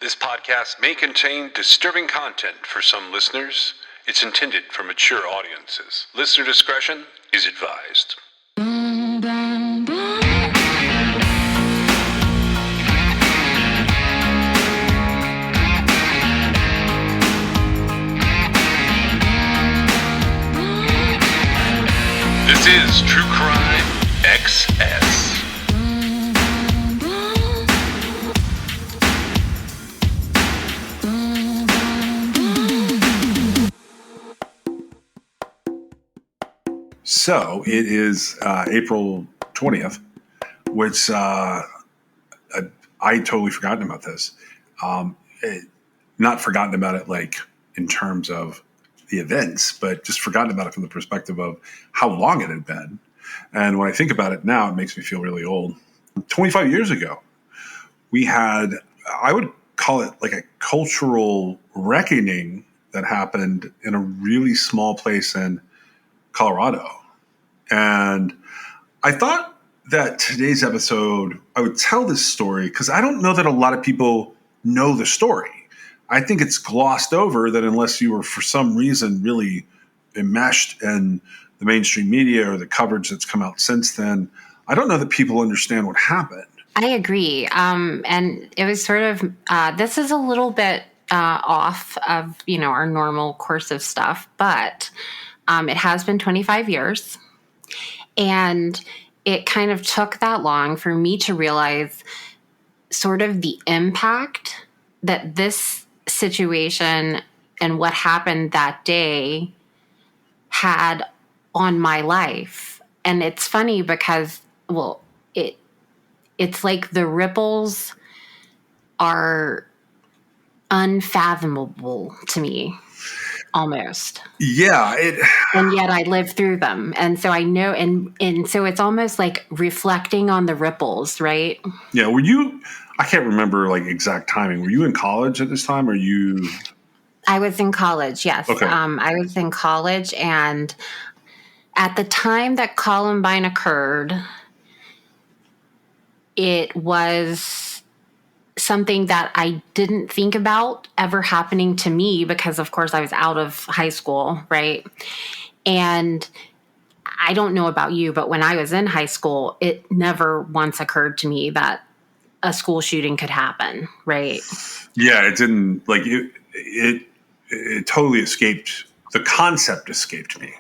This podcast may contain disturbing content for some listeners. It's intended for mature audiences. Listener discretion is advised. This is True Crime XS. So it is April 20th, which I totally forgotten about this. Not forgotten about it like in terms of the events, but just forgotten about it from the perspective of how long it had been. And when I think about it now, it makes me feel really old. 25 years ago, we had, I would call it like a cultural reckoning that happened in a really small place in Colorado. And I thought that today's episode, I would tell this story because I don't know that a lot of people know the story. I think it's glossed over that unless you were for some reason really enmeshed in the mainstream media or the coverage that's come out since then, I don't know that people understand what happened. I agree. And it was sort of, this is a little bit off of, our normal course of stuff, but it has been 25 years. And it kind of took that long for me to realize sort of the impact that this situation and what happened that day had on my life. And it's funny because, it's like the ripples are unfathomable to me. Almost. Yeah. And yet I lived through them. And so I know, and so it's almost like reflecting on the ripples, right? Yeah. Were you, I can't remember like exact timing. Were you in college at this time or you? I was in college. Yes. Okay. I was in college, and at the time that Columbine occurred, it was something that I didn't think about ever happening to me because, of course, I was out of high school, right? And I don't know about you, but when I was in high school, it never once occurred to me that a school shooting could happen, right? Yeah, it didn't, like, it totally escaped, the concept escaped me.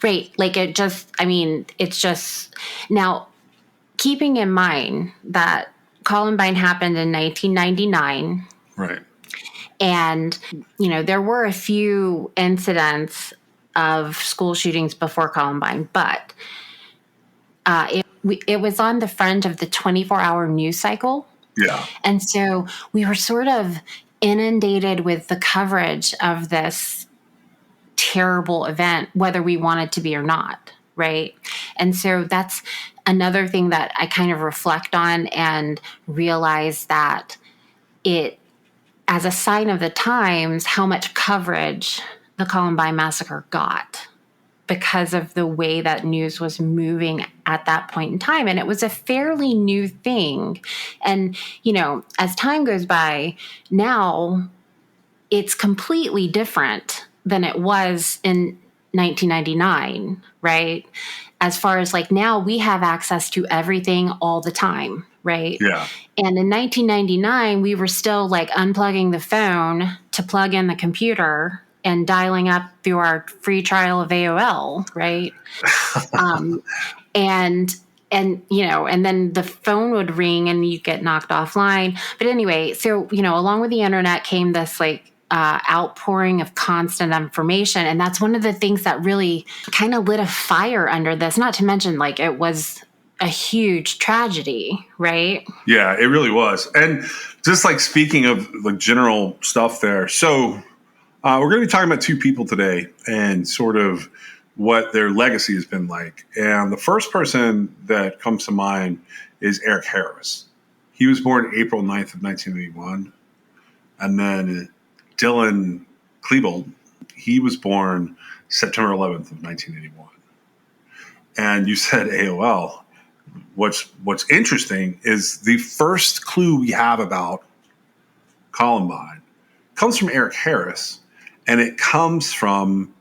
Right, like it's just, now, keeping in mind that Columbine happened in 1999. Right. And, there were a few incidents of school shootings before Columbine, but it was on the front of the 24-hour news cycle. Yeah. And so we were sort of inundated with the coverage of this terrible event, whether we wanted to be or not. Right. And so that's another thing that I kind of reflect on and realize that it, as a sign of the times, how much coverage the Columbine massacre got because of the way that news was moving at that point in time. And it was a fairly new thing. And, as time goes by, now it's completely different than it was in 1999, right? As far as like now we have access to everything all the time, right? Yeah. And in 1999, we were still like unplugging the phone to plug in the computer and dialing up through our free trial of AOL, right? And then the phone would ring and you get knocked offline. But anyway, so, along with the internet came this like outpouring of constant information. And that's one of the things that really kind of lit a fire under this, not to mention like it was a huge tragedy, right? Yeah, it really was. And just like speaking of like general stuff there. So we're going to be talking about two people today and sort of what their legacy has been like. And the first person that comes to mind is Eric Harris. He was born April 9th of 1981. And then Dylan Klebold, he was born September 11th of 1981. And you said AOL. What's interesting is the first clue we have about Columbine comes from Eric Harris, and it comes from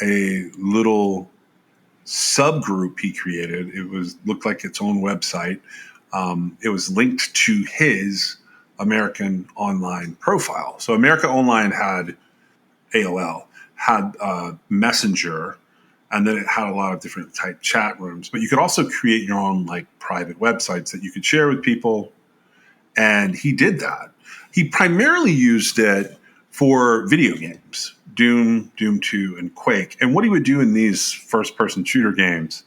a little subgroup he created. It looked like its own website. It was linked to his American Online profile. So America Online had AOL, had Messenger, and then it had a lot of different type chat rooms. But you could also create your own like private websites that you could share with people. And he did that. He primarily used it for video games, Doom, Doom 2, and Quake. And what he would do in these first-person shooter games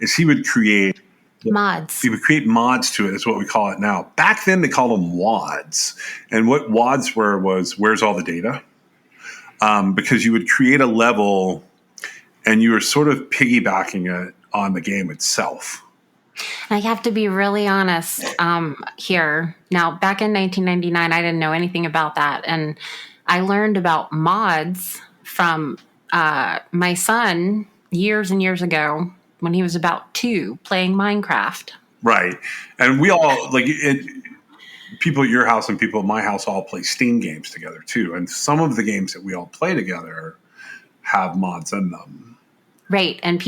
is he would create mods. He would create mods to it, is what we call it now. Back then, they called them WADs. And what WADs were was, where's all the data? Because you would create a level and you were sort of piggybacking it on the game itself. I have to be really honest here. Now, back in 1999, I didn't know anything about that. And I learned about mods from my son years and years ago when he was about 2 playing Minecraft. Right. And we all, people at your house and people at my house all play Steam games together too. And some of the games that we all play together have mods in them. Right. And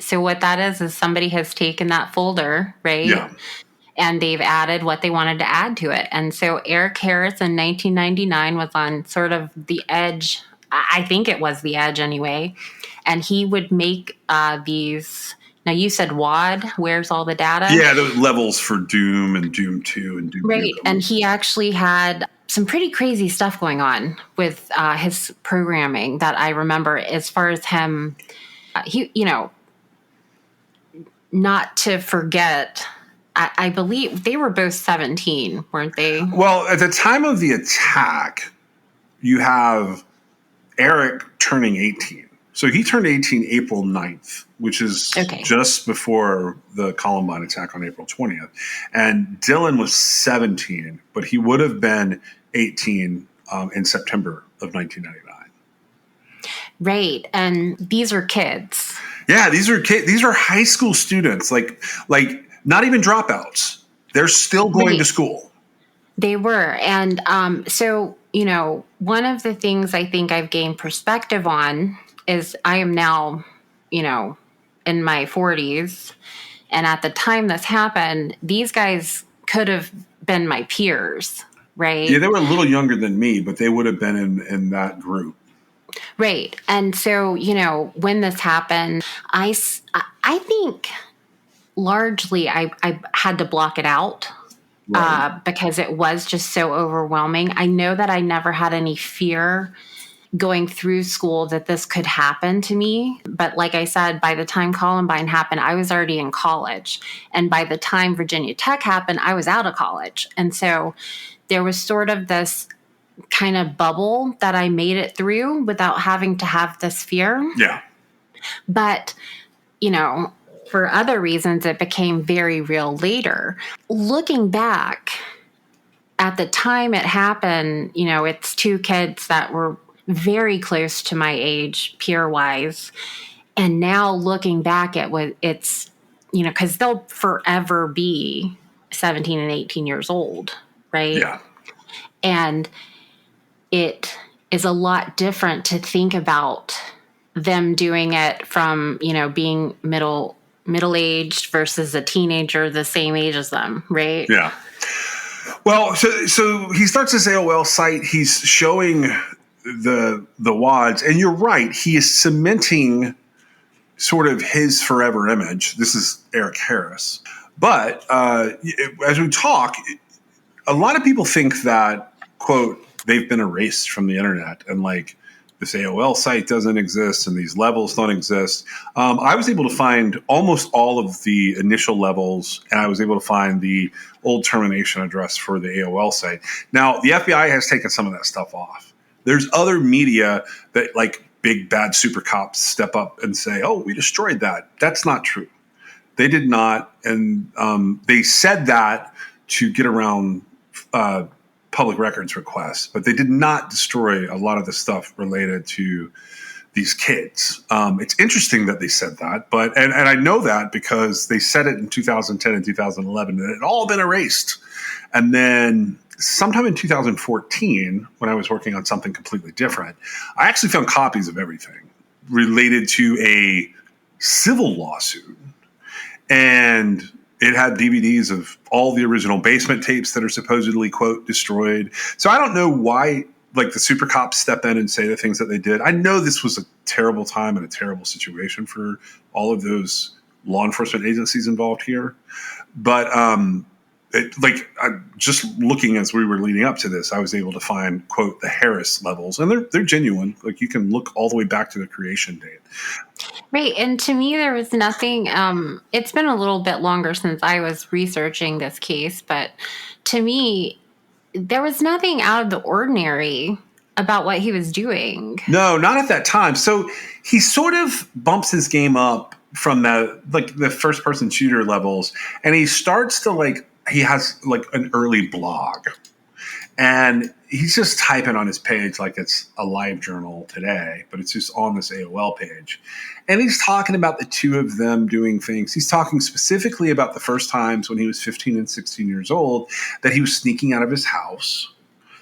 so what that is somebody has taken that folder, right? Yeah. And they've added what they wanted to add to it. And so Eric Harris in 1999 was on sort of the edge. I think it was the edge anyway. And he would make these. Now, you said WAD, where's all the data? Yeah, the levels for Doom and Doom 2 and Doom 3. Right. And he actually had some pretty crazy stuff going on with his programming that I remember as far as him. Not to forget, I believe they were both 17, weren't they? Well, at the time of the attack, you have Eric turning 18. So he turned 18 April 9th, which is just before the Columbine attack on April 20th. And Dylan was 17, but he would have been 18 in September of 1999. Right. And these are kids. Yeah, these are kids. These are high school students, like not even dropouts. They're still going to school. They were. And so, one of the things I think I've gained perspective on is I am now, in my 40s. And at the time this happened, these guys could have been my peers, right? Yeah, they were a little younger than me, but they would have been in that group. Right. And so, when this happened, I think largely I had to block it out because it was just so overwhelming. I know that I never had any fear going through school that this could happen to me. But like I said, by the time Columbine happened, I was already in college. And by the time Virginia Tech happened, I was out of college. And so there was sort of this kind of bubble that I made it through without having to have this fear. Yeah. But, for other reasons, it became very real later. Looking back at the time it happened, it's 2 kids that were very close to my age, peer-wise. And now looking back at it's, because they'll forever be 17 and 18 years old, right? Yeah. And it is a lot different to think about them doing it from, being middle-aged versus a teenager the same age as them, right? Yeah. Well, so he starts his AOL site. He's showing the WADs, and you're right. He is cementing sort of his forever image. This is Eric Harris. But as we talk, a lot of people think that, quote, they've been erased from the internet and this AOL site doesn't exist and these levels don't exist. I was able to find almost all of the initial levels, and I was able to find the old termination address for the AOL site. Now, the FBI has taken some of that stuff off. There's other media that big bad super cops step up and say, oh, we destroyed that. That's not true. They did not. And they said that to get around public records requests, but they did not destroy a lot of the stuff related to these kids. It's interesting that they said that, and I know that because they said it in 2010 and 2011, and it had all been erased. And then sometime in 2014, when I was working on something completely different, I actually found copies of everything related to a civil lawsuit. And it had DVDs of all the original Basement tapes that are supposedly, quote, destroyed. So I don't know why, like, the super cops step in and say the things that they did. I know this was a terrible time and a terrible situation for all of those law enforcement agencies involved here. But just looking as we were leading up to this, I was able to find, quote, the Harris levels, and they're genuine. Like, you can look all the way back to the creation date. Right. And to me, there was nothing, it's been a little bit longer since I was researching this case, but to me, there was nothing out of the ordinary about what he was doing. No, not at that time. So he sort of bumps his game up from the first person shooter levels, and he starts to he has like an early blog, and he's just typing on his page like it's a live journal today, but it's just on this AOL page. And he's talking about the two of them doing things. He's talking specifically about the first times when he was 15 and 16 years old that he was sneaking out of his house.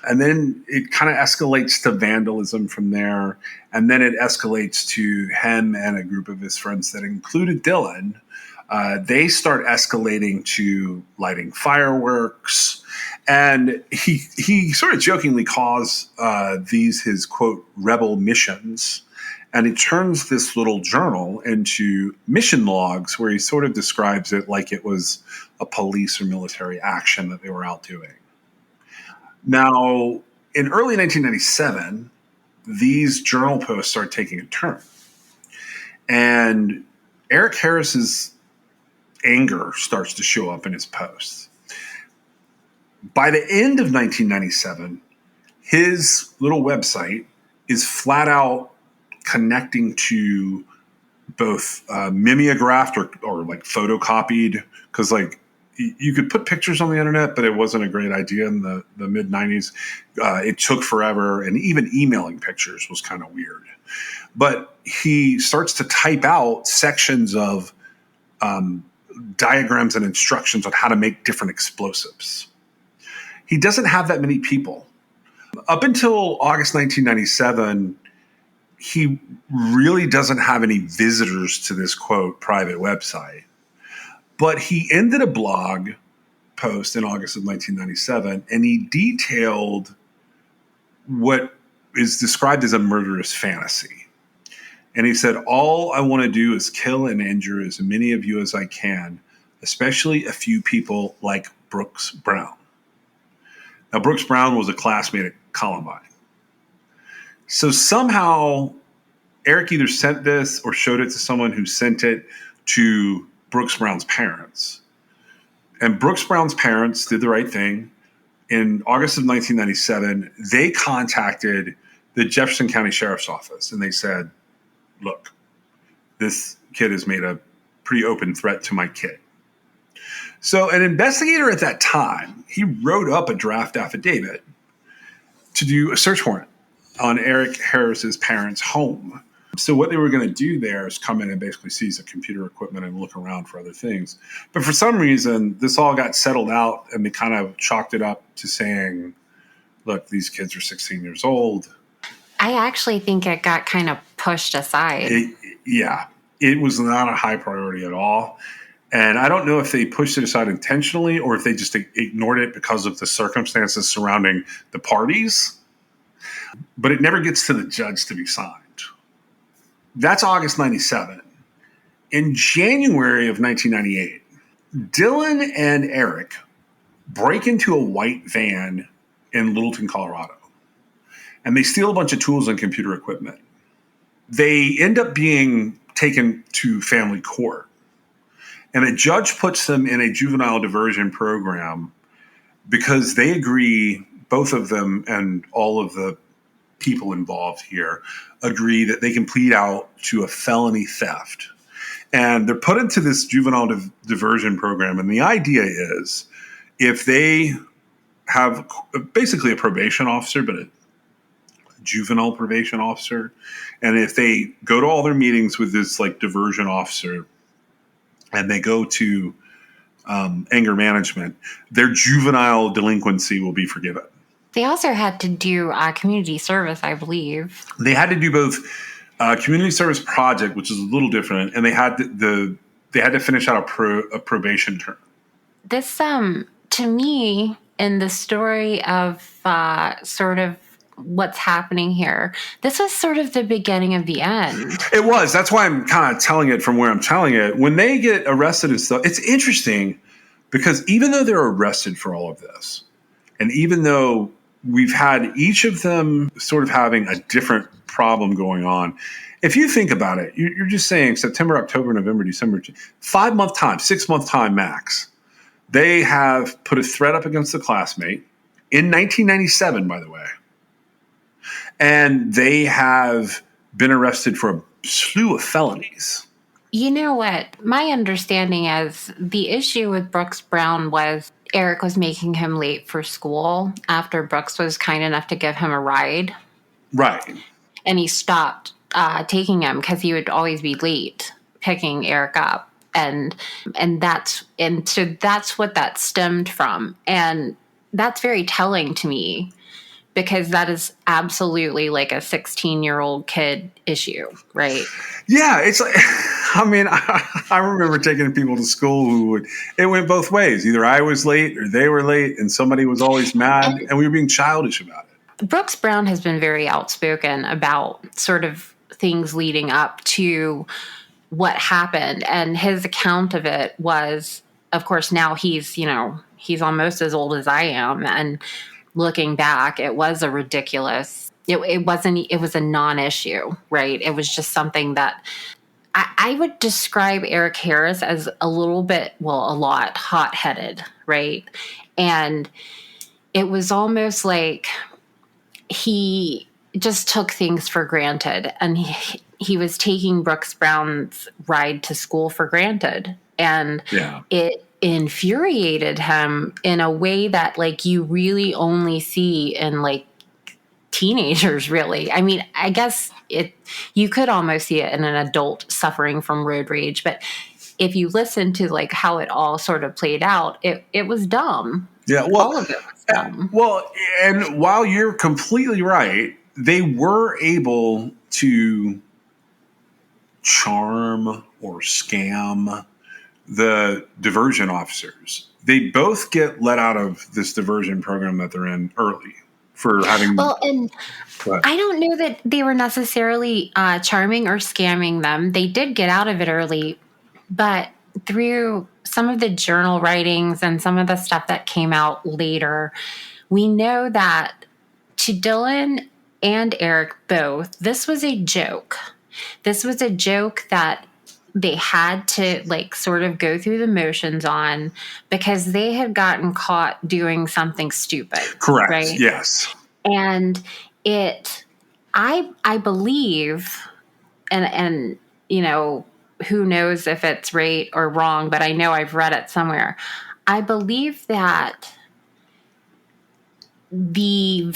And then it kind of escalates to vandalism from there. And then it escalates to him and a group of his friends that included Dylan. They start escalating to lighting fireworks. And he sort of jokingly calls these his, quote, rebel missions. And he turns this little journal into mission logs where he sort of describes it like it was a police or military action that they were out doing. Now, in early 1997, these journal posts start taking a turn. And Eric Harris's anger starts to show up in his posts. By the end of 1997, his little website is flat out connecting to both mimeographed or like photocopied, because like you could put pictures on the internet, but it wasn't a great idea in the mid 90s. It took forever, and even emailing pictures was kind of weird. But he starts to type out sections of diagrams and instructions on how to make different explosives. He doesn't have that many people. Up until August 1997, he really doesn't have any visitors to this, quote, private website. But he ended a blog post in August of 1997, and he detailed what is described as a murderous fantasy. And he said, all I want to do is kill and injure as many of you as I can, especially a few people like Brooks Brown. Now, Brooks Brown was a classmate at Columbine. So somehow Eric either sent this or showed it to someone who sent it to Brooks Brown's parents. And Brooks Brown's parents did the right thing. In August of 1997, they contacted the Jefferson County Sheriff's Office, and they said, look, this kid has made a pretty open threat to my kid. So an investigator at that time, he wrote up a draft affidavit to do a search warrant on Eric Harris's parents' home. So what they were going to do there is come in and basically seize the computer equipment and look around for other things. But for some reason, this all got settled out, and they kind of chalked it up to saying, look, these kids are 16 years old. I actually think it got kind of pushed aside. It was not a high priority at all. And I don't know if they pushed it aside intentionally or if they just ignored it because of the circumstances surrounding the parties. But it never gets to the judge to be signed. That's August 97. In January of 1998, Dylan and Eric break into a white van in Littleton, Colorado. And they steal a bunch of tools and computer equipment. They end up being taken to family court. And a judge puts them in a juvenile diversion program because they agree, both of them and all of the people involved here, agree that they can plead out to a felony theft. And they're put into this juvenile diversion program. And the idea is if they have basically a probation officer, but a juvenile probation officer, and if they go to all their meetings with this like diversion officer, and they go to anger management, their juvenile delinquency will be forgiven. They also had to do community service, I believe. They had to do both community service project, which is a little different, and they had to finish out a probation term. This, to me, in the story of sort of what's happening here, this was sort of the beginning of the end. It was. That's why I'm kind of telling it from where I'm telling it. When they get arrested and stuff, it's interesting because even though they're arrested for all of this, and even though we've had each of them sort of having a different problem going on, if you think about it, you're just saying September, October, November, December, 5-month time, 6-month time max. They have put a threat up against a classmate in 1997, by the way. And they have been arrested for a slew of felonies. You know what? My understanding is the issue with Brooks Brown was Eric was making him late for school after Brooks was kind enough to give him a ride. Right. And he stopped taking him because he would always be late picking Eric up. And so that's what that stemmed from. And that's very telling to me, because that is absolutely like a 16-year-old kid issue, right? Yeah, it's like, I mean, I remember taking people to school it went both ways. Either I was late or they were late, and somebody was always mad, and we were being childish about it. Brooks Brown has been very outspoken about sort of things leading up to what happened, and his account of it was, of course, now he's almost as old as I am, and looking back, it was a ridiculous, it was a non-issue, right? It was just something that I would describe Eric Harris as a lot hot-headed, right? And it was almost like he just took things for granted, and he was taking Brooks Brown's ride to school for granted. And it infuriated him in a way that like you really only see in like teenagers, really. I mean, I guess you could almost see it in an adult suffering from road rage, but if you listen to like how it all sort of played out, it was dumb. Yeah, well, all of it was dumb. Well, and while you're completely right, they were able to charm or scam the diversion officers. They both get let out of this diversion program that they're in early for having. Well, and I don't know that they were necessarily charming or scamming them. They did get out of it early, but through some of the journal writings and some of the stuff that came out later, we know that to Dylan and Eric both, this was a joke. This was a joke that they had to like sort of go through the motions on because they had gotten caught doing something stupid. Correct. Right? Yes. And I believe, and you know, who knows if it's right or wrong, but I know I've read it somewhere. I believe that the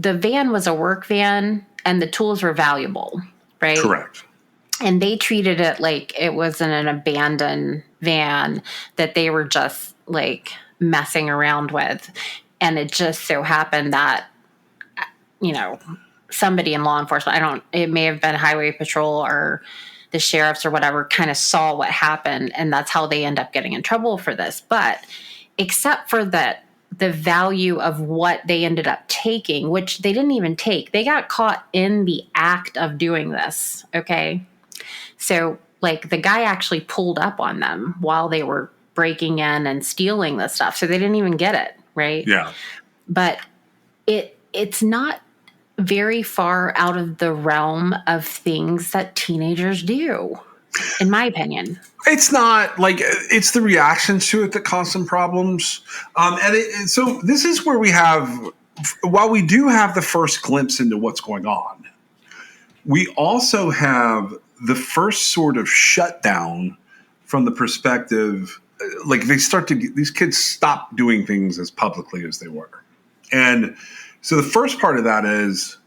van was a work van and the tools were valuable, right? Correct. And they treated it like it wasn't an abandoned van that they were just like messing around with. And it just so happened that, you know, somebody in law enforcement, it may have been Highway Patrol or the sheriffs or whatever, kind of saw what happened. And that's how they end up getting in trouble for this. But except for that, the value of what they ended up taking, which they didn't even take, they got caught in the act of doing this. Okay. So like the guy actually pulled up on them while they were breaking in and stealing this stuff. So they didn't even get it. Right. Yeah. But it's not very far out of the realm of things that teenagers do, in my opinion. It's not like it's the reactions to it that cause some problems. And so this is where we have, while we do have the first glimpse into what's going on, we also have the first sort of shutdown from the perspective, like these kids stop doing things as publicly as they were. And so the first part of that is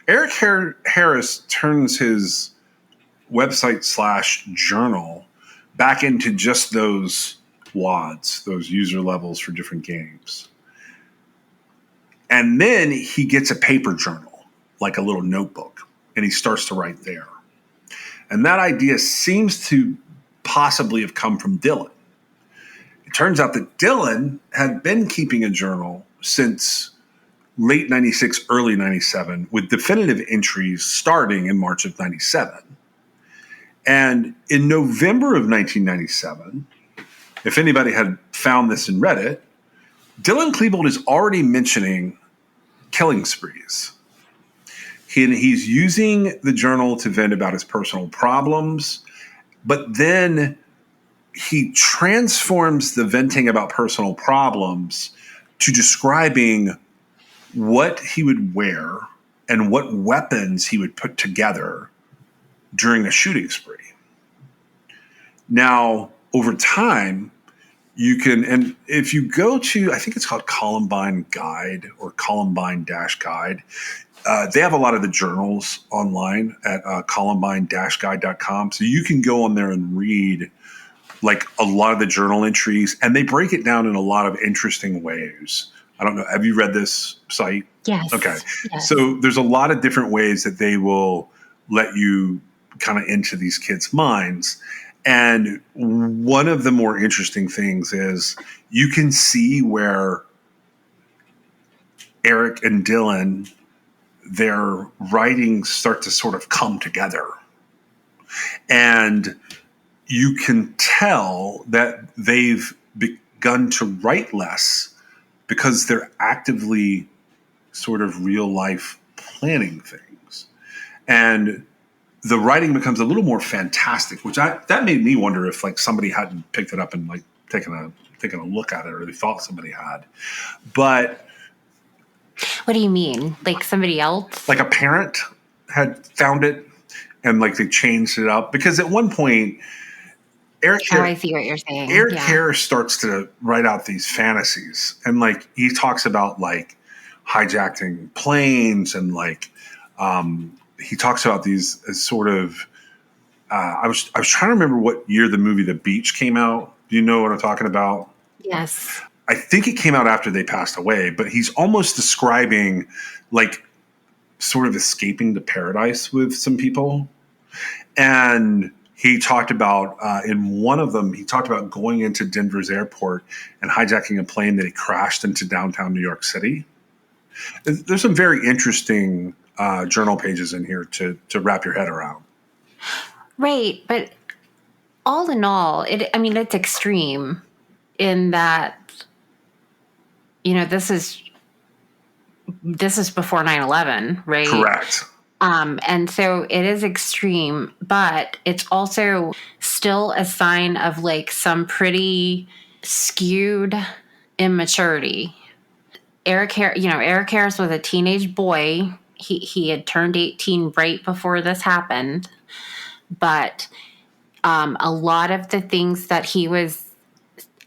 Eric Harris turns his website /journal back into just those WADs, those user levels for different games. And then he gets a paper journal, like a little notebook, and he starts to write there. And that idea seems to possibly have come from Dylan. It turns out that Dylan had been keeping a journal since late 96, early 97, with definitive entries starting in March of 97. And in November of 1997, if anybody had found this in Reddit, Dylan Klebold is already mentioning killing sprees. He's using the journal to vent about his personal problems, but then he transforms the venting about personal problems to describing what he would wear and what weapons he would put together during a shooting spree. Now, over time, you can, and if you go to, I think it's called Columbine Guide or Columbine-Guide, they have a lot of the journals online at columbine-guide.com. So you can go on there and read like a lot of the journal entries, and they break it down in a lot of interesting ways. I don't know. Have you read this site? Yes. Okay. Yes. So there's a lot of different ways that they will let you kind of into these kids' minds. And one of the more interesting things is you can see where Eric and Dylan, their writings start to sort of come together. And you can tell that they've begun to write less because they're actively sort of real life planning things. And the writing becomes a little more fantastic, which that made me wonder if like somebody hadn't picked it up and like taken a look at it, or they thought somebody had. But What do you mean? Like somebody else? like a parent had found it and like they changed it up, because at one point Eric I see what you're saying. Eric Harris starts to write out these fantasies, and like he talks about like hijacking planes, and like he talks about these as sort of I was trying to remember what year the movie The Beach came out. Do you know what I'm talking about? Yes. I think it came out after they passed away, but he's almost describing like sort of escaping to paradise with some people. And he talked about in one of them, he talked about going into Denver's airport and hijacking a plane that he crashed into downtown New York City. There's some very interesting journal pages in here to wrap your head around. Right. But all in all, it's extreme in that, this is before 9/11, right? Correct. And so it is extreme, but it's also still a sign of like some pretty skewed immaturity. Eric Harris was a teenage boy. He had turned 18 right before this happened, but a lot of the things that he was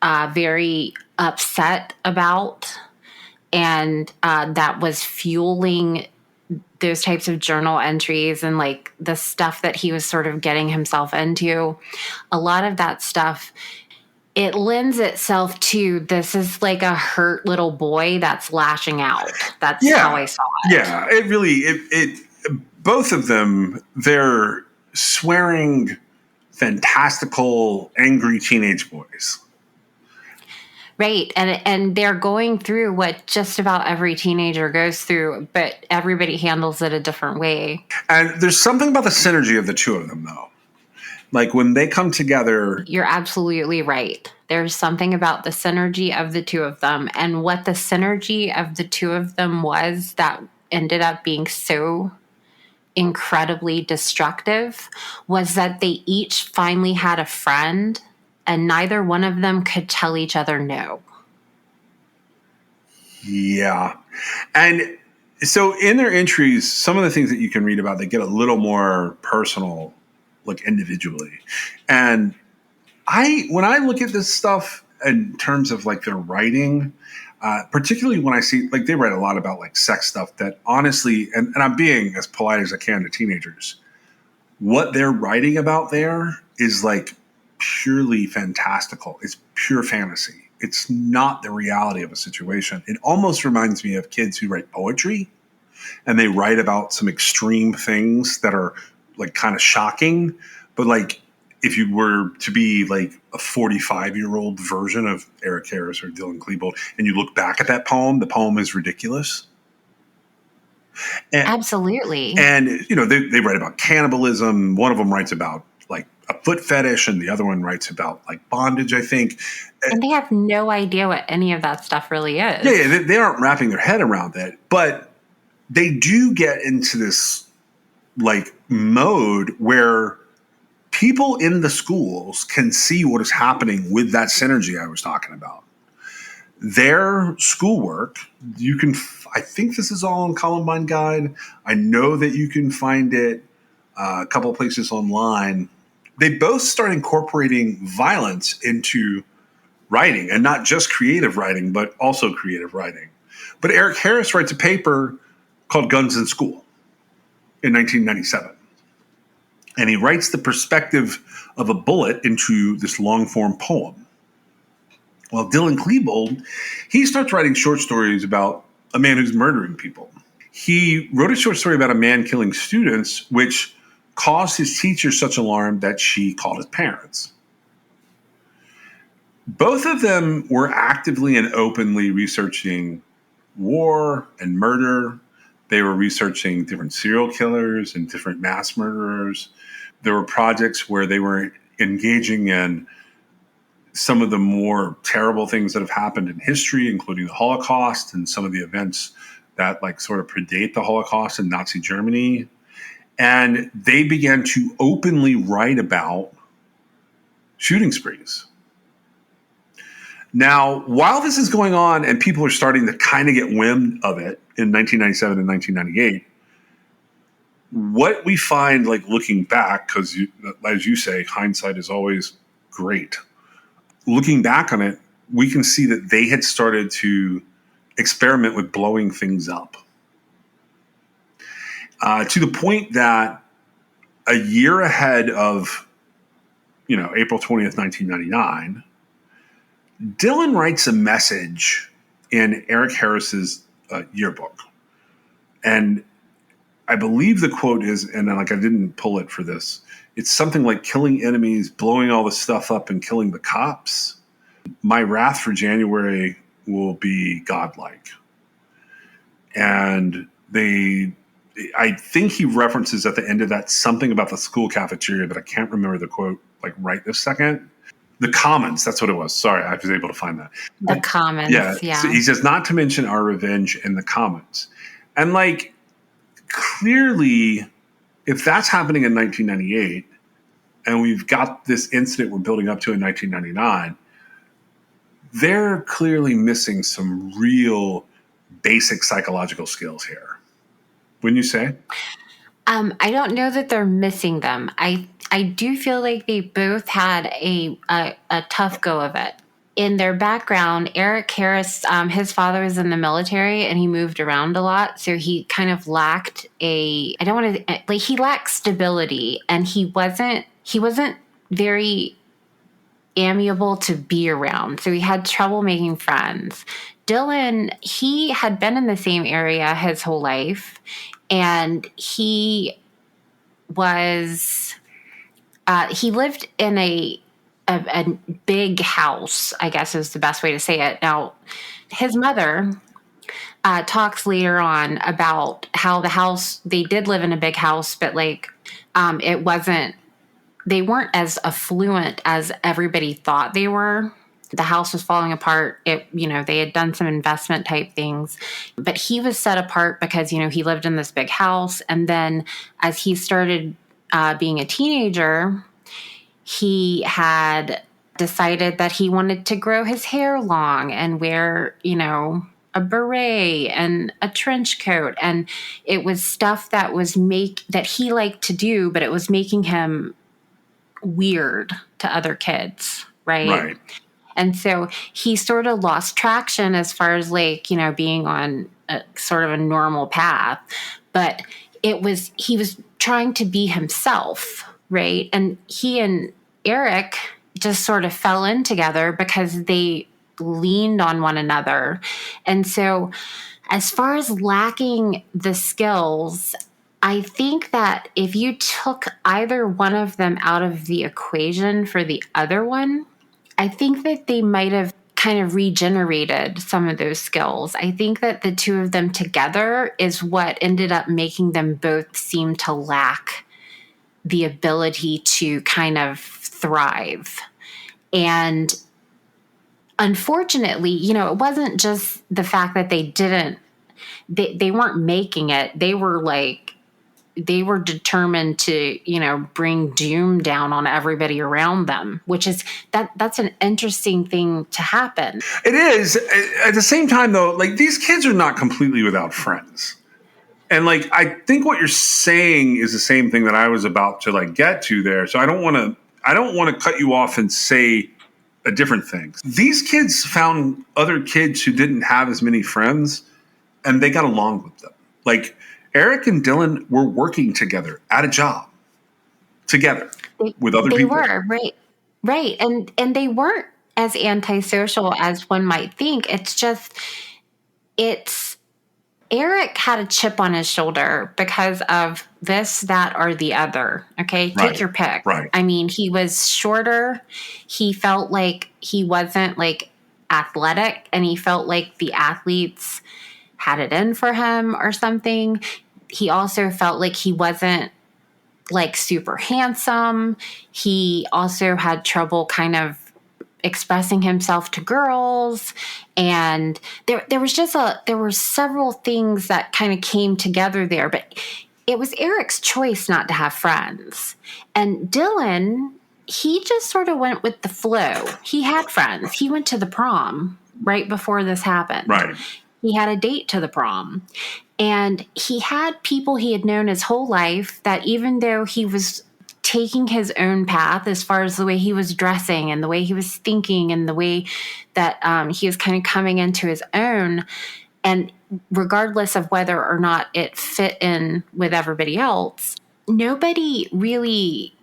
very upset about, and that was fueling those types of journal entries and like the stuff that he was sort of getting himself into, a lot of that stuff, it lends itself to this is like a hurt little boy that's lashing out. That's how I saw it. Yeah, it really, both of them, they're swearing, fantastical, angry teenage boys. Right. And they're going through what just about every teenager goes through, but everybody handles it a different way. And there's something about the synergy of the two of them, though. Like when they come together. You're absolutely right. There's something about the synergy of the two of them. And what the synergy of the two of them was that ended up being so incredibly destructive was that they each finally had a friend, and neither one of them could tell each other no. Yeah. And so in their entries, some of the things that you can read about, they get a little more personal, like individually. And when I look at this stuff in terms of like their writing, particularly when I see, like they write a lot about like sex stuff that honestly, and I'm being as polite as I can to teenagers, what they're writing about there is like purely fantastical. It's pure fantasy. It's not the reality of a situation. It almost reminds me of kids who write poetry and they write about some extreme things that are like kind of shocking. But like if you were to be like a 45-year-old version of Eric Harris or Dylan Klebold and you look back at that poem, the poem is ridiculous. Absolutely. And, they write about cannibalism. One of them writes about like a foot fetish and the other one writes about like bondage, I think. And they have no idea what any of that stuff really is. Yeah, they aren't wrapping their head around that. But they do get into this like mode where people in the schools can see what is happening with that synergy I was talking about. Their schoolwork, I think this is all on Columbine Guide. I know that you can find it a couple of places online. They both start incorporating violence into writing, and not just creative writing, but also creative writing. But Eric Harris writes a paper called Guns in School in 1997. And he writes the perspective of a bullet into this long-form poem. Well, Dylan Klebold, he starts writing short stories about a man who's murdering people. He wrote a short story about a man killing students, which caused his teacher such alarm that she called his parents. Both of them were actively and openly researching war and murder. They were researching different serial killers and different mass murderers. There were projects where they were engaging in some of the more terrible things that have happened in history, including the Holocaust and some of the events that like sort of predate the Holocaust in Nazi Germany. And they began to openly write about shooting sprees. Now, while this is going on and people are starting to kind of get wind of it in 1997 and 1998, what we find, like looking back, because as you say, hindsight is always great. Looking back on it, we can see that they had started to experiment with blowing things up to the point that a year ahead of, April 20th, 1999, Dylan writes a message in Eric Harris's yearbook. And I believe the quote is, and I didn't pull it for this, it's something like killing enemies, blowing all the stuff up, and killing the cops. My wrath for January will be godlike. And I think he references at the end of that something about the school cafeteria, but I can't remember the quote like right this second. The Commons, that's what it was. Sorry, I was able to find that. The Commons, yeah. So he says, not to mention our revenge in the Commons. And like, clearly, if that's happening in 1998, and we've got this incident we're building up to in 1999, they're clearly missing some real basic psychological skills here. Wouldn't you say? I don't know that they're missing them. I do feel like they both had a tough go of it. In their background, Eric Harris, his father was in the military and he moved around a lot. So he kind of lacked he lacked stability, and he wasn't very amiable to be around. So he had trouble making friends. Dylan, he had been in the same area his whole life, and he lived in a big house, I guess is the best way to say it. Now, his mother talks later on about how the house, they did live in a big house, but they weren't as affluent as everybody thought they were. The house was falling apart. They had done some investment type things, but he was set apart because, he lived in this big house. And then as he started being a teenager, he had decided that he wanted to grow his hair long and wear, a beret and a trench coat. And it was stuff that he liked to do, but it was making him weird to other kids. Right. And so he sort of lost traction as far as being on a sort of a normal path, but he was trying to be himself. Right. And he and Eric just sort of fell in together because they leaned on one another. And so, as far as lacking the skills, I think that if you took either one of them out of the equation for the other one, I think that they might have kind of regenerated some of those skills. I think that the two of them together is what ended up making them both seem to lack the ability to kind of thrive. And unfortunately, it wasn't just the fact that they weren't making it. They were determined to, bring doom down on everybody around them, which is that's an interesting thing to happen. It is. At the same time, though, like, these kids are not completely without friends. And, like, I think what you're saying is the same thing that I was about to, like, get to there. So I don't want to cut you off and say a different thing. These kids found other kids who didn't have as many friends, and they got along with them. Like, Eric and Dylan were working together at a job together with other people. They were, right. And they weren't as antisocial as one might think. It's Eric had a chip on his shoulder because of this, that, or the other. Okay. Take your pick. Right. I mean, he was shorter. He felt like he wasn't like athletic, and he felt like the athletes had it in for him or something. He also felt like he wasn't like super handsome. He also had trouble kind of expressing himself to girls. And there were several things that kind of came together there, but it was Eric's choice not to have friends. And Dylan, he just sort of went with the flow. He had friends. He went to the prom right before this happened. Right. He had a date to the prom, and he had people he had known his whole life that, even though he was taking his own path as far as the way he was dressing and the way he was thinking and the way that he was kind of coming into his own, and regardless of whether or not it fit in with everybody else, nobody really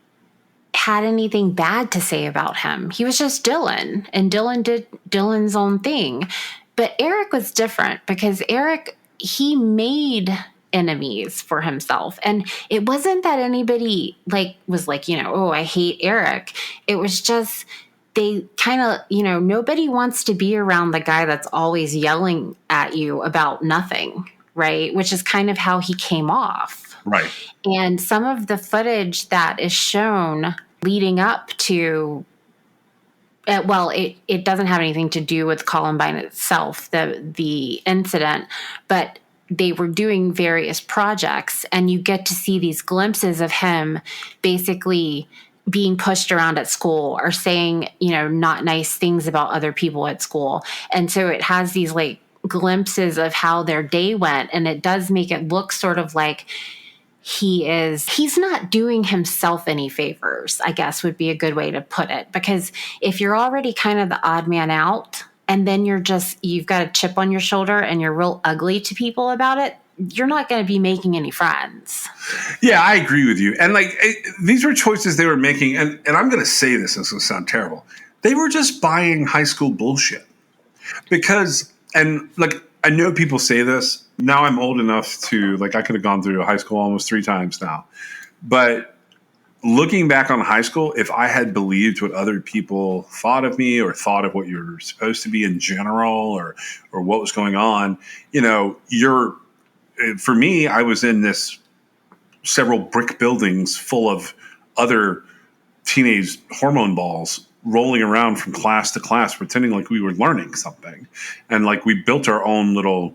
had anything bad to say about him. He was just Dylan, and Dylan did Dylan's own thing. But Eric was different because Eric, he made enemies for himself. And it wasn't that anybody was like, oh, I hate Eric. It was just they kind of, nobody wants to be around the guy that's always yelling at you about nothing, right? Which is kind of how he came off. Right. And some of the footage that is shown leading up to it doesn't have anything to do with Columbine itself, the incident, but they were doing various projects, and you get to see these glimpses of him basically being pushed around at school or saying, not nice things about other people at school. And so it has these like glimpses of how their day went, and it does make it look sort of like he's not doing himself any favors, I guess would be a good way to put it. Because if you're already kind of the odd man out, and then you've got a chip on your shoulder and you're real ugly to people about it, you're not going to be making any friends. Yeah, I agree with you. And these were choices they were making. And I'm going to say this will sound terrible. They were just buying high school bullshit. Because, I know people say this. Now I'm old enough to, I could have gone through high school almost 3 times now. But looking back on high school, if I had believed what other people thought of me or thought of what you're supposed to be in general or what was going on, for me, I was in this several brick buildings full of other teenage hormone balls rolling around from class to class, pretending like we were learning something. And we built our own little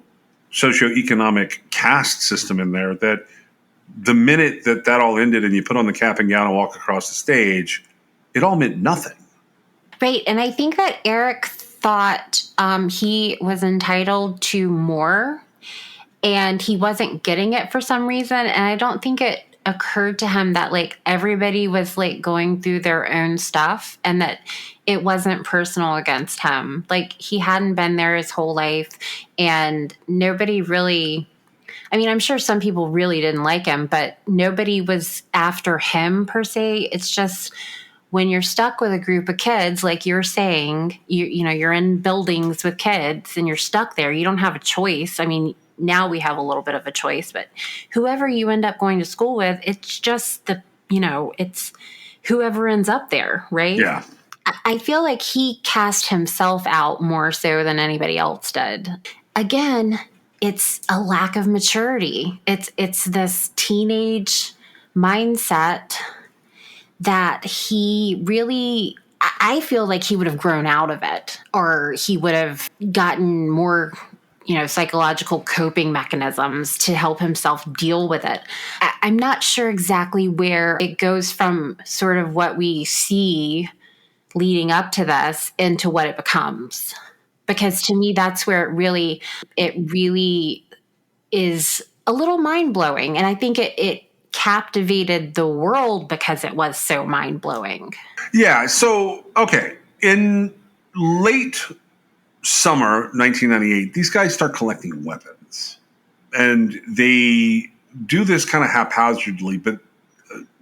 socioeconomic caste system in there that the minute that all ended and you put on the cap and gown and walk across the stage, it all meant nothing. Right. And I think that Eric thought he was entitled to more, and he wasn't getting it for some reason. And I don't think it occurred to him that everybody was going through their own stuff, and that it wasn't personal against him. He hadn't been there his whole life, and nobody really, I'm sure some people really didn't like him, but nobody was after him per se. It's just when you're stuck with a group of kids, like you're saying, you're in buildings with kids and you're stuck there. You don't have a choice. I mean, now we have a little bit of a choice, but whoever you end up going to school with, it's just it's whoever ends up there, right? Yeah. I feel like he cast himself out more so than anybody else did. Again, it's a lack of maturity. It's this teenage mindset that he really, I feel like he would have grown out of it, or he would have gotten more, psychological coping mechanisms to help himself deal with it. I'm not sure exactly where it goes from sort of what we see leading up to this into what it becomes. Because to me, that's where it really is a little mind blowing. And I think it captivated the world because it was so mind blowing. Yeah. So, okay. In late summer 1998, these guys start collecting weapons. And they do this kind of haphazardly, but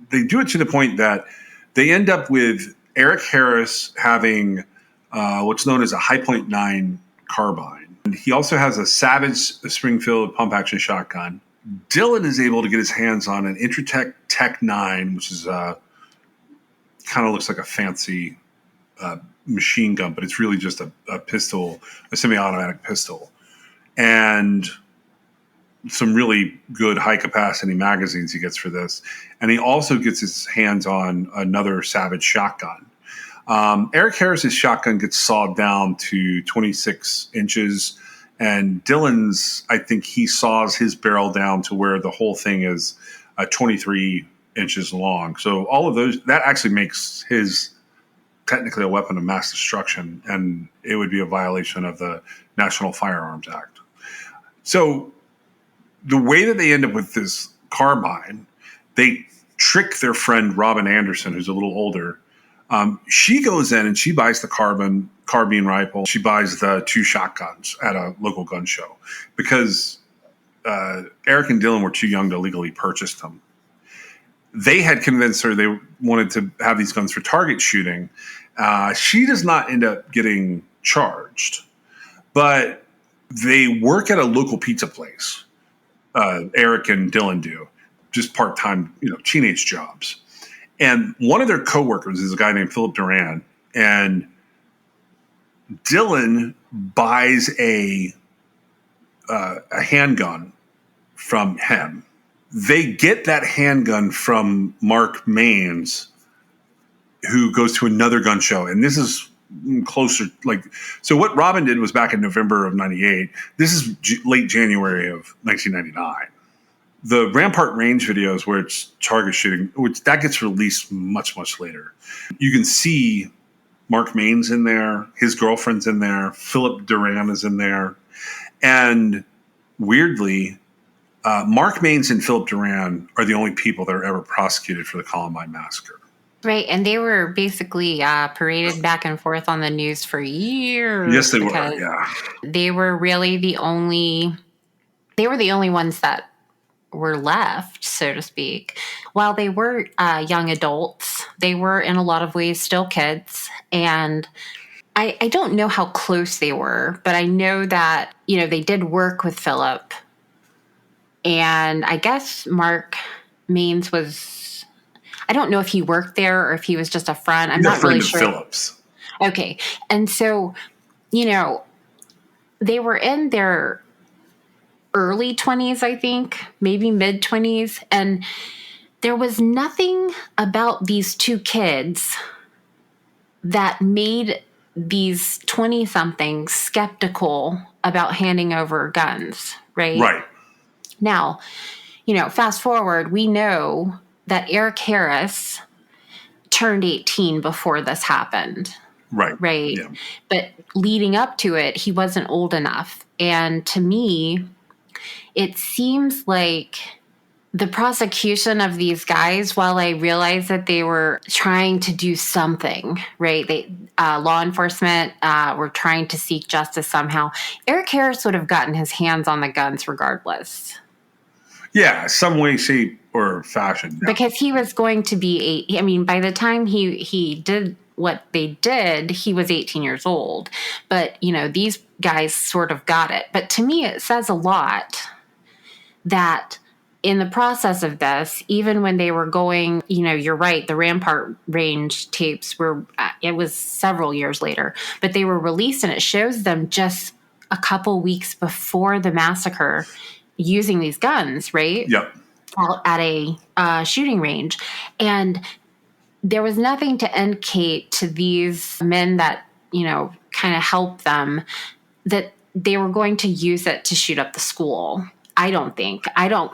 they do it to the point that they end up with Eric Harris having what's known as a High Point 9 carbine. And he also has a Savage Springfield pump action shotgun. Dylan is able to get his hands on an Intratec Tech 9, which is kind of looks like a fancy machine gun, but it's really just a pistol, a semi-automatic pistol. And some really good high-capacity magazines he gets for this. And he also gets his hands on another Savage shotgun. Eric Harris's shotgun gets sawed down to 26 inches, and Dylan's, I think he saws his barrel down to where the whole thing is 23 inches long. So all of those, that actually makes his technically a weapon of mass destruction, and it would be a violation of the National Firearms Act. So the way that they end up with this carbine, they trick their friend Robin Anderson, who's a little older. She goes in and she buys the carbine rifle. She buys the 2 shotguns at a local gun show because Eric and Dylan were too young to legally purchase them. They had convinced her they wanted to have these guns for target shooting. She does not end up getting charged, but they work at a local pizza place. Eric and Dylan do, just part-time, teenage jobs. And one of their coworkers is a guy named Philip Duran, and Dylan buys a handgun from him. They get that handgun from Mark Maines, who goes to another gun show. And this is closer, so what Robin did was back in November of 98. This is late January of 1999. The Rampart Range videos where it's target shooting, which that gets released much, much later. You can see Mark Maines in there. His girlfriend's in there. Philip Duran is in there. And weirdly, Mark Maines and Philip Duran are the only people that are ever prosecuted for the Columbine Massacre. Right, and they were basically paraded back and forth on the news for years. Yes, they were, yeah. They were really the only ones that were left, so to speak. While they were young adults, they were in a lot of ways still kids. And I don't know how close they were, but I know that, they did work with Philip. And I guess Mark Maines was, I don't know if he worked there or if he was just a friend. I'm not really sure. Phillips. Okay. And so, they were in their early 20s, I think, maybe mid 20s. And there was nothing about these 2 kids that made these 20-somethings skeptical about handing over guns, right? Right. Now, fast forward, we know that Eric Harris turned 18 before this happened. Right. Right. Yeah. But leading up to it, he wasn't old enough. And to me, it seems like the prosecution of these guys, while I realize that they were trying to do something, right? Law enforcement were trying to seek justice somehow. Eric Harris would have gotten his hands on the guns regardless. Yeah, some way, shape, or fashion. Yeah. Because he was going to be eight. I mean, by the time he did what they did, he was 18 years old. But, you know, these guys sort of got it. But to me, it says a lot that in the process of this, even when they were going, you know, you're right, the Rampart Range tapes were, it was several years later, but they were released, and it shows them just a couple weeks before the massacre using these guns, right? Yep. Out at a shooting range. And there was nothing to indicate to these men that, you know, kind of helped them that they were going to use it to shoot up the school. I don't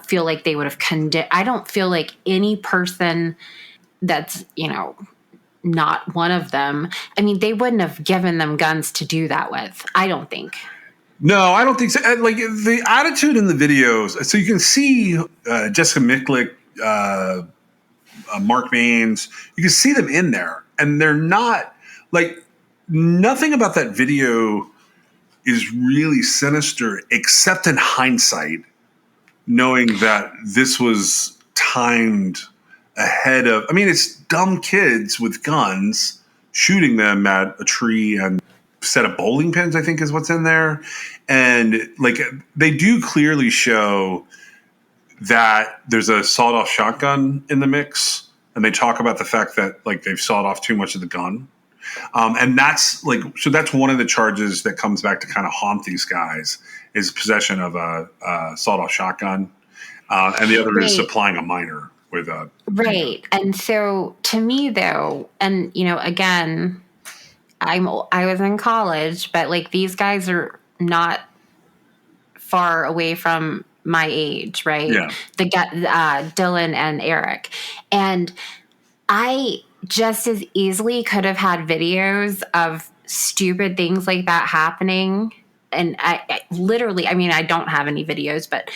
feel like they would have I don't feel like any person that's, you know, not one of them. I mean, they wouldn't have given them guns to do that with. I don't think. No, I don't think so. Like the attitude in the videos, so you can see Jessica Miklik, Mark Maines, you can see them in there, and they're not like, nothing about that video is really sinister, except in hindsight, knowing that this was timed ahead of, I mean, it's dumb kids with guns shooting them at a tree and set of bowling pins, I think is what's in there. And like, they do clearly show that there's a sawed-off shotgun in the mix, and they talk about the fact that like they've sawed off too much of the gun. And that's like, so that's one of the charges that comes back to kind of haunt these guys, is possession of a sawed-off shotgun, and the other is supplying a minor with a right. And so to me, though, and you know, again, I was in college, but like these guys are not far away from my age, right? Yeah. The Dylan and Eric, and I just as easily could have had videos of stupid things like that happening. And I literally, I mean, I don't have any videos, but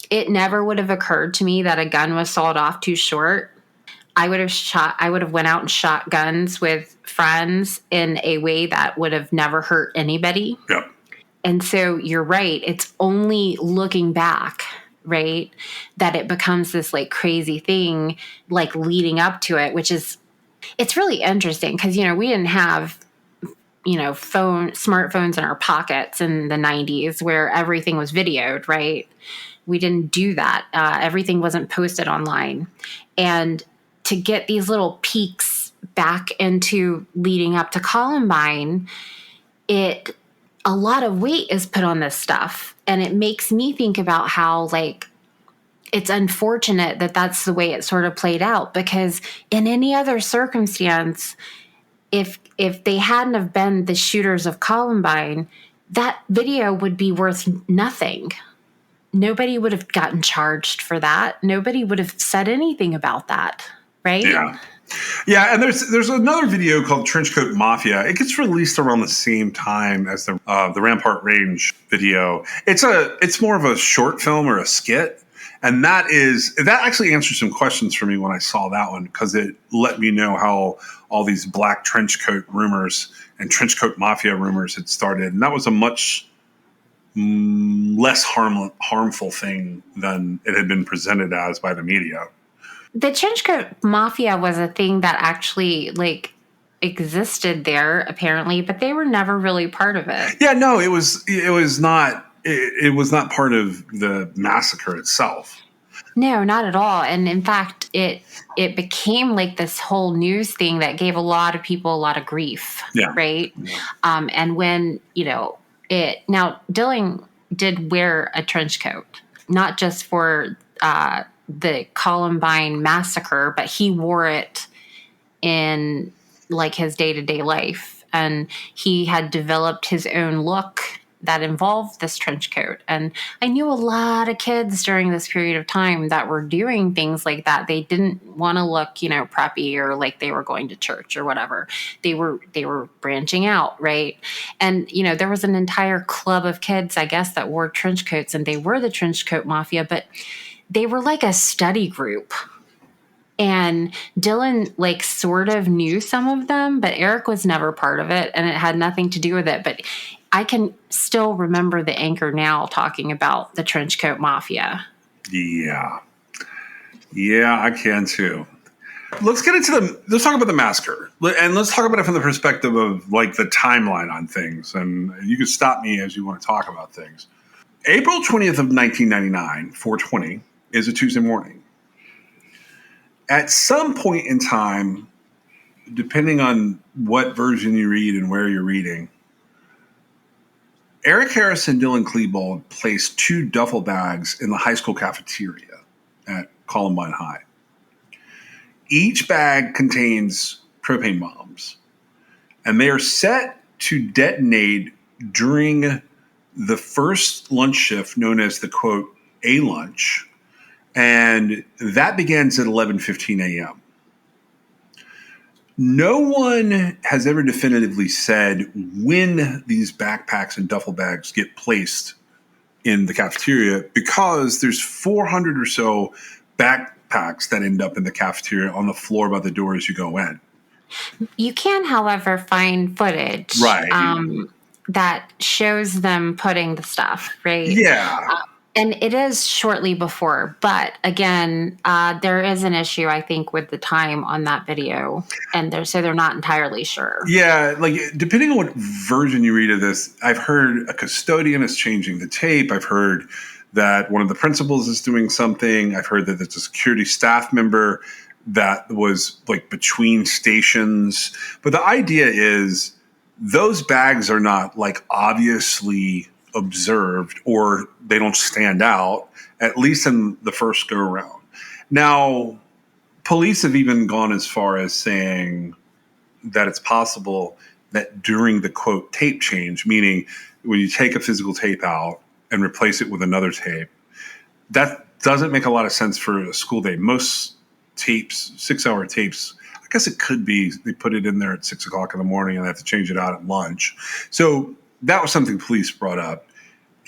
it never would have occurred to me that a gun was sawed off too short. I would have went out and shot guns with friends in a way that would have never hurt anybody. Yep. And so you're right. It's only looking back, right, that it becomes this like crazy thing, like leading up to it, which is, it's really interesting because, you know, we didn't have, you know, smartphones in our pockets in the 90s where everything was videoed, right? We didn't do that. Everything wasn't posted online. And to get these little peeks back into leading up to Columbine, a lot of weight is put on this stuff. And it makes me think about how, like, it's unfortunate that that's the way it sort of played out, because in any other circumstance, if they hadn't have been the shooters of Columbine, that video would be worth nothing. Nobody would have gotten charged for that. Nobody would have said anything about that, right? Yeah. Yeah, and there's another video called Trenchcoat Mafia. It gets released around the same time as the Rampart Range video. It's more of a short film or a skit, and that actually answered some questions for me when I saw that one, because it let me know how all these black trenchcoat rumors and Trenchcoat Mafia rumors had started, and that was a much less harmful thing than it had been presented as by the media. The Trenchcoat Mafia was a thing that actually like existed there apparently, but they were never really part of it. Yeah, no, it was not part of the massacre itself. No, not at all. And in fact, it became like this whole news thing that gave a lot of people a lot of grief. Yeah. Right. Yeah. And when, you know, now Dylan did wear a trench coat, not just for the Columbine massacre, but he wore it in like his day-to-day life. And he had developed his own look that involved this trench coat. And I knew a lot of kids during this period of time that were doing things like that. They didn't want to look, you know, preppy or like they were going to church or whatever. They were branching out, right? And, you know, there was an entire club of kids, I guess, that wore trench coats, and they were the Trench Coat Mafia, but they were like a study group. And Dylan like sort of knew some of them, but Eric was never part of it, and it had nothing to do with it. But I can still remember the anchor now talking about the Trench Coat Mafia. Yeah. Yeah, I can too. Let's get into let's talk about the massacre. And let's talk about it from the perspective of like the timeline on things. And you can stop me as you want to talk about things. April 20th of 1999, 420, is a Tuesday morning. At some point in time, depending on what version you read and where you're reading, Eric Harris and Dylan Klebold placed 2 duffel bags in the high school cafeteria at Columbine High. Each bag contains propane bombs, and they are set to detonate during the first lunch shift known as the, quote, A lunch, and that begins at 11:15 a.m. No one has ever definitively said when these backpacks and duffel bags get placed in the cafeteria because there's 400 or so backpacks that end up in the cafeteria on the floor by the door as you go in. You can, however, find footage that shows them putting the stuff, right? Yeah. And it is shortly before, but again, there is an issue, I think, with the time on that video, and they're not entirely sure. Yeah, like depending on what version you read of this, I've heard a custodian is changing the tape. I've heard that one of the principals is doing something. I've heard that there's a security staff member that was like between stations. But the idea is those bags are not like obviously observed or they don't stand out, at least in the first go around. Now, police have even gone as far as saying that it's possible that during the, quote, tape change, meaning when you take a physical tape out and replace it with another tape, that doesn't make a lot of sense for a school day. Most tapes, 6-hour tapes, I guess it could be they put it in there at 6 o'clock in the morning and they have to change it out at lunch. So that was something police brought up.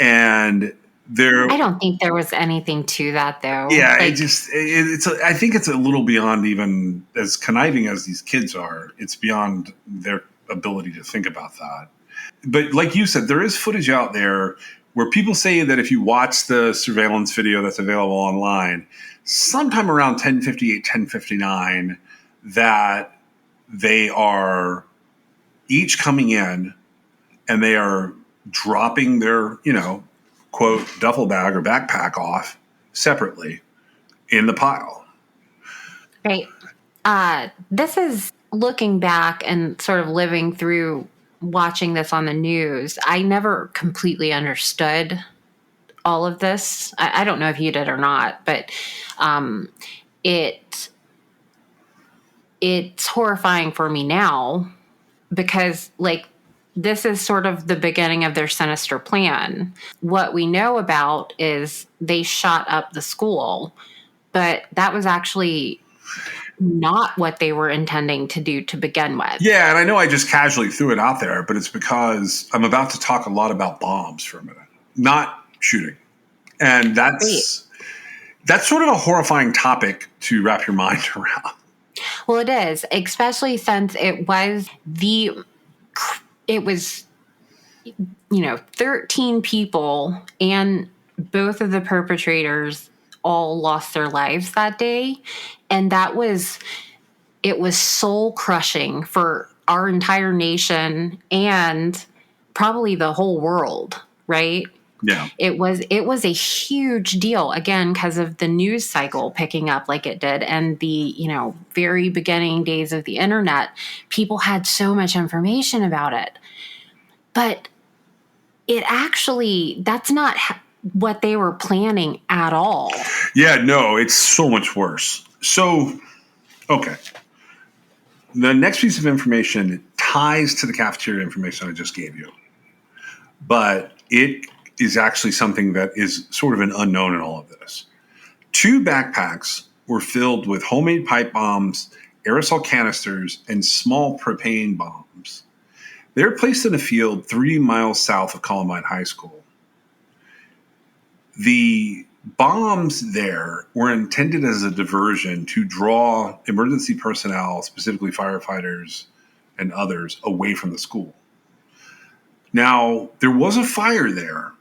And I don't think there was anything to that, though. Yeah, I think it's a little beyond even as conniving as these kids are. It's beyond their ability to think about that. But like you said, there is footage out there where people say that if you watch the surveillance video that's available online, sometime around 10:58, 10:59, that they are each coming in and they are dropping their, quote, duffel bag or backpack off separately in the pile. Right. This is looking back and sort of living through watching this on the news. I never completely understood all of this. I don't know if you did or not, but it's horrifying for me now because, like, this is sort of the beginning of their sinister plan. What we know about is they shot up the school, but that was actually not what they were intending to do to begin with. Yeah, and I know I just casually threw it out there, but it's because I'm about to talk a lot about bombs for a minute, not shooting. And that's sort of a horrifying topic to wrap your mind around. Well, it is, especially since it was 13 people, and both of the perpetrators all lost their lives that day. And it was soul crushing for our entire nation and probably the whole world, right? Yeah. It was a huge deal, again, because of the news cycle picking up like it did and the, very beginning days of the internet. People had so much information about it. But that's not what they were planning at all. Yeah, no, it's so much worse. So, okay. The next piece of information ties to the cafeteria information I just gave you. But it is actually something that is sort of an unknown in all of this. 2 backpacks were filled with homemade pipe bombs, aerosol canisters, and small propane bombs. They were placed in a field 3 miles south of Columbine High School. The bombs there were intended as a diversion to draw emergency personnel, specifically firefighters and others, away from the school. Now, there was a fire there,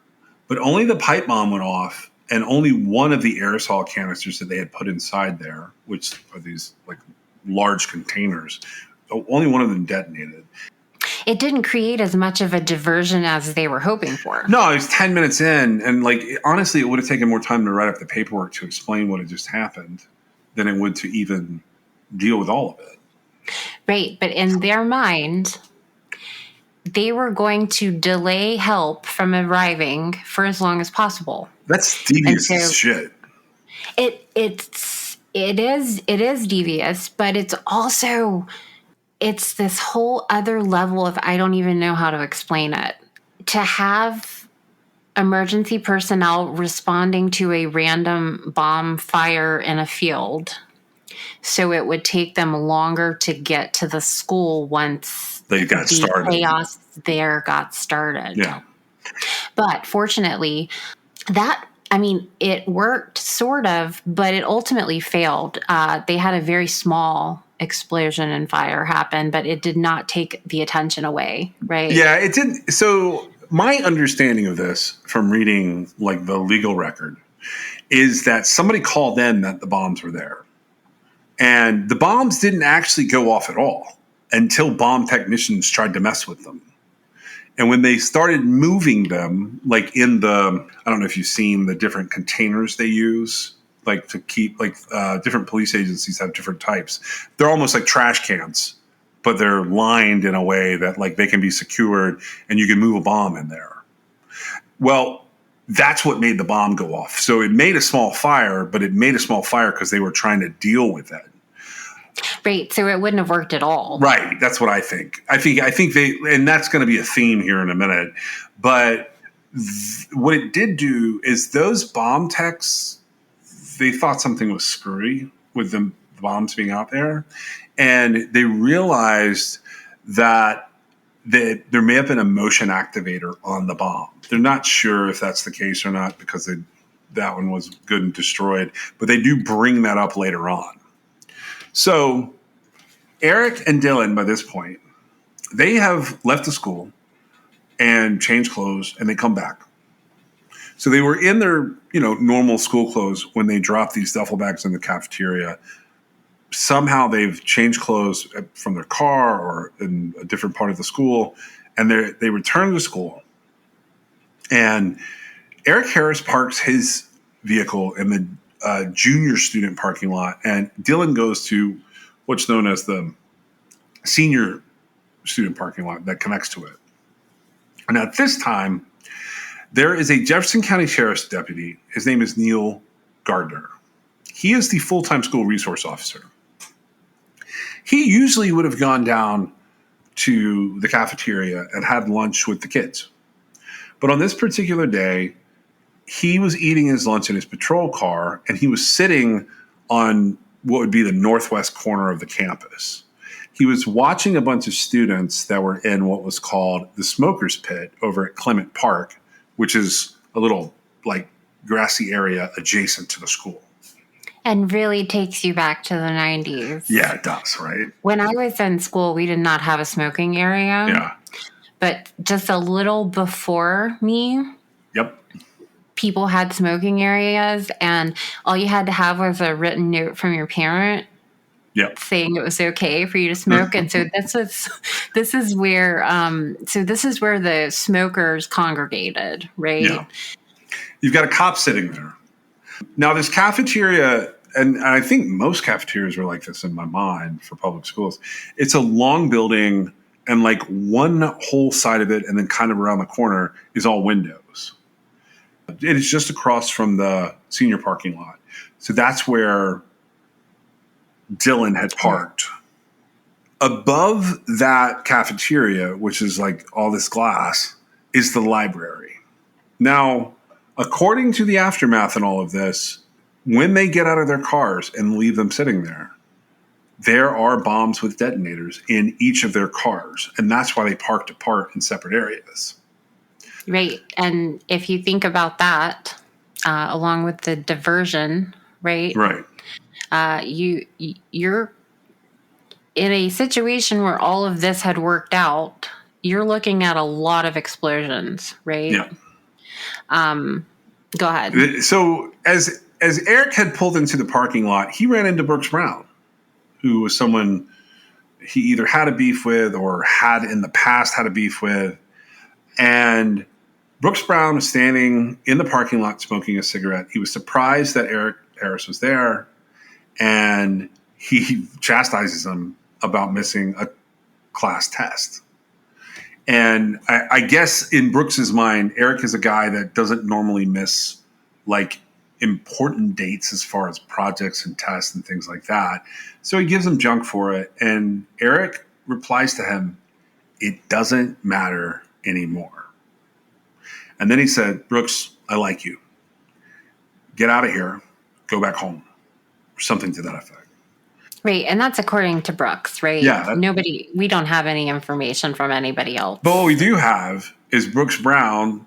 but only the pipe bomb went off and only one of the aerosol canisters that they had put inside there, which are these like large containers, only one of them detonated. It didn't create as much of a diversion as they were hoping for. No, it was 10 minutes in, and like honestly, it would have taken more time to write up the paperwork to explain what had just happened than it would to even deal with all of it. Right, but in their mind, they were going to delay help from arriving for as long as possible. That's devious as shit. It is devious, but it's also this whole other level of I don't even know how to explain it. To have emergency personnel responding to a random bomb fire in a field, so it would take them longer to get to the school once they got started. Chaos there got started. Yeah. But fortunately, it worked sort of, but it ultimately failed. They had a very small explosion and fire happen, but it did not take the attention away, right? Yeah, it didn't. So my understanding of this from reading like the legal record is that somebody called in that the bombs were there. And the bombs didn't actually go off at all until bomb technicians tried to mess with them. And when they started moving them, like in the, I don't know if you've seen the different containers they use, like to keep, like different police agencies have different types. They're almost like trash cans, but they're lined in a way that like they can be secured and you can move a bomb in there. Well, that's what made the bomb go off. So it made a small fire, but it made a small fire because they were trying to deal with it. Right. So it wouldn't have worked at all. Right. That's what I think. I think they, and that's going to be a theme here in a minute. But what it did do is those bomb techs, they thought something was screwy with the bombs being out there. And they realized that there may have been a motion activator on the bomb. They're not sure if that's the case or not because that one was good and destroyed, but they do bring that up later on. So Eric and Dylan, by this point, they have left the school and changed clothes, and they come back. So they were in their, normal school clothes when they dropped these duffel bags in the cafeteria. Somehow they've changed clothes from their car or in a different part of the school, and they return to school. And Eric Harris parks his vehicle in the junior student parking lot, and Dylan goes to what's known as the senior student parking lot that connects to it. And at this time, there is a Jefferson County Sheriff's deputy. His name is Neil Gardner. He is the full-time school resource officer. He usually would have gone down to the cafeteria and had lunch with the kids. But on this particular day, he was eating his lunch in his patrol car, and he was sitting on what would be the northwest corner of the campus. He was watching a bunch of students that were in what was called the Smoker's Pit over at Clement Park, which is a little like grassy area adjacent to the school. And really takes you back to the 90s. Yeah, it does, right? When I was in school, we did not have a smoking area. Yeah. But just a little before me, yep, people had smoking areas, and all you had to have was a written note from your parent saying it was okay for you to smoke. And so this is where the smokers congregated, right? Yeah. You've got a cop sitting there. Now, this cafeteria, and I think most cafeterias were like this in my mind for public schools, it's a long building, and like one whole side of it and then kind of around the corner is all windows. It is just across from the senior parking lot. So that's where Dylan had parked. Above that cafeteria, which is like all this glass, is the library. Now, according to the aftermath and all of this, when they get out of their cars and leave them sitting there, there are bombs with detonators in each of their cars. And that's why they parked apart in separate areas. Right. And if you think about that, along with the diversion, right? Right. You're in a situation where all of this had worked out. You're looking at a lot of explosions, right? Yeah. Go ahead. So as Eric had pulled into the parking lot, he ran into Brooks Brown, who was someone he either had a beef with or had in the past had a beef with. And Brooks Brown was standing in the parking lot smoking a cigarette. He was surprised that Eric Harris was there, and he chastises him about missing a class test. And I guess in Brooks's mind, Eric is a guy that doesn't normally miss like important dates as far as projects and tests and things like that. So he gives him junk for it. And Eric replies to him, "It doesn't matter anymore." And then he said, "Brooks, I like you. Get out of here. Go back home." Or something to that effect. Right. And that's according to Brooks, right? Yeah. We don't have any information from anybody else. But what we do have is Brooks Brown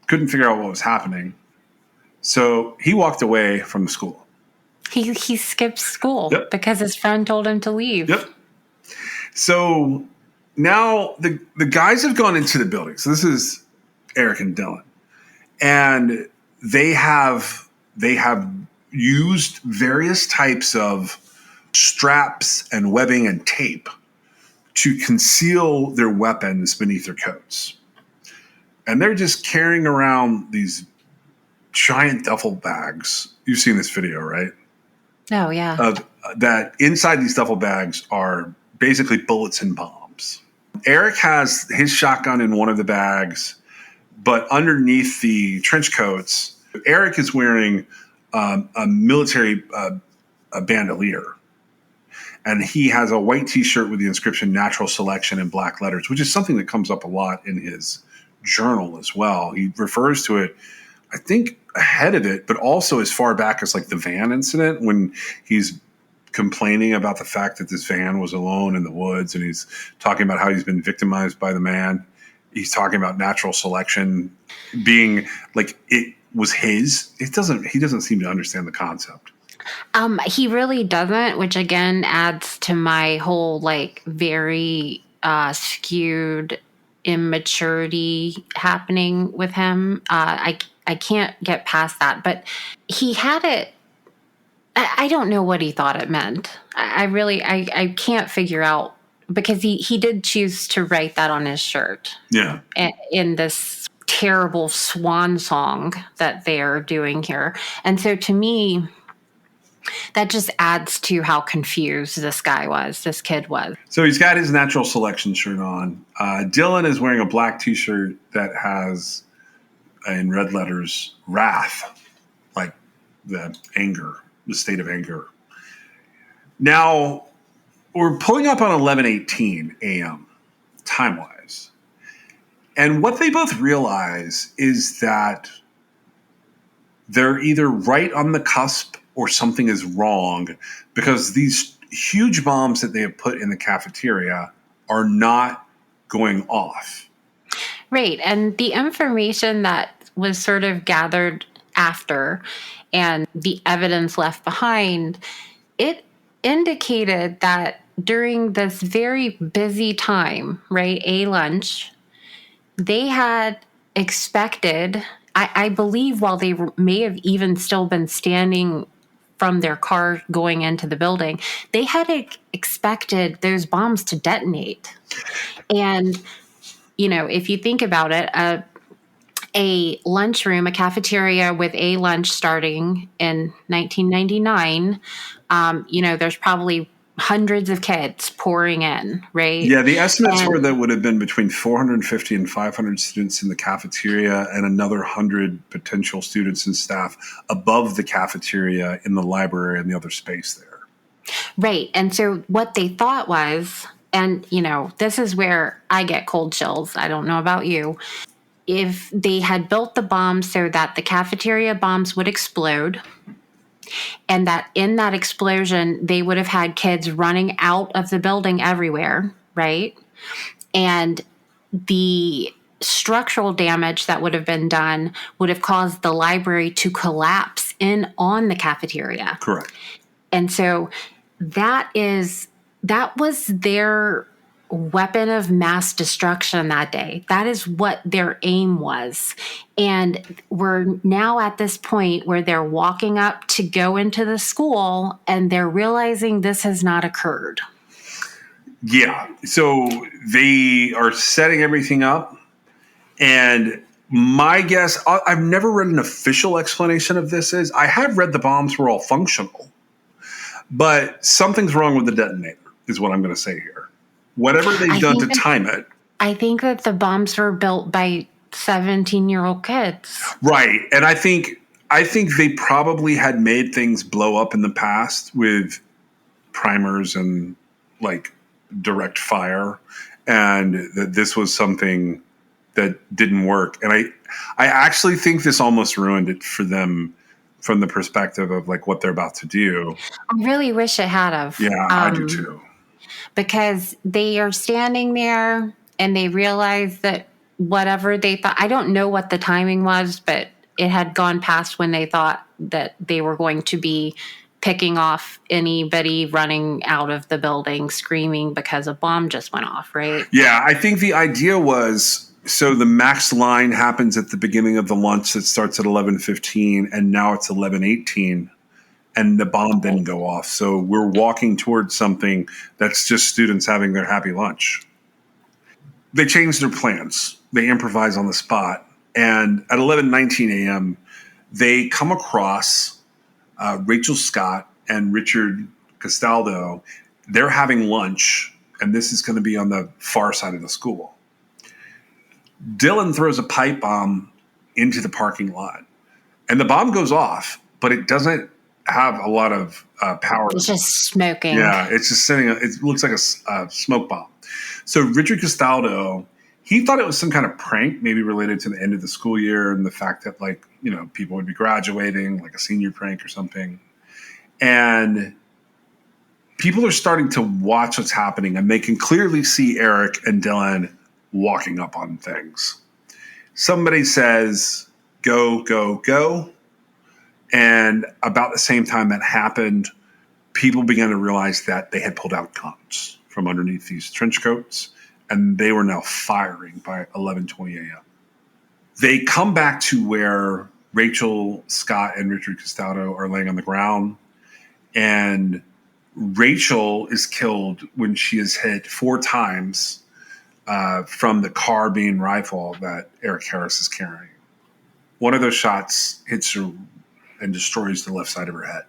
couldn't figure out what was happening. So he walked away from the school. He skipped school Yep. because his friend told him to leave. Yep. So now the guys have gone into the building. So this is Eric and Dylan. And they have used various types of straps and webbing and tape to conceal their weapons beneath their coats. And they're just carrying around these giant duffel bags. You've seen this video, right? Oh, yeah. That inside these duffel bags are basically bullets and bombs. Eric has his shotgun in one of the bags, but underneath the trench coats, Eric is wearing a military a bandolier. And he has a white T-shirt with the inscription "Natural Selection" in black letters, which is something that comes up a lot in his journal as well. He refers to it, I think, ahead of it, but also as far back as like the van incident when he's complaining about the fact that this van was alone in the woods, and he's talking about how he's been victimized by the man. He's talking about natural selection being like it was his. He doesn't seem to understand the concept. He really doesn't, which again adds to my whole like very skewed immaturity happening with him. I can't get past that, but he had it. I don't know what he thought it meant. I can't figure out, because he did choose to write that on his shirt. Yeah. In this terrible swan song that they're doing here. And so to me, that just adds to how confused this kid was. So he's got his natural selection shirt on. Dylan is wearing a black T-shirt that has, in red letters, wrath, like the state of anger. Now, we're pulling up on 11:18 a.m. time-wise. And what they both realize is that they're either right on the cusp or something is wrong, because these huge bombs that they have put in the cafeteria are not going off. Right. And the information that was sort of gathered after and the evidence left behind, it indicated that during this very busy time, right, lunch, they had expected, I believe while they may have even still been standing from their car going into the building, they had expected those bombs to detonate. And, you know, if you think about it, a lunchroom, a cafeteria with a lunch starting in 1999, there's probably hundreds of kids pouring in, right? Yeah, the estimates were that would have been between 450 and 500 students in the cafeteria and another 100 potential students and staff above the cafeteria in the library and the other space there. Right. And so what they thought was, and, this is where I get cold chills. I don't know about you. If they had built the bombs so that the cafeteria bombs would explode, and that in that explosion, they would have had kids running out of the building everywhere, right? And the structural damage that would have been done would have caused the library to collapse in on the cafeteria. Correct. And so that was their weapon of mass destruction that day. That is what their aim was. And we're now at this point where they're walking up to go into the school and they're realizing this has not occurred. Yeah. So they are setting everything up. And my guess, I've never read an official explanation of this, is I have read the bombs were all functional, but something's wrong with the detonator is what I'm going to say here. Whatever they've done to time it. I think that the bombs were built by 17-year-old kids. Right. And I think they probably had made things blow up in the past with primers and like direct fire, and that this was something that didn't work. And I actually think this almost ruined it for them from the perspective of like what they're about to do. I really wish it had of. Yeah, I do too. Because they are standing there and they realize that whatever they thought, I don't know what the timing was, but it had gone past when they thought that they were going to be picking off anybody running out of the building screaming because a bomb just went off, right? Yeah, I think the idea was, so the max line happens at the beginning of the lunch that starts at 11:15, and now it's 11:18, and the bomb didn't go off. So we're walking towards something that's just students having their happy lunch. They changed their plans. They improvise on the spot. And at 11:19 a.m., they come across Rachel Scott and Richard Castaldo. They're having lunch, and this is going to be on the far side of the school. Dylan throws a pipe bomb into the parking lot, and the bomb goes off, but it doesn't have a lot of power. It's just smoking. Yeah, it's just sitting. It looks like a smoke bomb. So Richard Castaldo, he thought it was some kind of prank, maybe related to the end of the school year and the fact that, like, you know, people would be graduating, like a senior prank or something. And people are starting to watch what's happening, and they can clearly see Eric and Dylan walking up on things. Somebody says, "Go, go, go." And about the same time that happened, people began to realize that they had pulled out guns from underneath these trench coats, and they were now firing by 11:20 a.m. They come back to where Rachel Scott and Richard Castaldo are laying on the ground, and Rachel is killed when she is hit 4 times from the carbine rifle that Eric Harris is carrying. One of those shots hits her and destroys the left side of her head.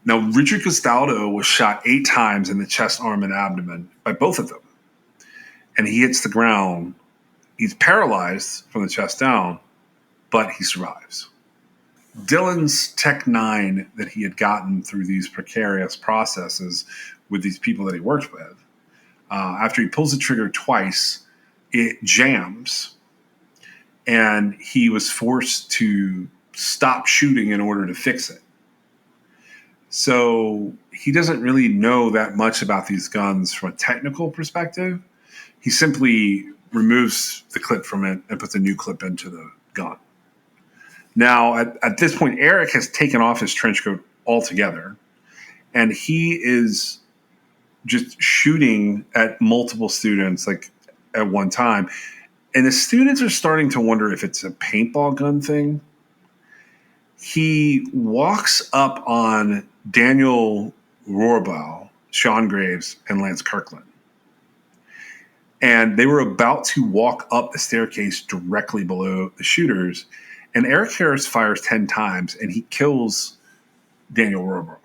Now, Richard Castaldo was shot 8 times in the chest, arm, and abdomen by both of them. And he hits the ground. He's paralyzed from the chest down, but he survives. Dylan's Tech 9 that he had gotten through these precarious processes with these people that he worked with, after he pulls the trigger twice, it jams, and he was forced to stop shooting in order to fix it. So he doesn't really know that much about these guns from a technical perspective. He simply removes the clip from it and puts a new clip into the gun. Now, at this point, Eric has taken off his trench coat altogether, and he is just shooting at multiple students, like at one time. And the students are starting to wonder if it's a paintball gun thing. He walks up on Daniel Rohrbaugh, Sean Graves, and Lance Kirkland. And they were about to walk up the staircase directly below the shooters. And Eric Harris fires 10 times, and he kills Daniel Rohrbaugh.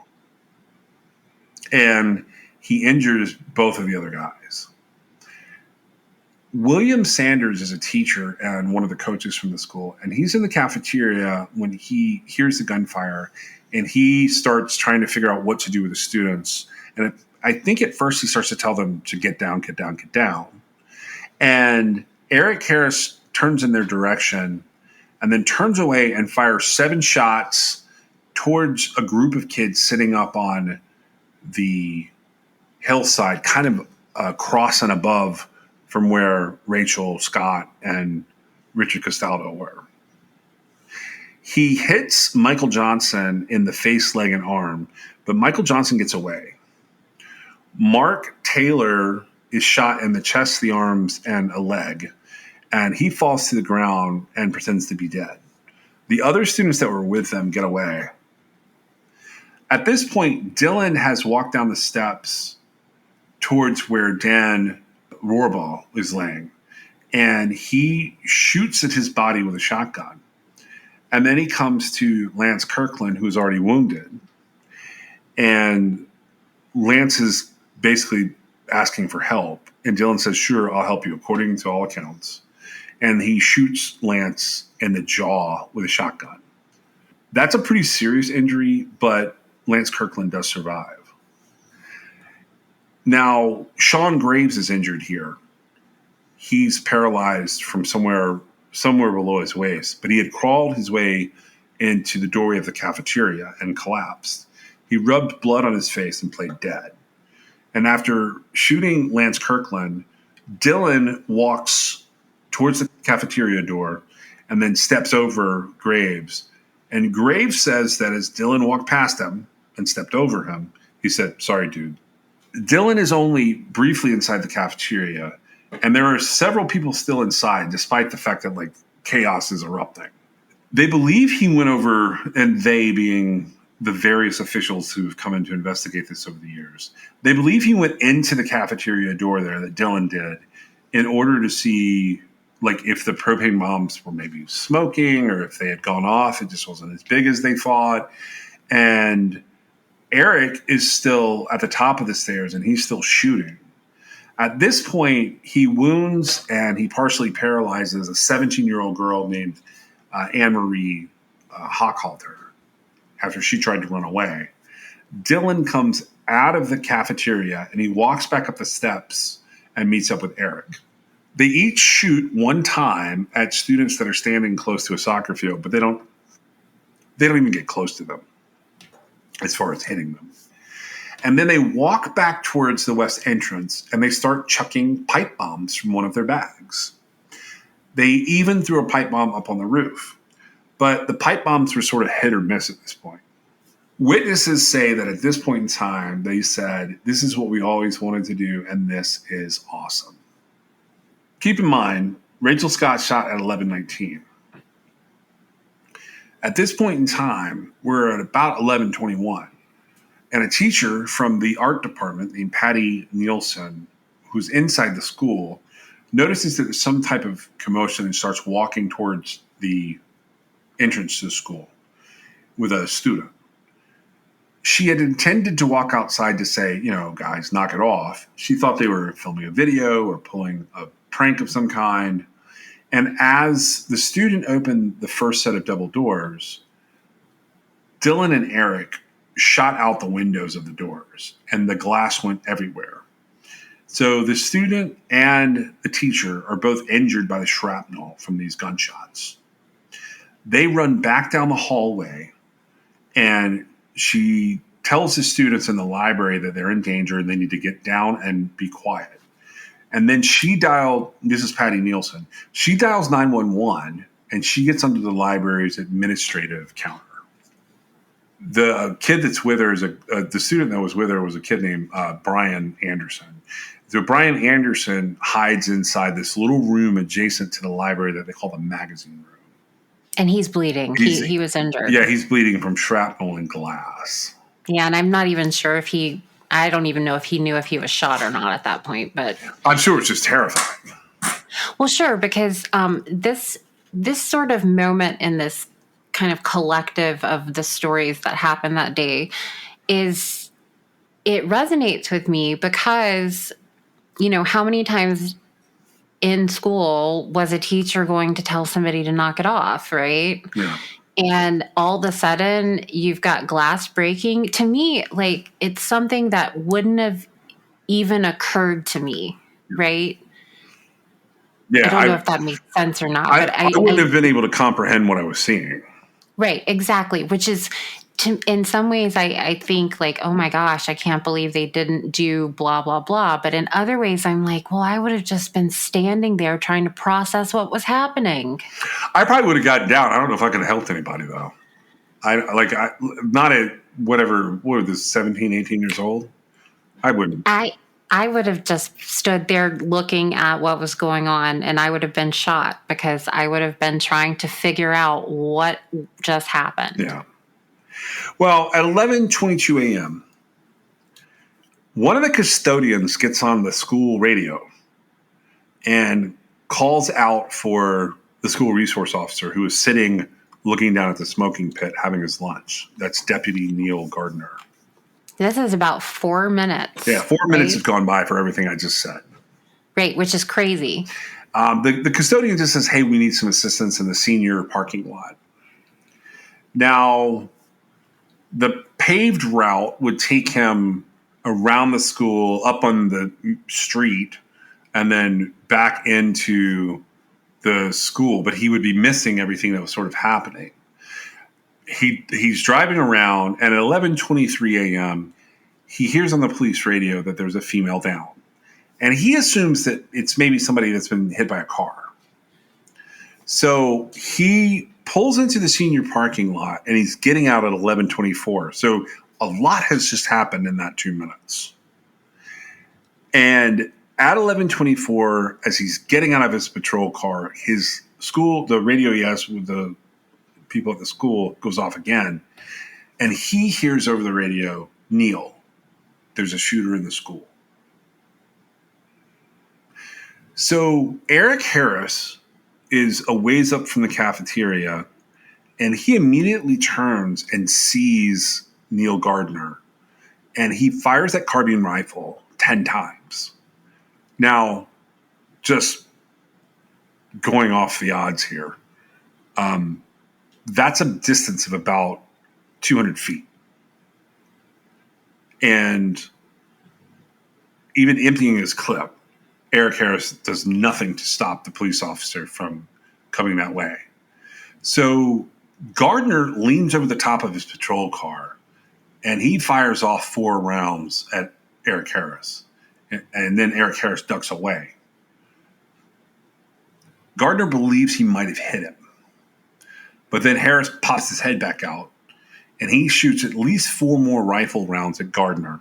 And he injures both of the other guys. William Sanders is a teacher and one of the coaches from the school, and he's in the cafeteria when he hears the gunfire, and he starts trying to figure out what to do with the students. And I think at first he starts to tell them to get down, get down, get down. And Eric Harris turns in their direction and then turns away and fires 7 shots towards a group of kids sitting up on the hillside, kind of across and above from where Rachel Scott and Richard Castaldo were. He hits Michael Johnson in the face, leg, and arm, but Michael Johnson gets away. Mark Taylor is shot in the chest, the arms, and a leg. And he falls to the ground and pretends to be dead. The other students that were with them get away. At this point, Dylan has walked down the steps towards where Dan Rohrbach is laying. And he shoots at his body with a shotgun. And then he comes to Lance Kirkland, who's already wounded. And Lance is basically asking for help. And Dylan says, sure, I'll help you, according to all accounts. And he shoots Lance in the jaw with a shotgun. That's a pretty serious injury, but Lance Kirkland does survive. Now, Sean Graves is injured here. He's paralyzed from somewhere below his waist, but he had crawled his way into the doorway of the cafeteria and collapsed. He rubbed blood on his face and played dead. And after shooting Lance Kirkland, Dylan walks towards the cafeteria door and then steps over Graves. And Graves says that as Dylan walked past him and stepped over him, he said, sorry, dude. Dylan is only briefly inside the cafeteria, and there are several people still inside, despite the fact that like chaos is erupting. They believe he went over, and they being the various officials who've come in to investigate this over the years, they believe he went into the cafeteria door there that Dylan did in order to see like if the propane bombs were maybe smoking or if they had gone off. It just wasn't as big as they thought. And Eric is still at the top of the stairs and he's still shooting. At this point, he wounds and he partially paralyzes a 17-year-old girl named Anne-Marie Hochhalter after she tried to run away. Dylan comes out of the cafeteria and he walks back up the steps and meets up with Eric. They each shoot one time at students that are standing close to a soccer field, but they don't even get close to them as far as hitting them. And then they walk back towards the west entrance and they start chucking pipe bombs from one of their bags. They even threw a pipe bomb up on the roof, but the pipe bombs were sort of hit or miss at this point. Witnesses say that at this point in time, they said, this is what we always wanted to do, and this is awesome. Keep in mind, Rachel Scott shot at 11:19. At this point in time, we're at about 11:21. And a teacher from the art department named Patty Nielsen, who's inside the school, notices that there's some type of commotion and starts walking towards the entrance to the school with a student. She had intended to walk outside to say, guys, knock it off. She thought they were filming a video or pulling a prank of some kind. And as the student opened the first set of double doors, Dylan and Eric shot out the windows of the doors and the glass went everywhere. So the student and the teacher are both injured by the shrapnel from these gunshots. They run back down the hallway and she tells the students in the library that they're in danger and they need to get down and be quiet. And then this is Patty Nielsen, she dials 911 and she gets under the library's administrative counter. The kid that's with her the student that was with her was a kid named Brian Anderson. So Brian Anderson hides inside this little room adjacent to the library that they call the magazine room. And he's bleeding. He was injured. Yeah, he's bleeding from shrapnel and glass. Yeah, and I'm not even sure I don't even know if he knew if he was shot or not at that point, but I'm sure it's just terrifying. Well, sure, because this sort of moment in this kind of collective of the stories that happened that day it resonates with me because, how many times in school was a teacher going to tell somebody to knock it off, right? Yeah. And all of a sudden you've got glass breaking. To me, like it's something that wouldn't have even occurred to me, right? Yeah, I don't know if that makes sense or not. But I wouldn't have been able to comprehend what I was seeing. Right, exactly. Which is, in some ways, I think like, oh my gosh, I can't believe they didn't do blah, blah, blah. But in other ways, I'm like, well, I would have just been standing there trying to process what was happening. I probably would have gotten down. I don't know if I could have helped anybody, though. Not at whatever, what was this, 17, 18 years old? I wouldn't. I would have just stood there looking at what was going on, and I would have been shot because I would have been trying to figure out what just happened. Yeah. Well, at 11:22 a.m., one of the custodians gets on the school radio and calls out for the school resource officer who is sitting looking down at the smoking pit having his lunch. That's Deputy Neil Gardner. This is about 4 minutes. Yeah, 4 minutes have gone by for everything I just said. Right, which is crazy. The custodian just says, hey, we need some assistance in the senior parking lot. Now, the paved route would take him around the school, up on the street, and then back into the school, but he would be missing everything that was sort of happening. He's driving around, and at 11:23 a.m., he hears on the police radio that there's a female down. And he assumes that it's maybe somebody that's been hit by a car. So he pulls into the senior parking lot, and he's getting out at 11:24. So a lot has just happened in that 2 minutes. And at 11:24, as he's getting out of his patrol car, his school, the radio he has with the people at the school goes off again. And he hears over the radio, Neil, there's a shooter in the school. So Eric Harris is a ways up from the cafeteria, and he immediately turns and sees Neil Gardner, and he fires that carbine rifle 10 times. Now, just going off the odds here, that's a distance of about 200 feet. And even emptying his clip, Eric Harris does nothing to stop the police officer from coming that way. So Gardner leans over the top of his patrol car, and he fires off 4 rounds at Eric Harris. And then Eric Harris ducks away. Gardner believes he might have hit him. But then Harris pops his head back out, and he shoots at least 4 more rifle rounds at Gardner.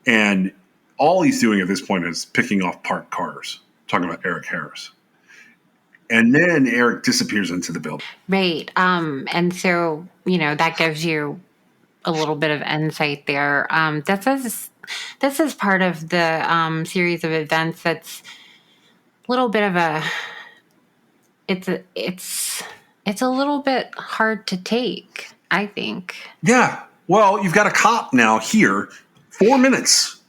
And all he's doing at this point is picking off parked cars, talking about Eric Harris. And then Eric disappears into the building. Right. And so, that gives you a little bit of insight there. This is part of the series of events that's a little bit of a it's a little bit hard to take, I think. Yeah. Well, you've got a cop now here. 4 minutes.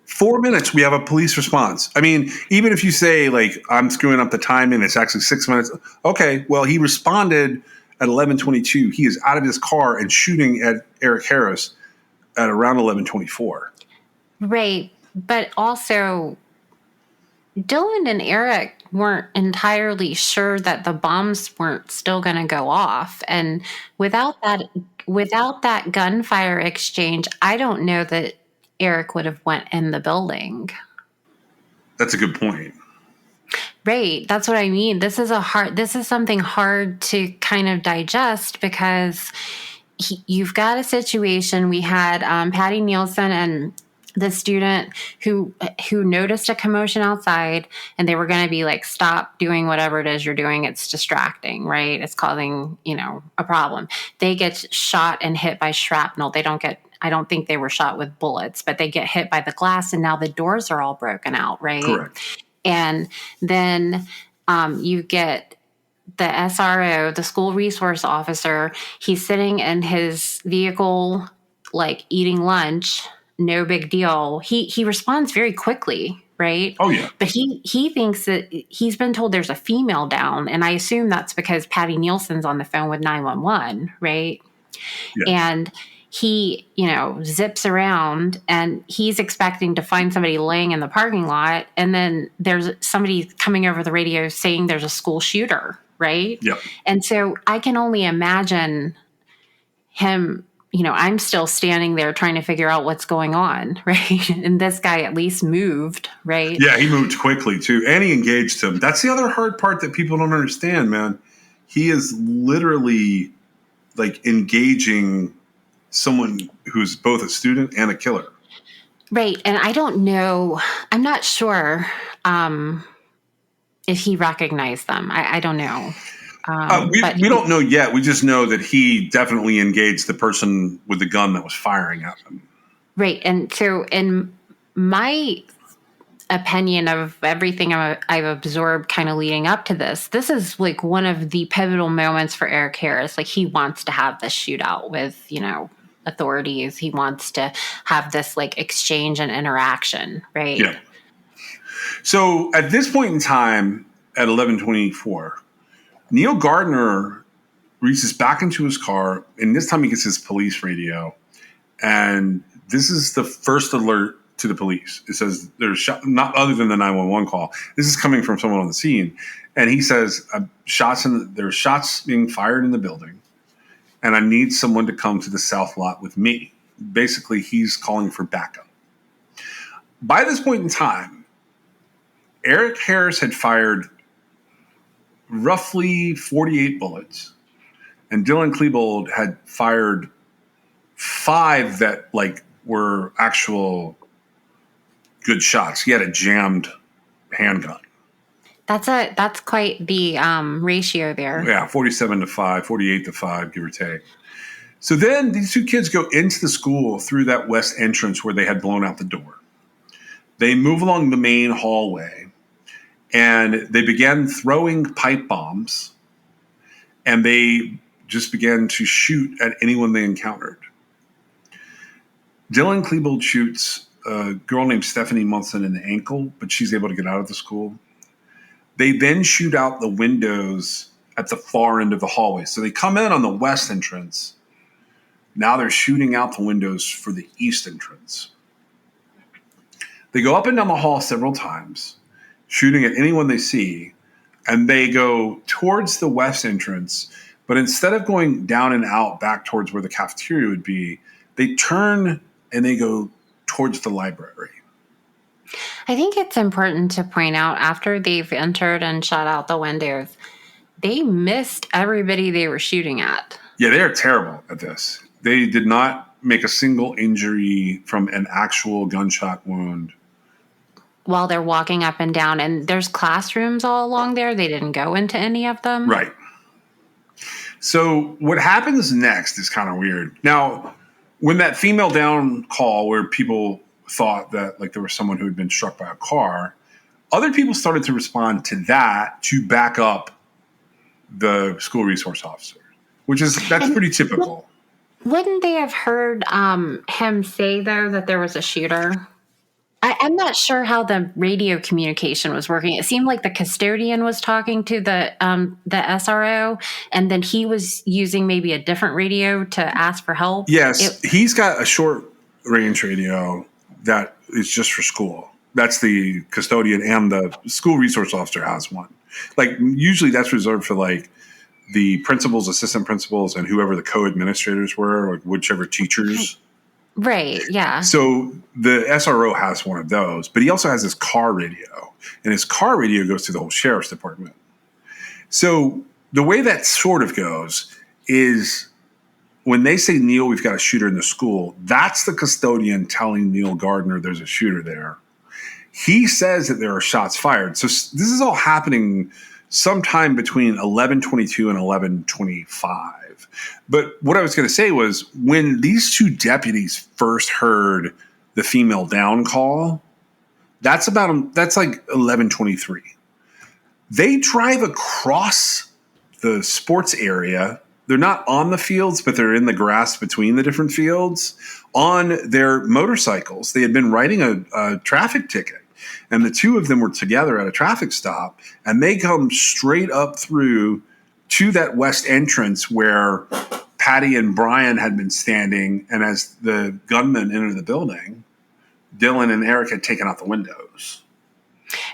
4 minutes, we have a police response. I mean, even if you say, like, I'm screwing up the timing, it's actually 6 minutes. Okay, well, he responded at 11:22. He is out of his car and shooting at Eric Harris at around 11:24. Right. But also, Dylan and Eric weren't entirely sure that the bombs weren't still going to go off. And without that gunfire exchange, I don't know that Eric would have went in the building. That's a good point. Right. That's what I mean. This is something hard to kind of digest because you've got a situation. We had Patty Nielsen and the student who noticed a commotion outside, and they were going to be like, stop doing whatever it is you're doing. It's distracting, right? It's causing, a problem. They get shot and hit by shrapnel. I don't think they were shot with bullets, but they get hit by the glass, and now the doors are all broken out, right? Correct. And then you get the SRO, the school resource officer. He's sitting in his vehicle, like eating lunch. No big deal. He responds very quickly, right? Oh, yeah. But he thinks that he's been told there's a female down, and I assume that's because Patty Nielsen's on the phone with 911, right? Yeah. And he, zips around, and he's expecting to find somebody laying in the parking lot, and then there's somebody coming over the radio saying there's a school shooter, right? Yep. And so I can only imagine him. I'm still standing there trying to figure out what's going on, right? And this guy at least moved, right? Yeah, he moved quickly, too. And he engaged him. That's the other hard part that people don't understand, man. He is literally, like, engaging someone who's both a student and a killer. Right. And I don't know, I'm not sure if he recognized them. I don't know. But We don't know yet. We just know that he definitely engaged the person with the gun that was firing at them. right. And so, in my opinion of everything I've absorbed kind of leading up to this is like one of the pivotal moments for Eric Harris. Like, he wants to have this shootout with, authorities. He wants to have this like exchange and interaction, right? Yeah. So at this point in time, at 11:24, Neil Gardner reaches back into his car, and this time he gets his police radio. And this is the first alert to the police. It says there's not other than the 911 call. This is coming from someone on the scene, and he says there's shots being fired in the building, and I need someone to come to the south lot with me. Basically, he's calling for backup. By this point in time, Eric Harris had fired roughly 48 bullets, and Dylan Klebold had fired 5 that were actual good shots. He had a jammed handgun. That's quite the ratio there. Yeah, 47-5, 48-5, give or take. So then these two kids go into the school through that west entrance where they had blown out the door. They move along the main hallway, and they began throwing pipe bombs, and they just began to shoot at anyone they encountered. Dylan Klebold shoots a girl named Stephanie Munson in the ankle, but she's able to get out of the school. They then shoot out the windows at the far end of the hallway. So they come in on the west entrance. Now they're shooting out the windows for the east entrance. They go up and down the hall several times, shooting at anyone they see, and they go towards the west entrance. But instead of going down and out back towards where the cafeteria would be, they turn and they go towards the library. I think it's important to point out, after they've entered and shot out the windows, they missed everybody they were shooting at. Yeah, they are terrible at this. They did not make a single injury from an actual gunshot wound while they're walking up and down. And there's classrooms all along there. They didn't go into any of them. Right. So what happens next is kind of weird. Now, when that female down call where people thought that there was someone who had been struck by a car, other people started to respond to that to back up the school resource officer, that's pretty typical. Wouldn't they have heard him say, though, that there was a shooter? I'm not sure how the radio communication was working. It seemed like the custodian was talking to the SRO, and then he was using maybe a different radio to ask for help. Yes, he's got a short range radio that is just for school. That's the custodian, and the school resource officer has one. Usually that's reserved for the principals, assistant principals, and whoever the co-administrators were, whichever teachers. Right, yeah. So the SRO has one of those, but he also has his car radio, and his car radio goes to the whole sheriff's department. So the way that sort of goes is when they say, Neil, we've got a shooter in the school, that's the custodian telling Neil Gardner there's a shooter there. He says that there are shots fired. So this is all happening sometime between 11:22 and 11:25. But what I was going to say was, when these two deputies first heard the female down call, that's like 11:23. They drive across the sports area. They're not on the fields, but they're in the grass between the different fields on their motorcycles. They had been writing a traffic ticket, and the two of them were together at a traffic stop, and they come straight up through to that west entrance where Patty and Brian had been standing, and as the gunmen entered the building, Dylan and Eric had taken out the windows.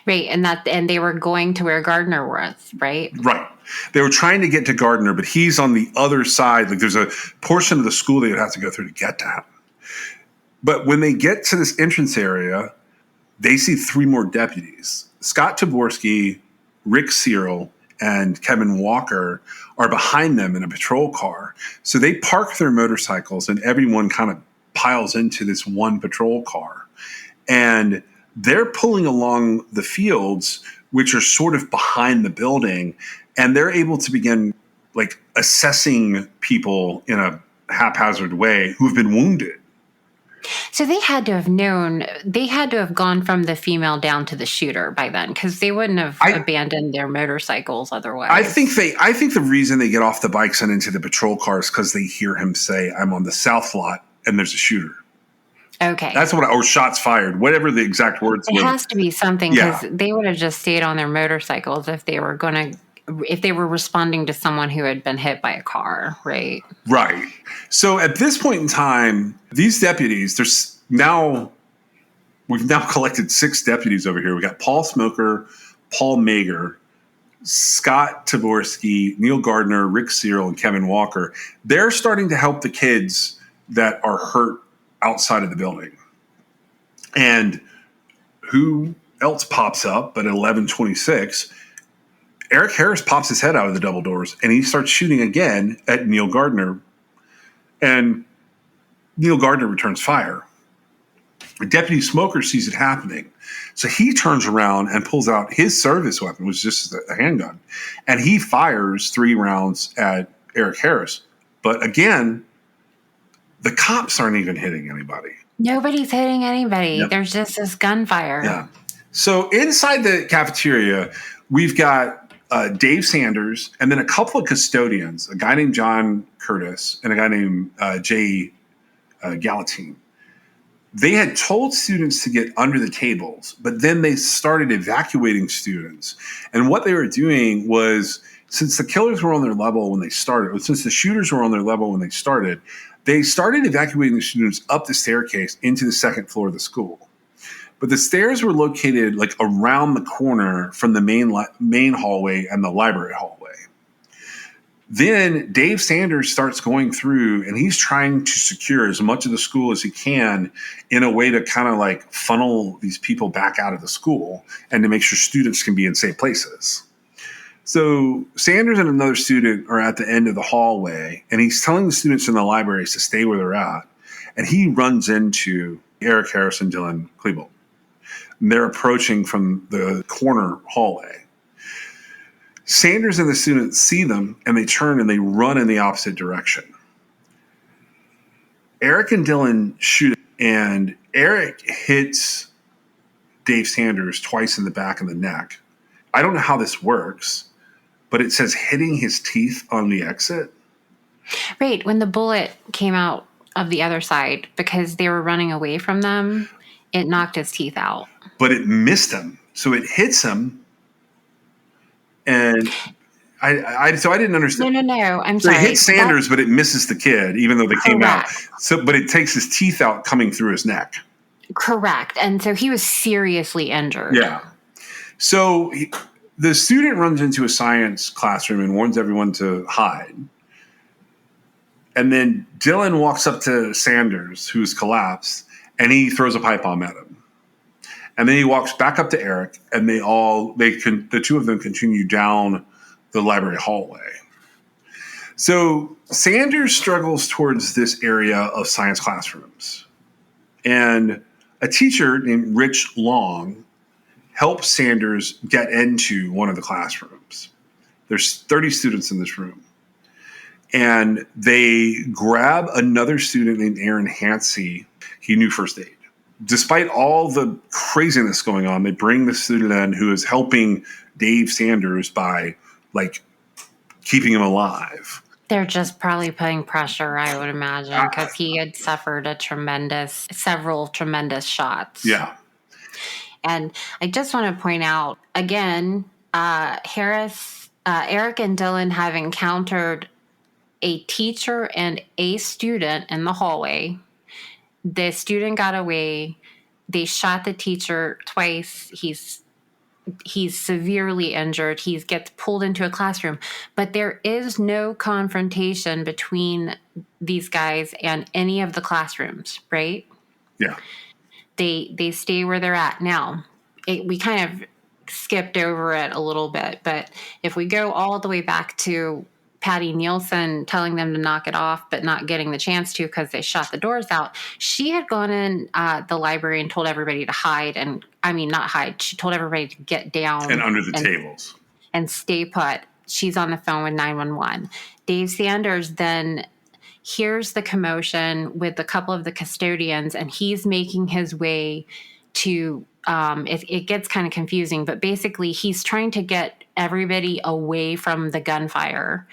Right, and they were going to where Gardner was, right? Right. They were trying to get to Gardner, but he's on the other side. There's a portion of the school they would have to go through to get to him. But when they get to this entrance area, they see 3 more deputies. Scott Taborski, Rick Cyril, and Kevin Walker are behind them in a patrol car. So they park their motorcycles, and everyone kind of piles into this one patrol car. And they're pulling along the fields, which are sort of behind the building, and they're able to begin like assessing people in a haphazard way who've been wounded. So they had to have gone from the female down to the shooter by then, because they wouldn't have abandoned their motorcycles otherwise. I think the reason they get off the bikes and into the patrol cars because they hear him say, "I'm on the south lot and there's a shooter." Okay. That's or shots fired, whatever the exact words were. It has to be something, because they would have just stayed on their motorcycles if they were responding to someone who had been hit by a car, right? Right. So at this point in time, these deputies, we've now collected 6 deputies over here. We got Paul Smoker, Paul Mager, Scott Taborski, Neil Gardner, Rick Searle, and Kevin Walker. They're starting to help the kids that are hurt outside of the building. And who else pops up but at 11:26? Eric Harris pops his head out of the double doors and he starts shooting again at Neil Gardner. And Neil Gardner returns fire. Deputy Smoker sees it happening. So he turns around and pulls out his service weapon, which is just a handgun. And he fires 3 rounds at Eric Harris. But again, the cops aren't even hitting anybody. Nobody's hitting anybody. Yep. There's just this gunfire. Yeah. So inside the cafeteria, we've got Dave Sanders and then a couple of custodians, a guy named John Curtis and a guy named Jay Galatine. They had told students to get under the tables, but then they started evacuating students. And what they were doing was, since the killers were on their level when they started, or since the shooters were on their level when they started evacuating the students up the staircase into the 2nd floor of the school. But the stairs were located like around the corner from the main hallway and the library hallway. Then Dave Sanders starts going through and he's trying to secure as much of the school as he can in a way to kind of like funnel these people back out of the school and to make sure students can be in safe places. So Sanders and another student are at the end of the hallway and he's telling the students in the libraries to stay where they're at. And he runs into Eric Harris and Dylan Klebold. They're approaching from the corner hallway. Sanders and the students see them, and they turn and they run in the opposite direction. Eric and Dylan shoot, and Eric hits Dave Sanders twice in the back of the neck. I don't know how this works, but it says hitting his teeth on the exit. Right. When the bullet came out of the other side, because they were running away from them, it knocked his teeth out. But it missed him. So it hits him. And I didn't understand. No. I'm sorry. It hits Sanders, but it misses the kid, even though they came out. So, but it takes his teeth out coming through his neck. Correct. And so he was seriously injured. Yeah. So the student runs into a science classroom and warns everyone to hide. And then Dylan walks up to Sanders, who's collapsed, and he throws a pipe bomb at him. And then he walks back up to Eric, and the 2 of them continue down the library hallway. So Sanders struggles towards this area of science classrooms. And a teacher named Rich Long helps Sanders get into one of the classrooms. There's 30 students in this room. And they grab another student named Aaron Hansey. He knew first aid. Despite all the craziness going on, they bring the student in who is helping Dave Sanders by like keeping him alive. They're just probably putting pressure, I would imagine, because he had suffered several tremendous shots. Yeah. And I just want to point out again, Eric and Dylan have encountered a teacher and a student in the hallway. The student got away. They shot the teacher twice. He's severely injured. He gets pulled into a classroom. But there is no confrontation between these guys and any of the classrooms, right? Yeah. They stay where they're at. Now, we kind of skipped over it a little bit, but if we go all the way back to Patty Nielsen telling them to knock it off, but not getting the chance to because they shot the doors out. She had gone in the library and told everybody to hide. And I mean, not hide. She told everybody to get down And under the tables. And stay put. She's on the phone with 911. Dave Sanders then hears the commotion with a couple of the custodians, and he's making his way to it gets kind of confusing, but basically he's trying to get everybody away from the gunfire,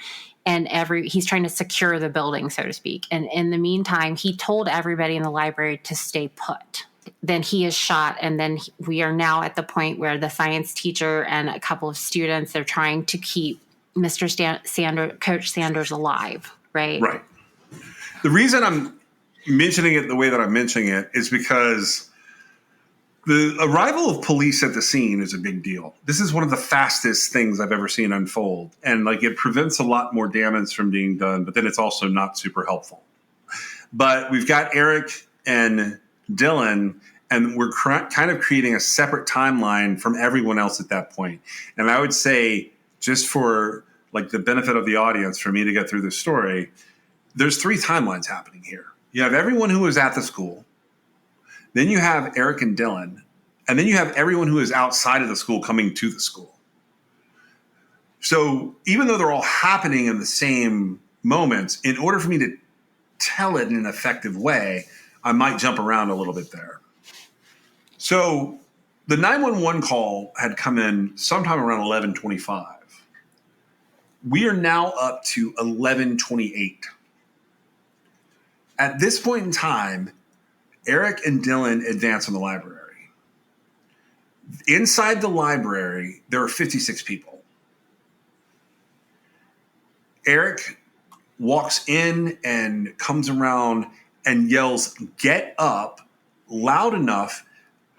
and he's trying to secure the building, so to speak. And in the meantime, he told everybody in the library to stay put. Then he is shot, and then we are now at the point where the science teacher and a couple of students, they're trying to keep Coach Sanders alive, right? Right. The reason I'm mentioning it the way that I'm mentioning it is because the arrival of police at the scene is a big deal. This is one of the fastest things I've ever seen unfold. And like, it prevents a lot more damage from being done, but then it's also not super helpful. But we've got Eric and Dylan, and we're kind of creating a separate timeline from everyone else at that point. And I would say, just for like the benefit of the audience, for me to get through this story, there's 3 timelines happening here. You have everyone who was at the school. Then you have Eric and Dylan. And then you have everyone who is outside of the school coming to the school. So even though they're all happening in the same moments, in order for me to tell it in an effective way, I might jump around a little bit there. So the 911 call had come in sometime around 11:25. We are now up to 11:28. At this point in time, Eric and Dylan advance on the library. Inside the library, there are 56 people. Eric walks in and comes around and yells, "Get up," loud enough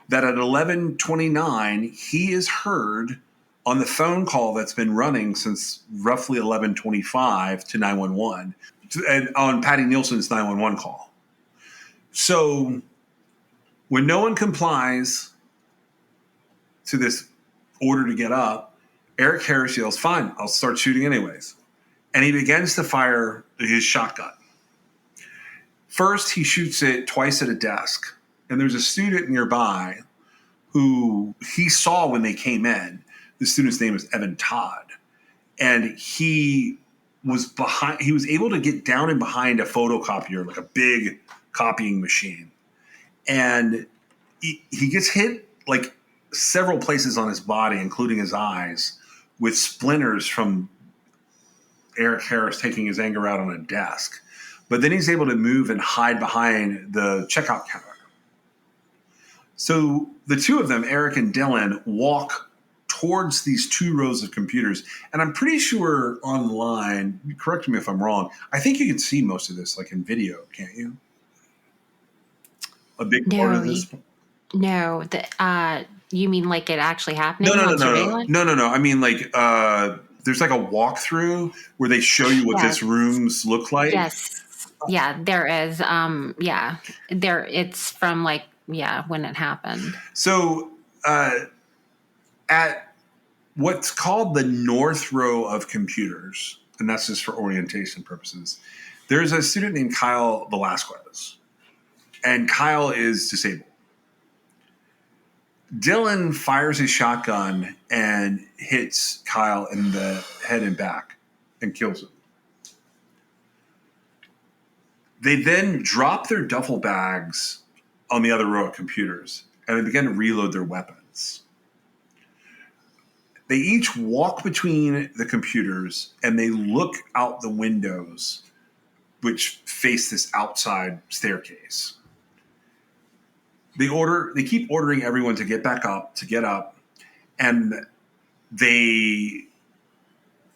that at 11:29, he is heard on the phone call that's been running since roughly 11:25 to 911, and on Patty Nielsen's 911 call. So when no one complies to this order to get up, Eric Harris yells, "Fine, I'll start shooting anyways." And he begins to fire his shotgun. First, he shoots it twice at a desk. And there's a student nearby who he saw when they came in. The student's name is Evan Todd. And he was able to get down and behind a photocopier, like a big copying machine. And he gets hit like several places on his body, including his eyes, with splinters from Eric Harris taking his anger out on a desk. But then he's able to move and hide behind the checkout counter. So the two of them, Eric and Dylan, walk towards these 2 rows of computers. And I'm pretty sure online, correct me if I'm wrong, I think you can see most of this like in video, can't you? A big part of this? No. You mean like it actually happening? No. I mean like there's like a walkthrough where they show you what this rooms look like. Yes. Yeah, there is. It's from like, when it happened. So at what's called the north row of computers, and that's just for orientation purposes, there's a student named Kyle Velasquez. And Kyle is disabled. Dylan fires his shotgun and hits Kyle in the head and back and kills him. They then drop their duffel bags on the other row of computers and they begin to reload their weapons. They each walk between the computers and they look out the windows which face this outside staircase. They keep ordering everyone to get back up, to get up, and they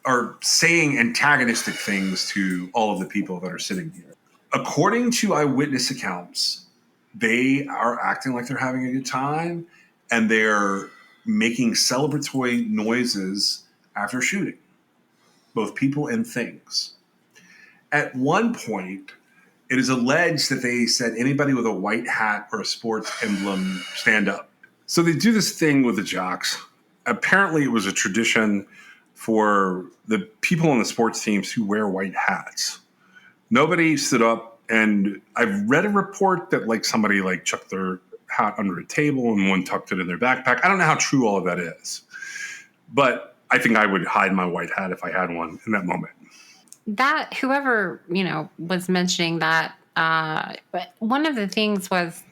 are saying antagonistic things to all of the people that are sitting here. According to eyewitness accounts, they are acting like they're having a good time, and they're making celebratory noises after shooting, both people and things. At one point, it is alleged that they said anybody with a white hat or a sports emblem, stand up. So they do this thing with the jocks. Apparently it was a tradition for the people on the sports teams who wear white hats. Nobody stood up, and I've read a report that like somebody like chucked their hat under a table and one tucked it in their backpack. I don't know how true all of that is, but I think I would hide my white hat if I had one in that moment. That whoever, was mentioning that, but one of the things was,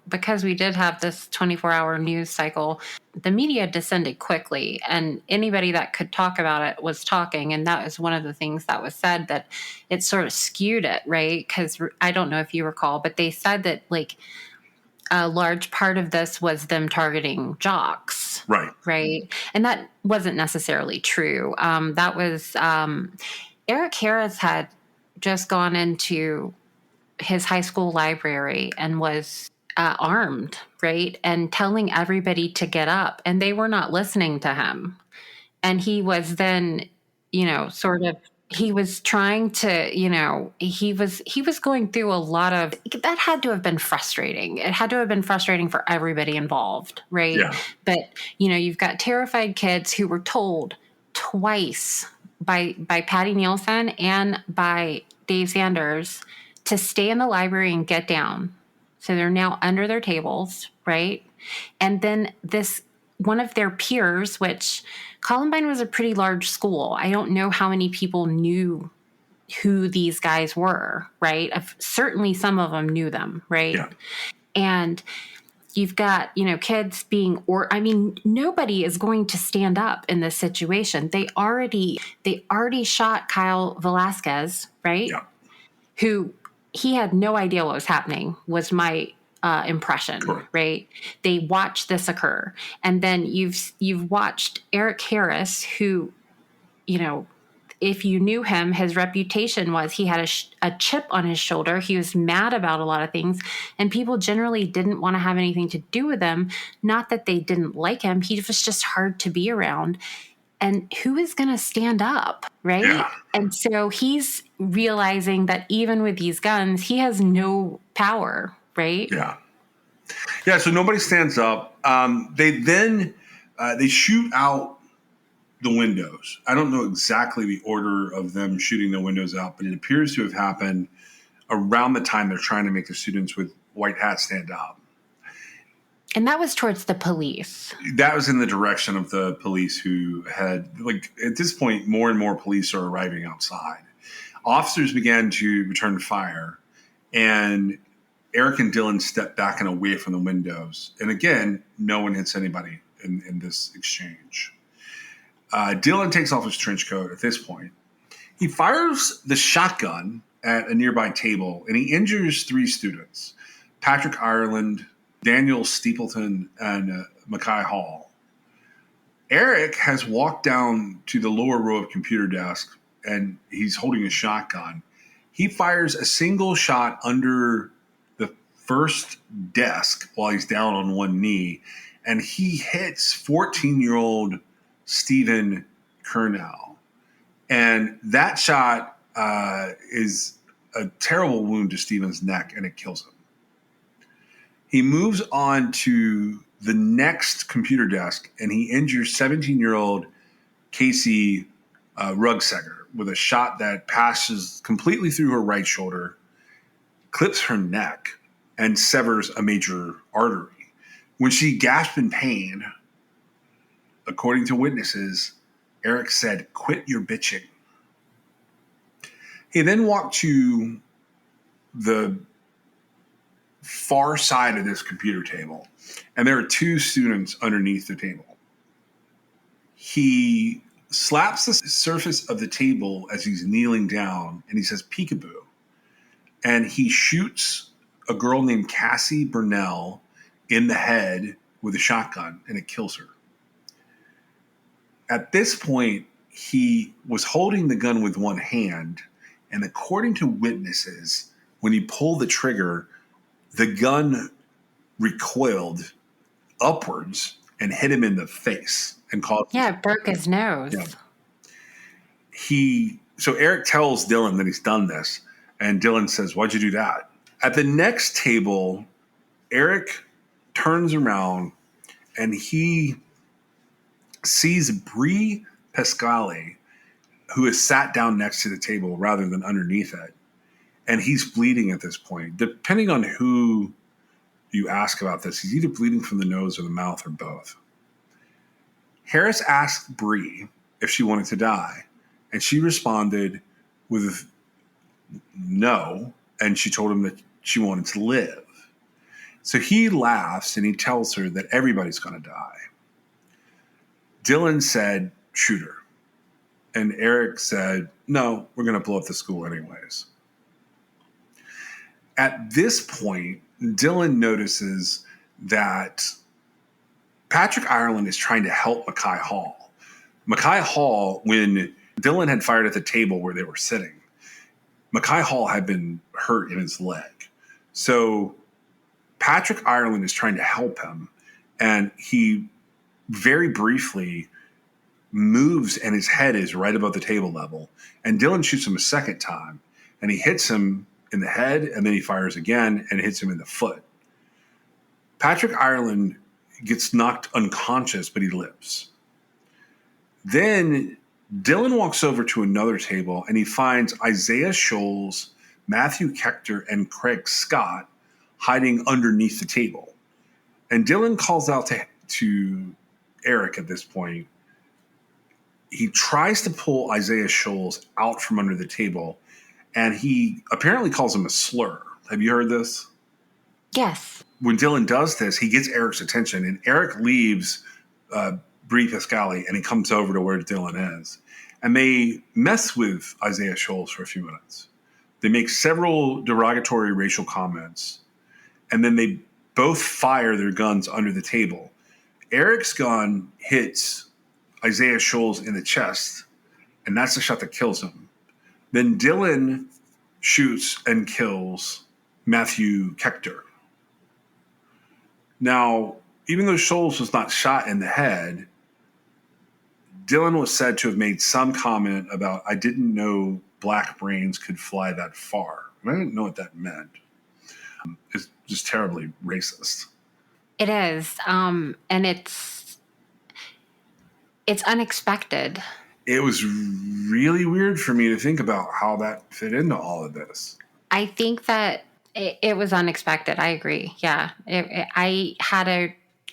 because we did have this 24-hour news cycle, the media descended quickly, and anybody that could talk about it was talking. And that was one of the things that was said, that it sort of skewed it, right? Because I don't know if you recall, but they said that like a large part of this was them targeting jocks. Right. And that wasn't necessarily true. That was Eric Harris had just gone into his high school library and was armed, right? And telling everybody to get up, and they were not listening to him. And he was then, he was trying to, he was going through a lot of, that had to have been frustrating. It had to have been frustrating for everybody involved, right? Yeah. But, you've got terrified kids who were told twice by Patty Nielsen and by Dave Sanders to stay in the library and get down. So they're now under their tables, right? And then one of their peers, which Columbine was a pretty large school. I don't know how many people knew who these guys were, right? Certainly some of them knew them, right? Yeah. And you've got, kids nobody is going to stand up in this situation. They already shot Kyle Velasquez, right? Yeah. Who he had no idea what was happening, was my impression. Correct. Right? They watched this occur. And then you've watched Eric Harris, who, if you knew him, his reputation was he had a chip on his shoulder. He was mad about a lot of things, and people generally didn't want to have anything to do with him. Not that they didn't like him. He was just hard to be around. And who is going to stand up, right? Yeah. And so he's realizing that even with these guns, he has no power, right? Yeah. Yeah, so nobody stands up. They shoot out the windows. I don't know exactly the order of them shooting the windows out, but it appears to have happened around the time they're trying to make the students with white hats stand up. And that was towards the police. That was in the direction of the police, who had, at this point, more and more police are arriving outside. Officers began to return fire, and Eric and Dylan stepped back and away from the windows. And again, no one hits anybody in this exchange. Dylan takes off his trench coat at this point. He fires the shotgun at a nearby table, and he injures 3 students, Patrick Ireland, Daniel Steepleton, and Mackay Hall. Eric has walked down to the lower row of computer desks, and he's holding a shotgun. He fires a single shot under the first desk while he's down on one knee, and he hits 14-year-old Stephen Kernell. And that shot is a terrible wound to Stephen's neck, and it kills him. He moves on to the next computer desk, and he injures 17-year-old Casey Rugseger with a shot that passes completely through her right shoulder, clips her neck, and severs a major artery. When she gasped in pain, according to witnesses, Eric said, "Quit your bitching." He then walked to the far side of this computer table, and there are 2 students underneath the table. He slaps the surface of the table as he's kneeling down, and he says, "Peekaboo." And he shoots a girl named Cassie Burnell in the head with a shotgun, and it kills her. At this point, he was holding the gun with one hand, and according to witnesses, when he pulled the trigger, the gun recoiled upwards and hit him in the face and caused. Yeah, it broke his nose. Yeah. So Eric tells Dylan that he's done this, and Dylan says, "Why'd you do that?" At the next table, Eric turns around and he sees Bree Pasquale, who is sat down next to the table rather than underneath it. And he's bleeding at this point. Depending on who you ask about this, he's either bleeding from the nose or the mouth or both. Harris asked Bree if she wanted to die, and she responded with no, and she told him that she wanted to live. So he laughs and he tells her that everybody's going to die. Dylan said, shoot her. And Eric said, no, we're going to blow up the school anyways. At this point, Dylan notices that Patrick Ireland is trying to help Mackay Hall. Mackay Hall, when Dylan had fired at the table where they were sitting, Mackay Hall had been hurt in his leg. So Patrick Ireland is trying to help him, and he very briefly moves and his head is right above the table level. And Dylan shoots him a second time, and he hits him in the head, and then he fires again and hits him in the foot. Patrick Ireland gets knocked unconscious, but he lives. Then Dylan walks over to another table, and he finds Isaiah Scholes, Matthew Kechter, and Craig Scott hiding underneath the table. And Dylan calls out to Eric at this point. He tries to pull Isaiah Scholes out from under the table, and he apparently calls him a slur. Have you heard this? Yes. When Dylan does this, he gets Eric's attention, and Eric leaves Bree Pasquale, and he comes over to where Dylan is. And they mess with Isaiah Scholes for a few minutes. They make several derogatory racial comments, and then they both fire their guns under the table. Eric's gun hits Isaiah Scholes in the chest, and that's the shot that kills him. Then Dylan shoots and kills Matthew Kechter. Now, even though Scholes was not shot in the head, Dylan was said to have made some comment about, I didn't know black brains could fly that far. And I didn't know what that meant. It's just terribly racist. It is. And it's unexpected. It was really weird for me to think about how that fit into all of this. I think that it was unexpected. I agree. Yeah. I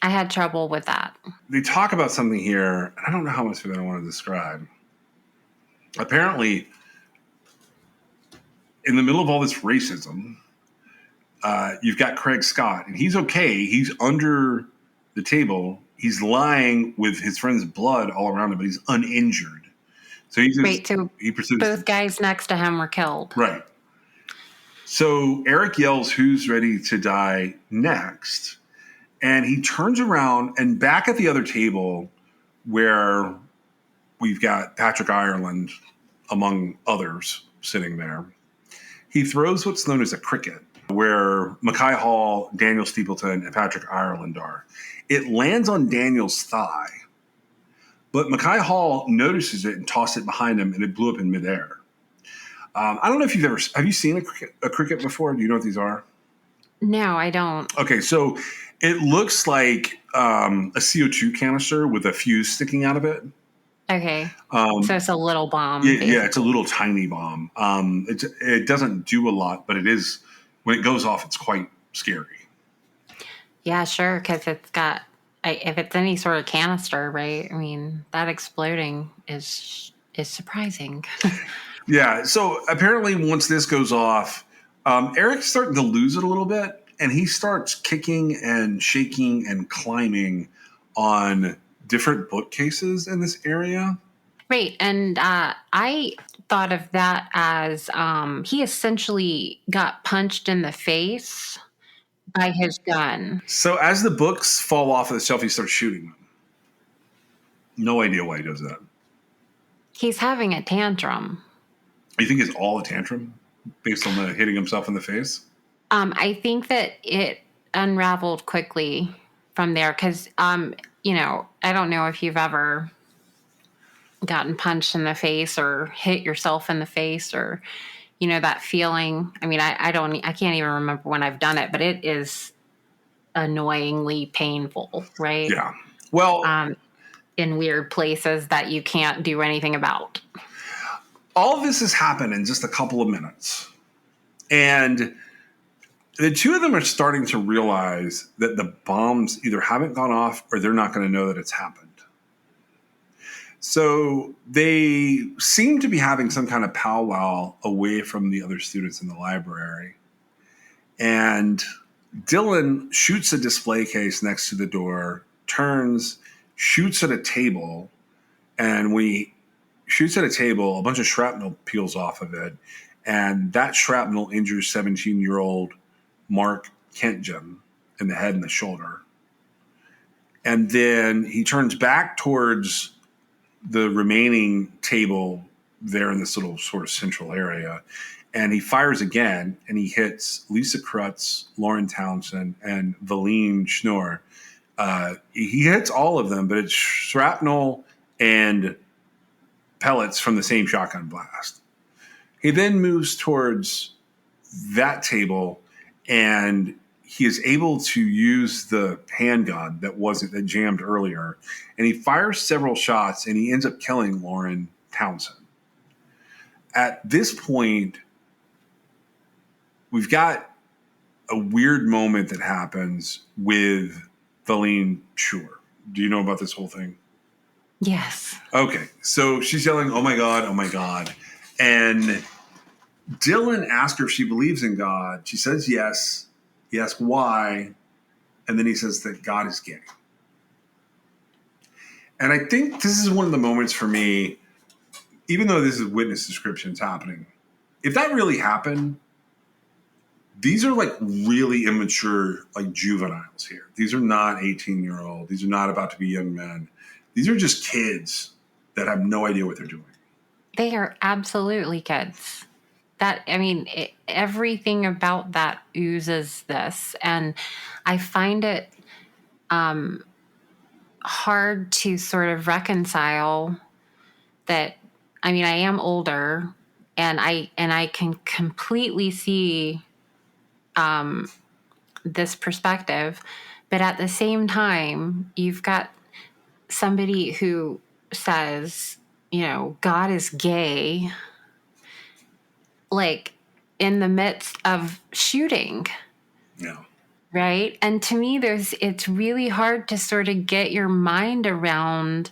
had trouble with that. They talk about something here, and I don't know how much of it I want to describe. Apparently, in the middle of all this racism, you've got Craig Scott, and he's okay. He's under the table. He's lying with his friend's blood all around him, but he's uninjured. So he pursues both guys next to him were killed. Right. So Eric yells, who's ready to die next? And he turns around, and back at the other table where we've got Patrick Ireland, among others, sitting there, he throws what's known as a cricket, where Mackay Hall, Daniel Stapleton, and Patrick Ireland are. It lands on Daniel's thigh, but Mackay Hall notices it and tosses it behind him, and it blew up in midair. I don't know if have you seen a cricket before? Do you know what these are? No, I don't. Okay, so it looks like a CO2 canister with a fuse sticking out of it. Okay. So it's a little bomb. Yeah, it's a little tiny bomb. It doesn't do a lot, but it is, when it goes off, it's quite scary. Yeah, sure, because it's got, if it's any sort of canister, right? I mean, that exploding is surprising. Yeah, so apparently once this goes off, Eric's starting to lose it a little bit, and he starts kicking and shaking and climbing on different bookcases in this area. Right, and I thought of that as he essentially got punched in the face by his gun. So as the books fall off of the shelf, he starts shooting them. No idea why he does that. He's having a tantrum. You think it's all a tantrum based on the hitting himself in the face? I think that it unraveled quickly from there because, I don't know if you've ever gotten punched in the face or hit yourself in the face or, that feeling. I mean, I can't even remember when I've done it, but it is annoyingly painful, right? Yeah. Well, in weird places that you can't do anything about. All this has happened in just a couple of minutes. And the two of them are starting to realize that the bombs either haven't gone off or they're not going to know that it's happened. So they seem to be having some kind of powwow away from the other students in the library. And Dylan shoots a display case next to the door, turns, shoots at a table, and when he shoots at a table, a bunch of shrapnel peels off of it, and that shrapnel injures 17-year-old Mark Kentgen in the head and the shoulder. And then he turns back towards the remaining table there in this little sort of central area, and he fires again, and he hits Lisa Krutz, Lauren Townsend, and Valine Schnorr. He hits all of them, but it's shrapnel and pellets from the same shotgun blast. He then moves towards that table, and he is able to use the handgun that jammed earlier, and he fires several shots, and he ends up killing Lauren Townsend. At this point, we've got a weird moment that happens with Valine Schnorr. Do you know about this whole thing? Yes. Okay, so she's yelling, "Oh my God, oh my God." And Dylan asks her if she believes in God. She says yes. He asks why. And then he says that God is gay. And I think this is one of the moments for me, even though this is witness descriptions happening, if that really happened, these are like really immature, like juveniles here. These are not 18-year-old. These are not about to be young men. These are just kids that have no idea what they're doing. They are absolutely kids. Everything about that oozes this. And I find it hard to sort of reconcile that. I am older, and I can completely see this perspective. But at the same time, you've got somebody who says, God is gay, like in the midst of shooting. Yeah. Right. And to me, it's really hard to sort of get your mind around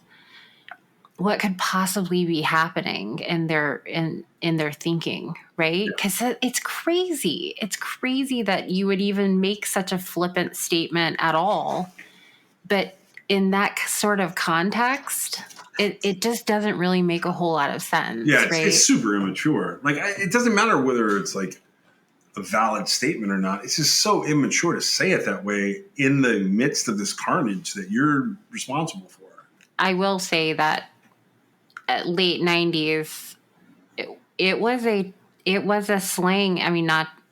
what could possibly be happening in their thinking. Right. Because it's crazy. It's crazy that you would even make such a flippant statement at all. But in that sort of context, it just doesn't really make a whole lot of sense. Yeah, right? It's super immature. Like, it doesn't matter whether it's like a valid statement or not. It's just so immature to say it that way in the midst of this carnage that you're responsible for. I will say that at late 90s, it was a slang.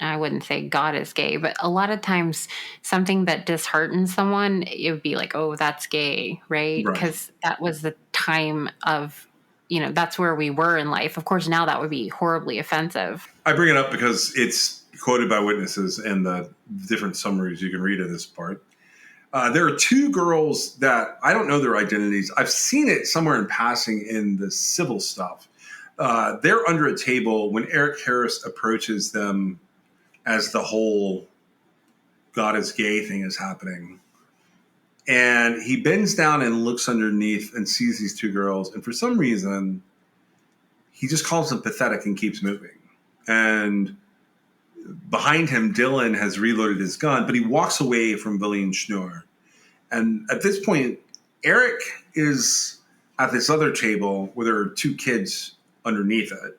I wouldn't say God is gay, but a lot of times something that disheartens someone, it would be like, oh, that's gay, right? Because that was the time of, that's where we were in life. Of course, now that would be horribly offensive. I bring it up because it's quoted by witnesses and the different summaries you can read of this part. There are two girls that I don't know their identities. I've seen it somewhere in passing in the civil stuff. They're under a table when Eric Harris approaches them as the whole God is gay thing is happening. And he bends down and looks underneath and sees these two girls. And for some reason, he just calls them pathetic and keeps moving. And behind him, Dylan has reloaded his gun, but he walks away from Valine Schnorr. And at this point, Eric is at this other table where there are two kids underneath it.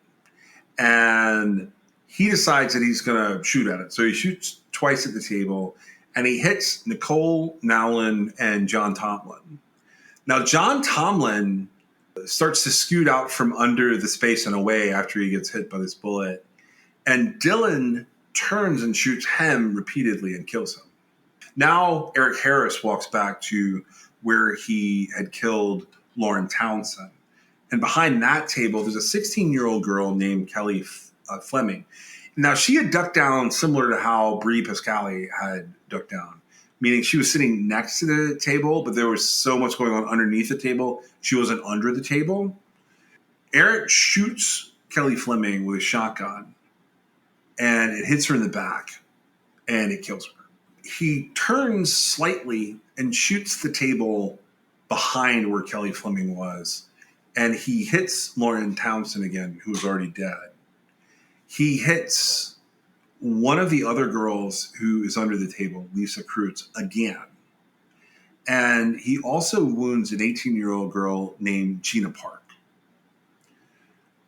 And he decides that he's going to shoot at it. So he shoots twice at the table, and he hits Nicole Nowlin and John Tomlin. Now, John Tomlin starts to scoot out from under the space and away after he gets hit by this bullet. And Dylan turns and shoots him repeatedly and kills him. Now, Eric Harris walks back to where he had killed Lauren Townsend. And behind that table, there's a 16-year-old girl named Kelly Fleming. Now, she had ducked down similar to how Bree Pascali had ducked down. meaning she was sitting next to the table, but there was so much going on underneath the table, she wasn't under the table. Eric shoots Kelly Fleming with a shotgun, and it hits her in the back, and it kills her. He turns slightly and shoots the table behind where Kelly Fleming was, and he hits Lauren Townsend again, who was already dead. He hits one of the other girls who is under the table, Lisa Kreutz, again. And he also wounds an 18-year-old girl named Gina Park.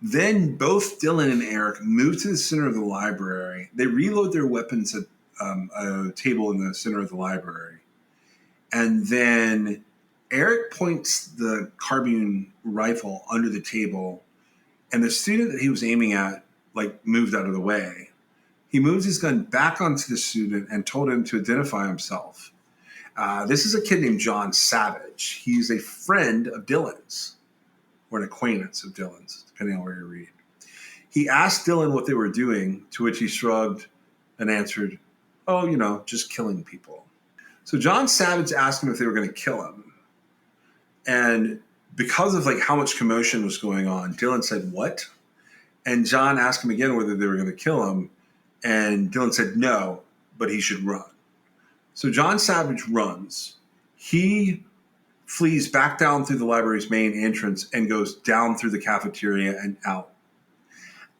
Then both Dylan and Eric move to the center of the library. They reload their weapons at a table in the center of the library. And then Eric points the carbine rifle under the table, and the student that he was aiming at moved out of the way. He moves his gun back onto the student and told him to identify himself. This is a kid named John Savage. He's a friend of Dylan's, or an acquaintance of Dylan's, depending on where you read. He asked Dylan what they were doing, to which he shrugged and answered, "Oh, just killing people." So John Savage asked him if they were going to kill him. And because of how much commotion was going on, Dylan said, "What?" And John asked him again whether they were going to kill him. And Dylan said no, but he should run. So John Savage runs. He flees back down through the library's main entrance and goes down through the cafeteria and out.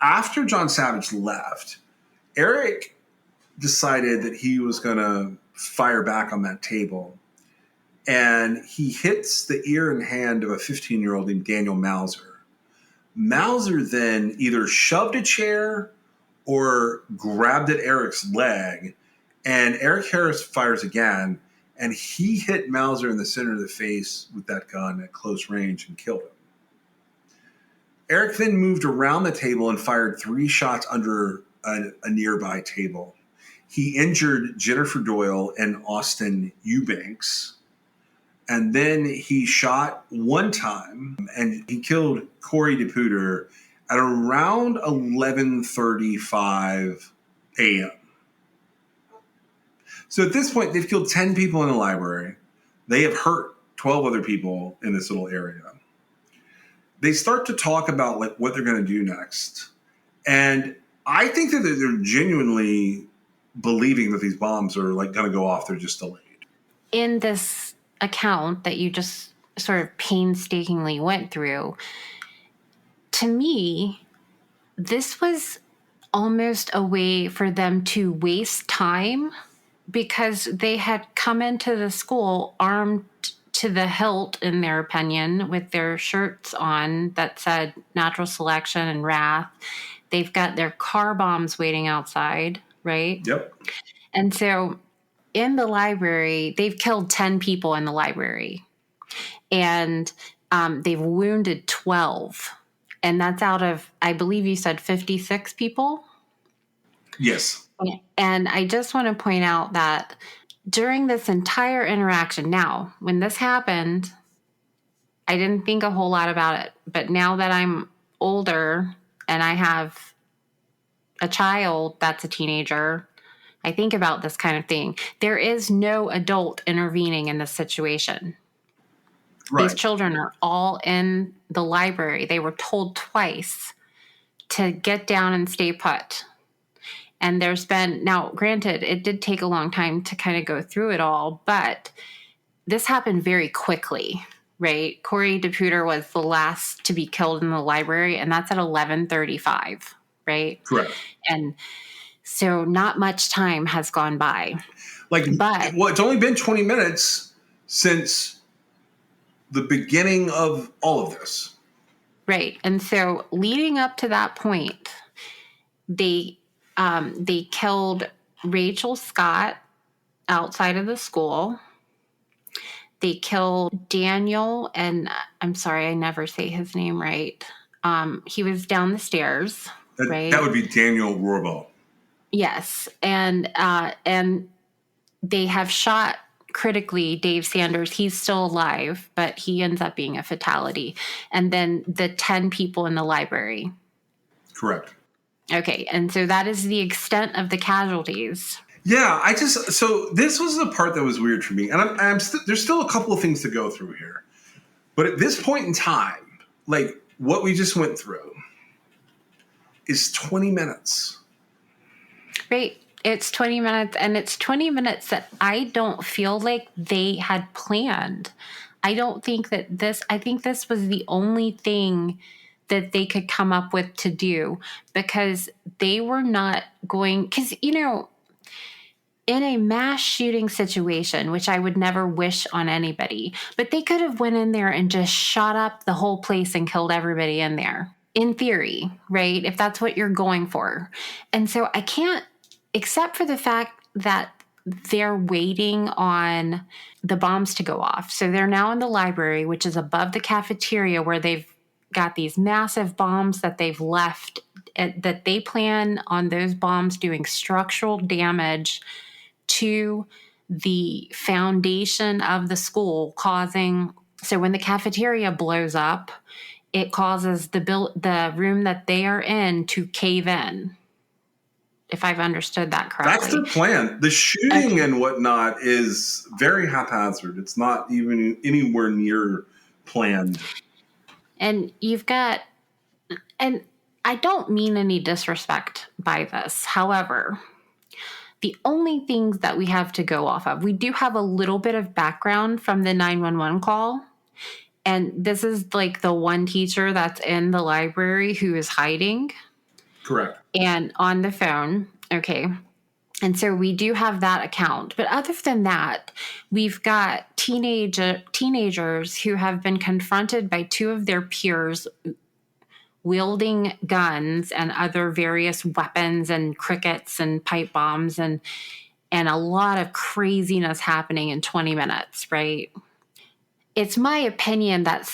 After John Savage left, Eric decided that he was going to fire back on that table. And he hits the ear and hand of a 15-year-old named Daniel Mauser. Mauser then either shoved a chair or grabbed at Eric's leg, and Eric Harris fires again, and he hit Mauser in the center of the face with that gun at close range and killed him. Eric then moved around the table and fired 3 shots under a nearby table. He injured Jennifer Doyle and Austin Eubanks. And then he shot 1 time, and he killed Corey DePuter at around 11:35 a.m. So at this point, they've killed 10 people in the library. They have hurt 12 other people in this little area. They start to talk about what they're going to do next. And I think that they're genuinely believing that these bombs are going to go off. They're just delayed. In this account that you just sort of painstakingly went through, to me, this was almost a way for them to waste time, because they had come into the school armed to the hilt, in their opinion, with their shirts on that said Natural Selection and Wrath. They've got their car bombs waiting outside, right? Yep. And so in the library, they've killed 10 people in the library, and they've wounded 12. And that's out of, I believe you said 56 people? Yes. And I just want to point out that during this entire interaction, now, when this happened, I didn't think a whole lot about it. But now that I'm older and I have a child that's a teenager, I think about this kind of thing. There is no adult intervening in this situation. Right. These children are all in the library. They were told twice to get down and stay put. And there's been, now granted, it did take a long time to kind of go through it all, but this happened very quickly, right? Corey DePuter was the last to be killed in the library, and that's at 11:35, right? Correct. And so not much time has gone by. It's only been 20 minutes since the beginning of all of this. Right. And so leading up to that point, they killed Rachel Scott outside of the school. They killed Daniel, and I'm sorry, I never say his name right. He was down the stairs, right? That would be Daniel Rohrbaugh. Yes. And they have shot critically Dave Sanders. He's still alive, but he ends up being a fatality. And then the 10 people in the library. Correct. Okay. And so that is the extent of the casualties. Yeah, so this was the part that was weird for me, and there's still a couple of things to go through here, but at this point in time, like what we just went through is 20 minutes. Right. It's 20 minutes, and it's 20 minutes that I don't feel like they had planned. I don't think that I think this was the only thing that they could come up with to do, because they were not going, because, in a mass shooting situation, which I would never wish on anybody, but they could have went in there and just shot up the whole place and killed everybody in there. In theory, right? If that's what you're going for. And so I can't, except for the fact that they're waiting on the bombs to go off. So they're now in the library, which is above the cafeteria, where they've got these massive bombs that they've left, that they plan on those bombs doing structural damage to the foundation of the school, causing, so when the cafeteria blows up, it causes the room that they are in to cave in. If I've understood that correctly. That's the plan. The shooting and whatnot is very haphazard. It's not even anywhere near planned. And and I don't mean any disrespect by this. However, the only things that we have to go off of, we do have a little bit of background from the 911 call. And this is like the one teacher that's in the library who is hiding. Correct. And on the phone. Okay. And so we do have that account. But other than that, we've got teenagers who have been confronted by two of their peers wielding guns and other various weapons and crickets and pipe bombs, and a lot of craziness happening in 20 minutes, right? It's my opinion that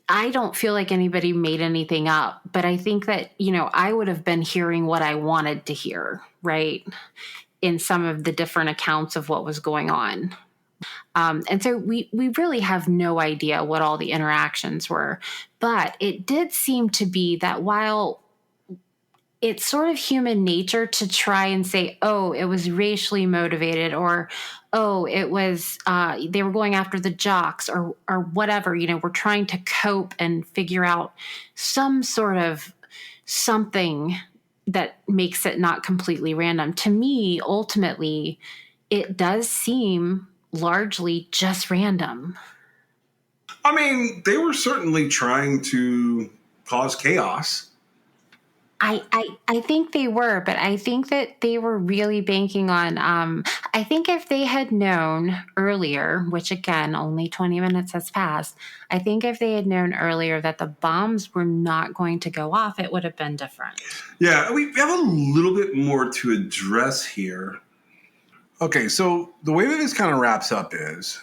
I don't feel like anybody made anything up, but I think that, I would have been hearing what I wanted to hear, right? In some of the different accounts of what was going on. And so we really have no idea what all the interactions were. But it did seem to be that while it's sort of human nature to try and say, oh, it was racially motivated, or, oh, it was, they were going after the jocks, or whatever, we're trying to cope and figure out some sort of something that makes it not completely random. To me, ultimately, it does seem largely just random. I mean, they were certainly trying to cause chaos. I think they were, but I think that they were really banking on, I think if they had known earlier, which again, only 20 minutes has passed, I think if they had known earlier that the bombs were not going to go off, it would have been different. Yeah, we have a little bit more to address here. Okay, so the way that this kind of wraps up is,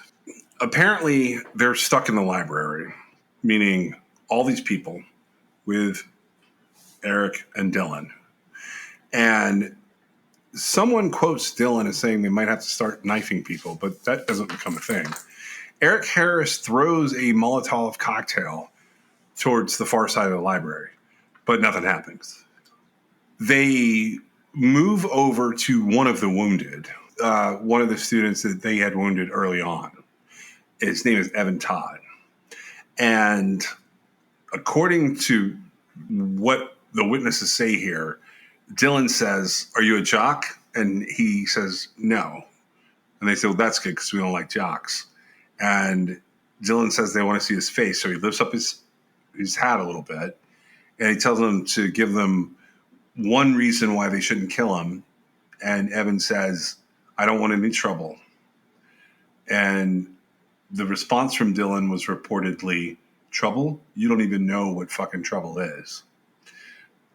apparently they're stuck in the library, meaning all these people with Eric and Dylan. And someone quotes Dylan as saying they might have to start knifing people, but that doesn't become a thing. Eric Harris throws a Molotov cocktail towards the far side of the library, but nothing happens. They move over to one of the wounded, one of the students that they had wounded early on. His name is Evan Todd. And according to what the witnesses say here, Dylan says, "Are you a jock?" And he says, "No." And they say, "Well, that's good because we don't like jocks." And Dylan says they want to see his face. So he lifts up his hat a little bit, and he tells them to give them one reason why they shouldn't kill him. And Evan says, "I don't want any trouble." And the response from Dylan was reportedly, "Trouble? You don't even know what fucking trouble is."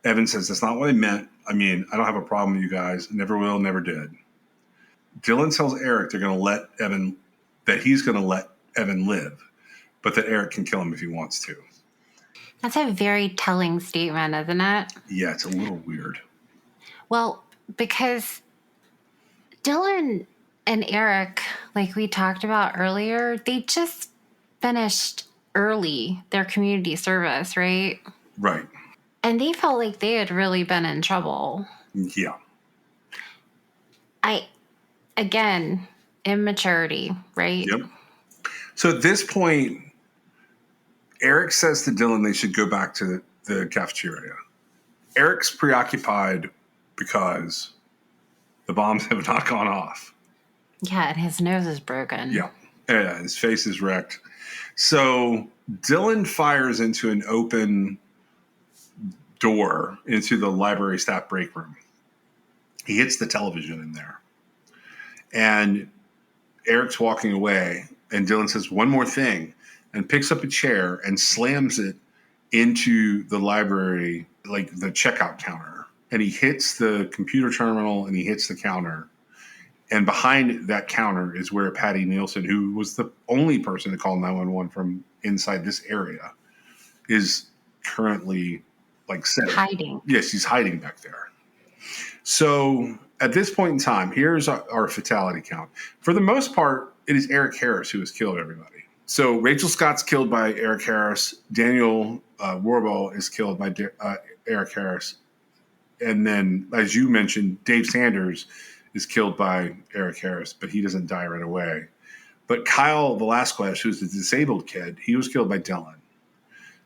Evan says, "That's not what I meant. I mean, I don't have a problem with you guys. Never will, never did." Dylan tells Eric he's going to let Evan live, but that Eric can kill him if he wants to. That's a very telling statement, isn't it? Yeah, it's a little weird. Well, because Dylan and Eric, like we talked about earlier, they just finished early their community service, right? Right. And they felt like they had really been in trouble. Yeah. Again, immaturity, right? Yep. So at this point, Eric says to Dylan they should go back to the cafeteria. Eric's preoccupied because the bombs have not gone off. Yeah, and his nose is broken. Yeah. Yeah, his face is wrecked. So Dylan fires into an open door into the library staff break room. He hits the television in there. And Eric's walking away, and Dylan says one more thing and picks up a chair and slams it into the library, like the checkout counter. And he hits the computer terminal and he hits the counter. And behind that counter is where Patty Nielsen, who was the only person to call 911 from inside this area, is currently like sitting. Hiding. Yes, he's hiding back there. So at this point in time, here's our fatality count. For the most part, it is Eric Harris who has killed everybody. So Rachel Scott's killed by Eric Harris. Daniel Warbo is killed by Eric Harris. And then, as you mentioned, Dave Sanders is killed by Eric Harris, but he doesn't die right away. But Kyle Velasquez, who's the disabled kid, he was killed by Dylan.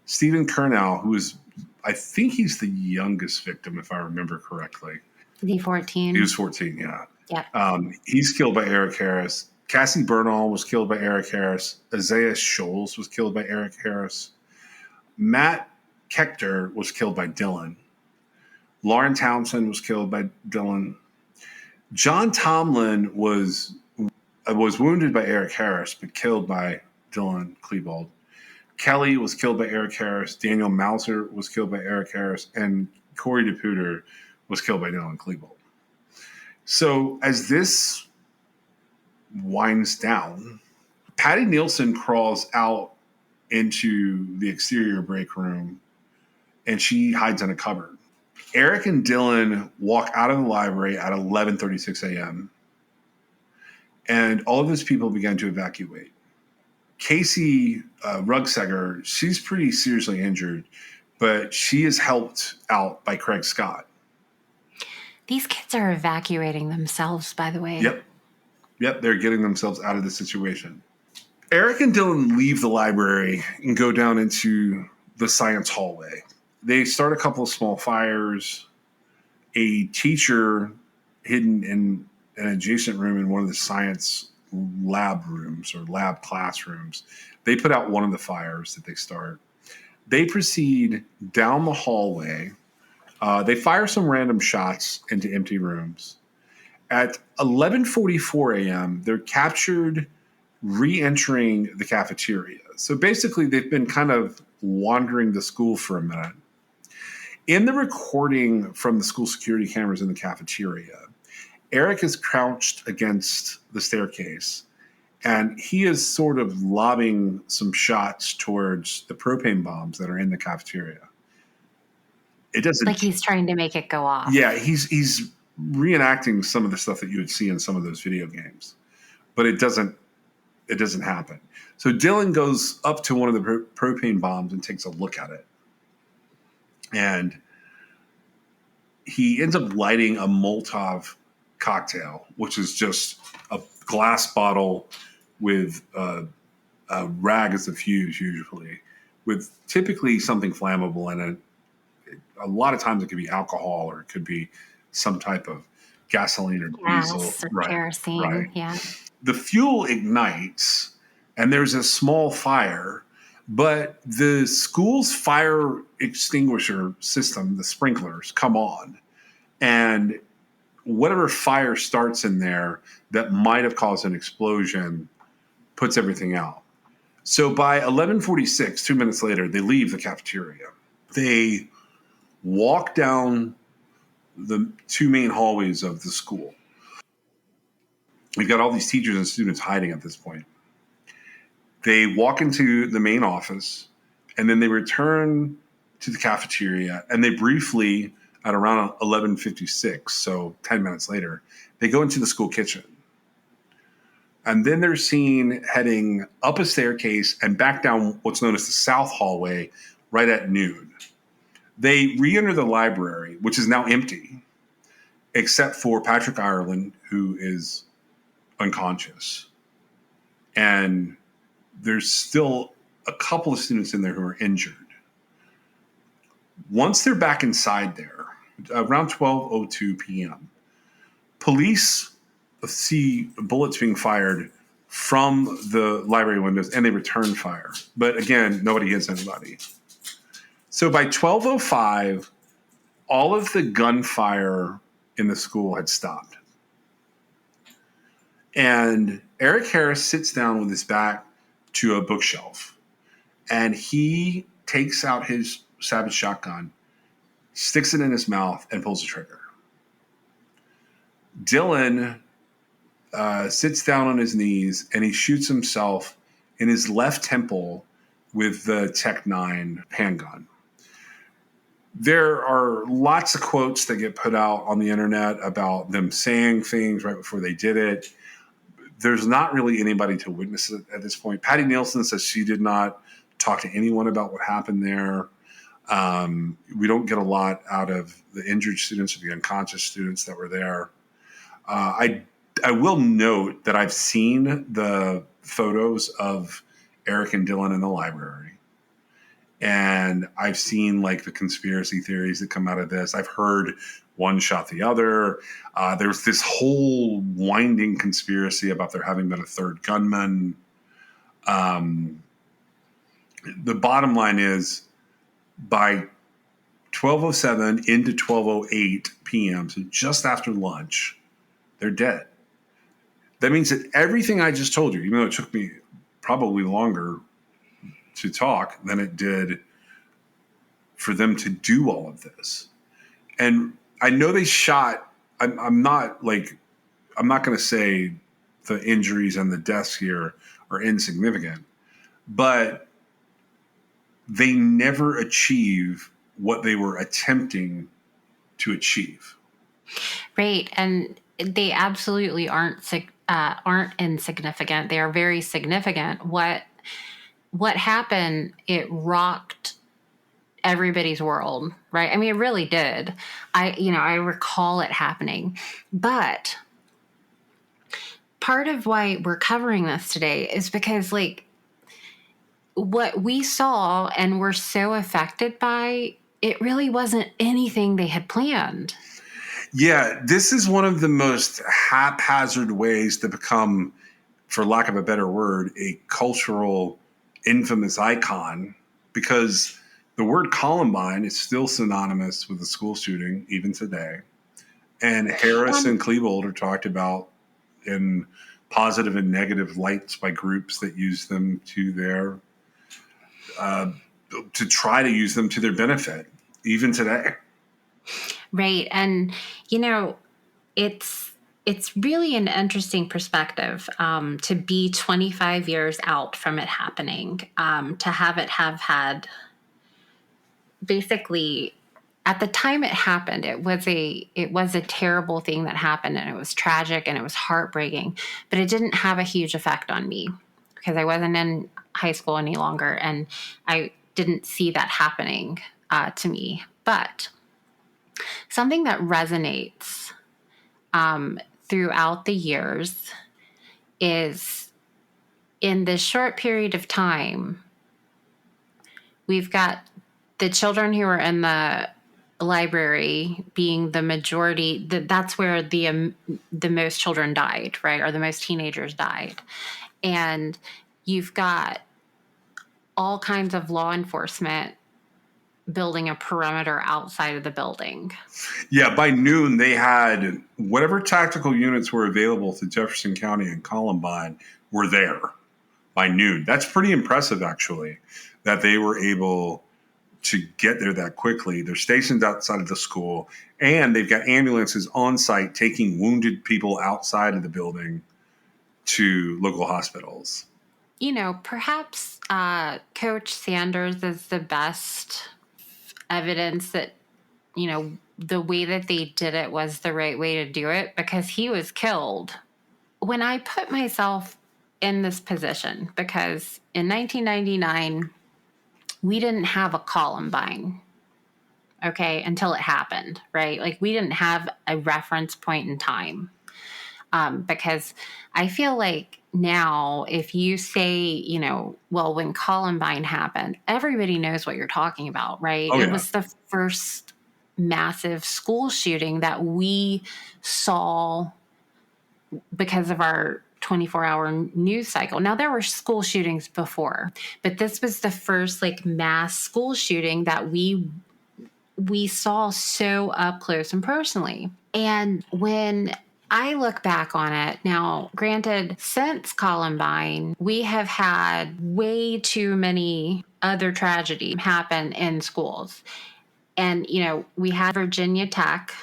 Stephen Kernell, who is, I think he's the youngest victim, if I remember correctly. The 14. He was 14, yeah. Yeah. He's killed by Eric Harris. Cassie Bernal was killed by Eric Harris. Isaiah Scholes was killed by Eric Harris. Matt Kechter was killed by Dylan. Lauren Townsend was killed by Dylan. John Tomlin was wounded by Eric Harris, but killed by Dylan Klebold. Kelly was killed by Eric Harris. Daniel Mauser was killed by Eric Harris. And Corey DePuter was killed by Dylan Klebold. So as this winds down, Patty Nielsen crawls out into the exterior break room, and she hides in a cupboard. Eric and Dylan walk out of the library at 11:36 a.m., and all of those people began to evacuate. Casey Rugseger, she's pretty seriously injured, but she is helped out by Craig Scott. These kids are evacuating themselves, by the way. Yep, they're getting themselves out of the situation. Eric and Dylan leave the library and go down into the science hallway. They start a couple of small fires. A teacher hidden in an adjacent room in one of the science lab rooms or lab classrooms, they put out one of the fires that they start. They proceed down the hallway. They fire some random shots into empty rooms. At 11:44 a.m., they're captured re-entering the cafeteria. So basically, they've been kind of wandering the school for a minute. In the recording from the school security cameras in the cafeteria, Eric is crouched against the staircase, and he is sort of lobbing some shots towards the propane bombs that are in the cafeteria. It doesn't, like he's trying to make it go off. Yeah, he's reenacting some of the stuff that you would see in some of those video games, but it doesn't happen. So Dylan goes up to one of the propane bombs and takes a look at it, and he ends up lighting a Molotov cocktail, which is just a glass bottle with a rag as a fuse, usually, with typically something flammable in it. A lot of times it could be alcohol, or it could be some type of gasoline or diesel. Or kerosene. Right. Yeah. The fuel ignites, and there's a small fire, but the school's fire extinguisher system, the sprinklers, come on, and whatever fire starts in there that might have caused an explosion puts everything out. So by 11:46, 2 minutes later, they leave the cafeteria. They walk down the two main hallways of the school. We've got all these teachers and students hiding at this point. They walk into the main office, and then they return to the cafeteria, and they briefly, at around 11:56, so 10 minutes later, they go into the school kitchen. And then they're seen heading up a staircase and back down what's known as the south hallway right at noon. They re-enter the library, which is now empty, except for Patrick Ireland, who is unconscious. And there's still a couple of students in there who are injured. Once they're back inside there, around 12:02 p.m., police see bullets being fired from the library windows, and they return fire. But again, nobody hits anybody. So by 12:05, all of the gunfire in the school had stopped. And Eric Harris sits down with his back to a bookshelf, and he takes out his Savage shotgun, sticks it in his mouth, and pulls the trigger. Dylan sits down on his knees, and he shoots himself in his left temple with the Tech-9 handgun. There are lots of quotes that get put out on the internet about them saying things right before they did it. There's not really anybody to witness it at this point. Patty Nielsen says she did not talk to anyone about what happened there. We don't get a lot out of the injured students or the unconscious students that were there. I will note that I've seen the photos of Eric and Dylan in the library. And I've seen like the conspiracy theories that come out of this. I've heard one shot the other. There's this whole winding conspiracy about there having been a third gunman. The bottom line is by 12:07 into 12:08 p.m., so just after lunch, they're dead. That means that everything I just told you, even though it took me probably longer to talk than it did for them to do all of this. And I know they shot, I'm not going to say the injuries and the deaths here are insignificant, but they never achieve what they were attempting to achieve. Right. And they absolutely aren't insignificant. They are very significant. What happened, it rocked everybody's world, right? I mean, it really did. I recall it happening. But part of why we're covering this today is because, like, what we saw and were so affected by, it really wasn't anything they had planned. Yeah, this is one of the most haphazard ways to become, for lack of a better word, a cultural infamous icon, because the word Columbine is still synonymous with the school shooting even today. And Harris and Klebold are talked about in positive and negative lights by groups that use them to their to try to use them to their benefit, even today. Right. And, it's really an interesting perspective to be 25 years out from it happening, to have it have had basically at the time it happened, it was a terrible thing that happened, and it was tragic and it was heartbreaking, but it didn't have a huge effect on me because I wasn't in high school any longer, and I didn't see that happening to me. But something that resonates throughout the years is in this short period of time, we've got the children who are in the library being the majority. That's where the most children died, right? Or the most teenagers died. And you've got all kinds of law enforcement building a perimeter outside of the building. Yeah, by noon, they had whatever tactical units were available to Jefferson County and Columbine were there by noon. That's pretty impressive, actually, that they were able to get there that quickly. They're stationed outside of the school, and they've got ambulances on site taking wounded people outside of the building to local hospitals. Perhaps Coach Sanders is the best evidence that, the way that they did it was the right way to do it, because he was killed. When I put myself in this position, because in 1999, we didn't have a Columbine. okay, until it happened, right? Like we didn't have a reference point in time. Because I feel like now, if you say, well, when Columbine happened, everybody knows what you're talking about, right? Oh It yeah. was the first massive school shooting that we saw because of our 24-hour news cycle. Now, there were school shootings before, but this was the first like mass school shooting that we saw so up close and personally. And when I look back on it now, granted, since Columbine, we have had way too many other tragedies happen in schools. And, we had Virginia Tech,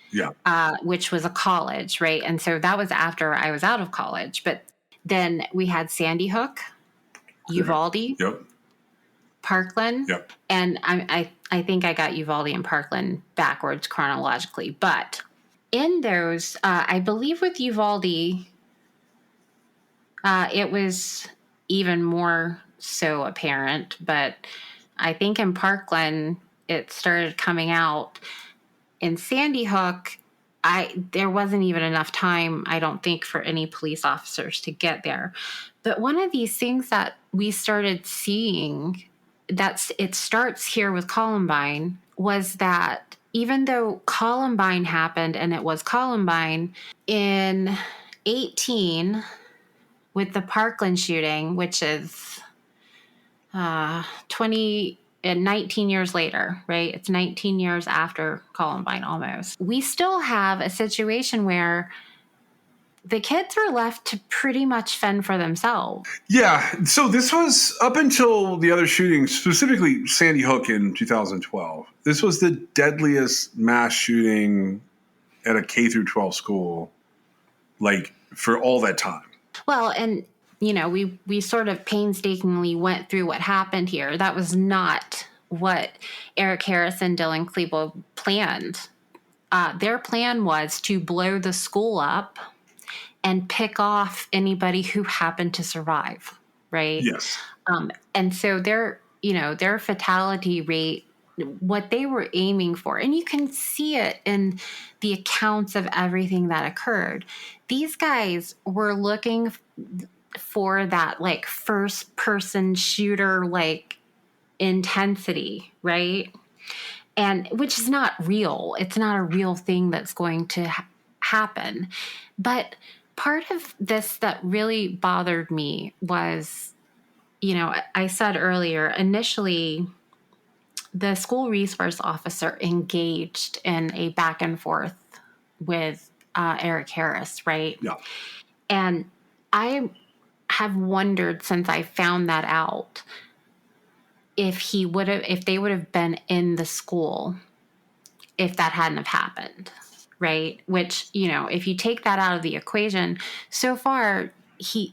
Yeah. which was a college, right? And so that was after I was out of college. But then we had Sandy Hook, Uvalde, Yep. Parkland, Yep. and I think I got Uvalde and Parkland backwards chronologically. But in those, I believe with Uvalde, it was even more so apparent. But I think in Parkland, it started coming out. In Sandy Hook, there wasn't even enough time, I don't think, for any police officers to get there. But one of these things that we started seeing, it starts here with Columbine, was that even though Columbine happened and it was Columbine, in 18 with the Parkland shooting, which is 20 and 19 years later, right? It's 19 years after Columbine almost. We still have a situation where the kids were left to pretty much fend for themselves. Yeah. So this was up until the other shootings, specifically Sandy Hook in 2012. This was the deadliest mass shooting at a K through 12 school, like for all that time. Well, and we sort of painstakingly went through what happened here. That was not what Eric Harris and Dylan Klebold planned. Their plan was to blow the school up and pick off anybody who happened to survive, right? Yes. And so their fatality rate, what they were aiming for, and you can see it in the accounts of everything that occurred. These guys were looking for that like first person shooter like intensity, right? And which is not real. It's not a real thing that's going to happen. But part of this that really bothered me was, I said earlier, initially the school resource officer engaged in a back and forth with Eric Harris, right? Yeah. And I have wondered since I found that out if they would have been in the school if that hadn't have happened, right? Which, if you take that out of the equation, so far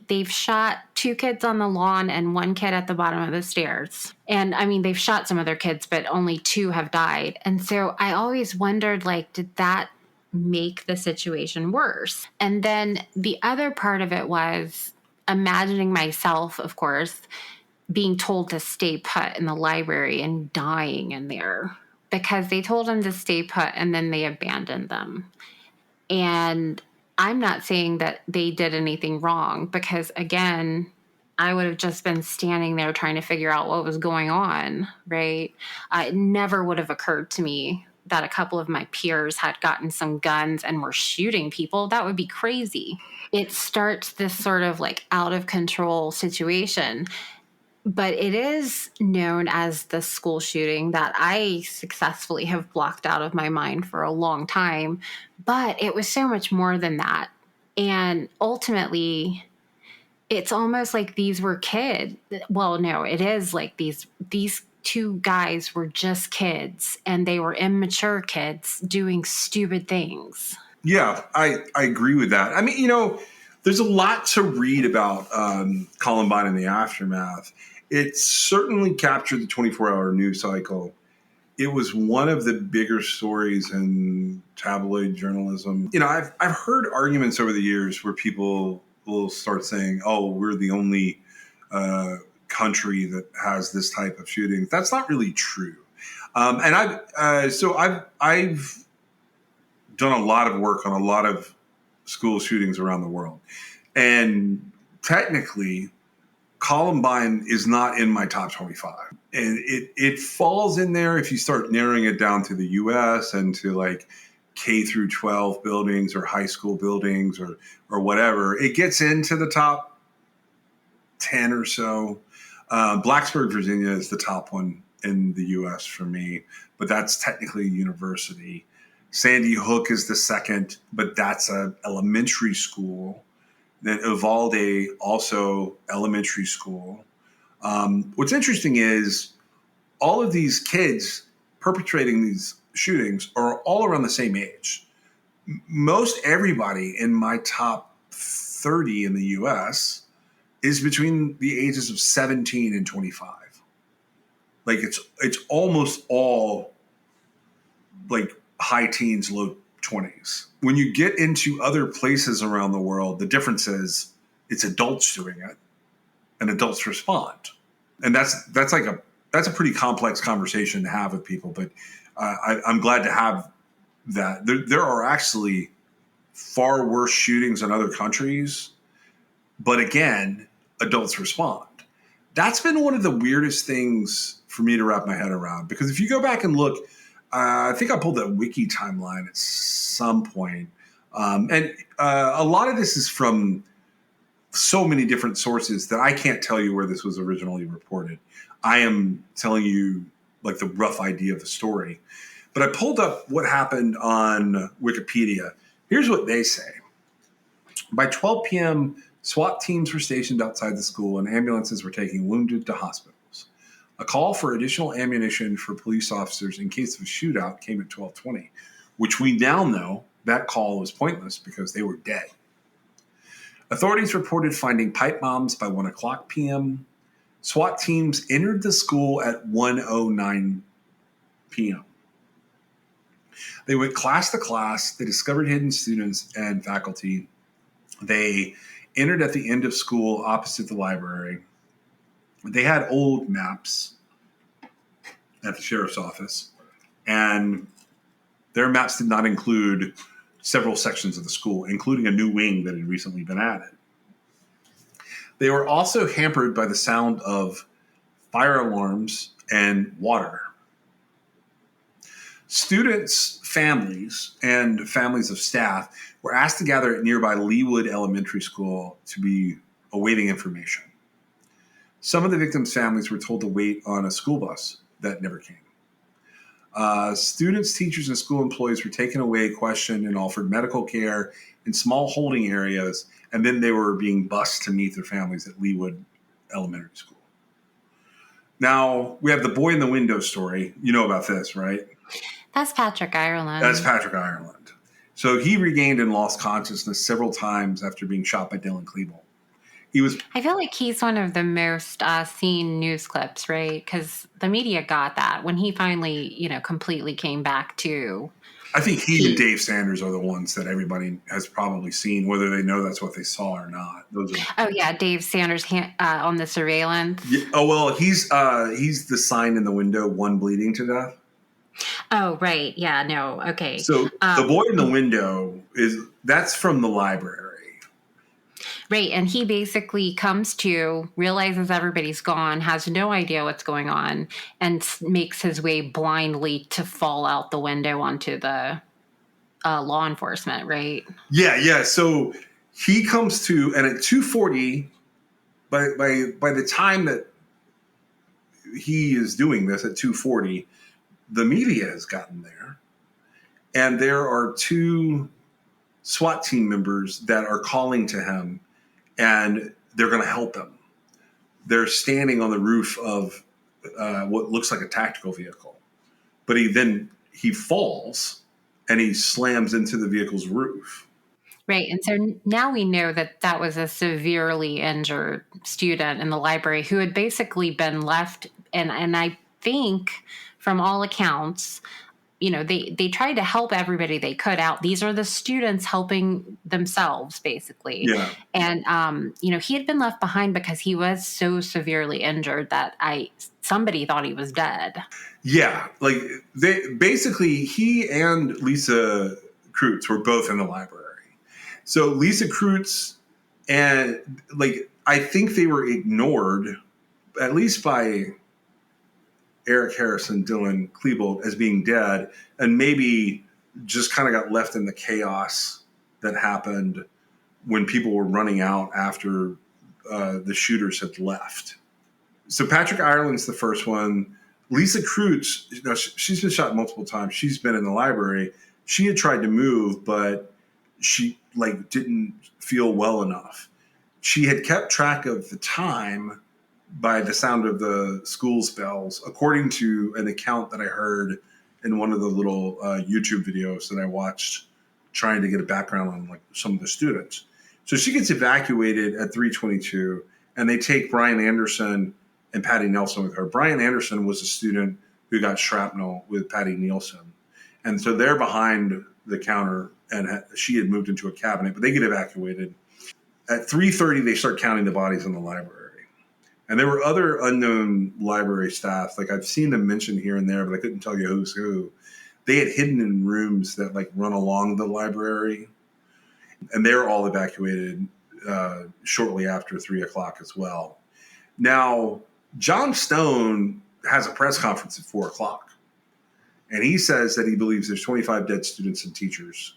they've shot 2 kids on the lawn and 1 kid at the bottom of the stairs. And I mean, they've shot some other kids, but only 2 have died. And so I always wondered, like, did that make the situation worse? And then the other part of it was imagining myself, of course, being told to stay put in the library and dying in there because they told them to stay put and then they abandoned them. And I'm not saying that they did anything wrong because, again, I would have just been standing there trying to figure out what was going on, right? It never would have occurred to me that a couple of my peers had gotten some guns and were shooting people. That would be crazy. It starts this sort of like out of control situation. But it is known as the school shooting that I successfully have blocked out of my mind for a long time. But it was so much more than that. And ultimately, it's almost like these were kids. Well, no, it is like these 2 guys were just kids and they were immature kids doing stupid things. Yeah, I agree with that. I mean, there's a lot to read about Columbine and the aftermath. It certainly captured the 24-hour news cycle. It was one of the bigger stories in tabloid journalism. I've heard arguments over the years where people will start saying, "Oh, we're the only country that has this type of shooting." That's not really true. And I've done a lot of work on a lot of school shootings around the world, and technically, Columbine is not in my top 25, and it falls in there if you start narrowing it down to the U.S. and to like K through 12 buildings or high school buildings or whatever. It gets into the top 10 or so. Blacksburg, Virginia is the top one in the U.S. for me, but that's technically a university. Sandy Hook is the second, but that's an elementary school. Then Uvalde, also elementary school. What's interesting is all of these kids perpetrating these shootings are all around the same age. Most everybody in my top 30 in the U.S. is between the ages of 17 and 25. Like it's almost all like high teens, low 20s. When you get into other places around the world, the difference is it's adults doing it and adults respond. And that's a pretty complex conversation to have with people, but I'm glad to have that. There are actually far worse shootings in other countries, but again, adults respond. That's been one of the weirdest things for me to wrap my head around, because if you go back and look, I think I pulled that wiki timeline at some point. And a lot of this is from so many different sources that I can't tell you where this was originally reported. I am telling you like the rough idea of the story. But I pulled up what happened on Wikipedia. Here's what they say. By 12 p.m., SWAT teams were stationed outside the school and ambulances were taking wounded to hospitals. A call for additional ammunition for police officers in case of a shootout came at 12:20, which we now know that call was pointless because they were dead. Authorities reported finding pipe bombs by 1 o'clock p.m. SWAT teams entered the school at 1:09 p.m. They went class to class. They discovered hidden students and faculty. They entered at the end of school opposite the library. They had old maps at the sheriff's office, and their maps did not include several sections of the school, including a new wing that had recently been added. They were also hampered by the sound of fire alarms and water. Students' families and families of staff were asked to gather at nearby Leawood Elementary School to be awaiting information. Some of the victims' families were told to wait on a school bus that never came. Students, teachers, and school employees were taken away, questioned, and offered medical care in small holding areas, and then they were being bused to meet their families at Leawood Elementary School. Now, we have the boy in the window story. You know about this, right? That's Patrick Ireland. That's Patrick Ireland. So he regained and lost consciousness several times after being shot by Dylan Klebold. I feel like he's one of the most seen news clips, right? Because the media got that when he finally, completely came back to. I think he and Dave Sanders are the ones that everybody has probably seen, whether they know that's what they saw or not. Dave Sanders on the surveillance. Yeah, he's the sign in the window, one bleeding to death. Oh, right. Yeah, no. Okay. So the boy in the window that's from the library. Right. And he basically comes to, realizes everybody's gone, has no idea what's going on, and makes his way blindly to fall out the window onto the law enforcement, right? Yeah. So he comes to, and at 2:40, by the time that he is doing this at 2:40, the media has gotten there. And there are two SWAT team members that are calling to him, and they're going to help him. They're standing on the roof of what looks like a tactical vehicle. But he falls, and he slams into the vehicle's roof. Right. And so now we know that was a severely injured student in the library who had basically been left. And I think from all accounts, they tried to help everybody they could out. These are the students helping themselves, basically. Yeah. And, he had been left behind because he was so severely injured that somebody thought he was dead. Yeah, like he and Lisa Kreutz were both in the library. So Lisa Kreutz and I think they were ignored, at least by Eric Harrison, Dylan Klebold, as being dead, and maybe just kind of got left in the chaos that happened when people were running out after the shooters had left. So Patrick Ireland's the first one. Lisa Kreutz, she's been shot multiple times. She's been in the library. She had tried to move, but she didn't feel well enough. She had kept track of the time by the sound of the school's bells, according to an account that I heard in one of the little YouTube videos that I watched, trying to get a background on some of the students. So she gets evacuated at 3:22, and they take Brian Anderson and Patty Nelson with her. Brian Anderson was a student who got shrapnel with Patty Nielsen. And so they're behind the counter, and she had moved into a cabinet, but they get evacuated. At 3:30, they start counting the bodies in the library. And there were other unknown library staff. I've seen them mentioned here and there, but I couldn't tell you who's who. They had hidden in rooms that run along the library. And they were all evacuated shortly after 3 o'clock as well. Now, John Stone has a press conference at 4 o'clock. And he says that he believes there's 25 dead students and teachers.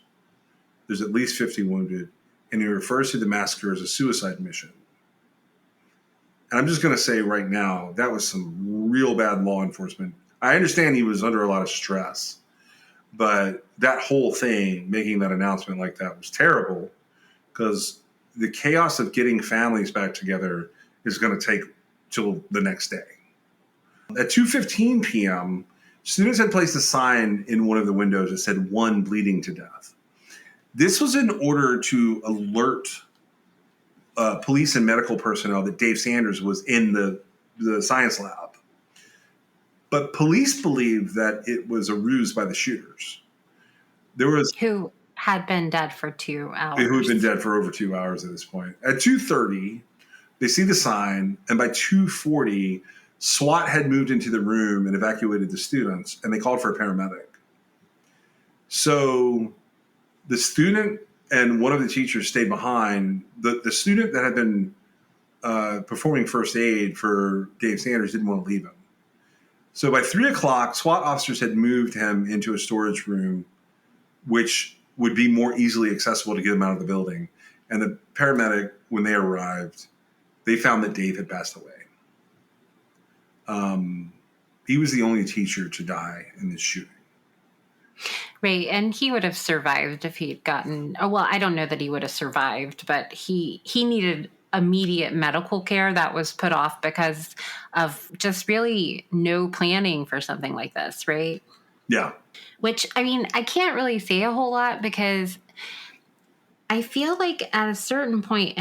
There's at least 50 wounded. And he refers to the massacre as a suicide mission. And I'm just going to say right now, that was some real bad law enforcement. I understand he was under a lot of stress, but that whole thing, making that announcement like that, was terrible, because the chaos of getting families back together is going to take till the next day. At 2:15 p.m., students had placed a sign in one of the windows that said "1 bleeding to death." This was in order to alert police and medical personnel that Dave Sanders was in the science lab. But police believed that it was a ruse by the shooters. Who had been dead for 2 hours. Who had been dead for over 2 hours at this point. At 2:30, they see the sign, and by 2:40, SWAT had moved into the room and evacuated the students, and they called for a paramedic. So the student and one of the teachers stayed behind. The student that had been performing first aid for Dave Sanders didn't want to leave him. So by 3 o'clock, SWAT officers had moved him into a storage room, which would be more easily accessible to get him out of the building. And the paramedic, when they arrived, they found that Dave had passed away. He was the only teacher to die in this shooting. Right. And he would have survived if he'd gotten, I don't know that he would have survived, but he needed immediate medical care that was put off because of just really no planning for something like this, right? Yeah. Which, I can't really say a whole lot, because I feel like at a certain point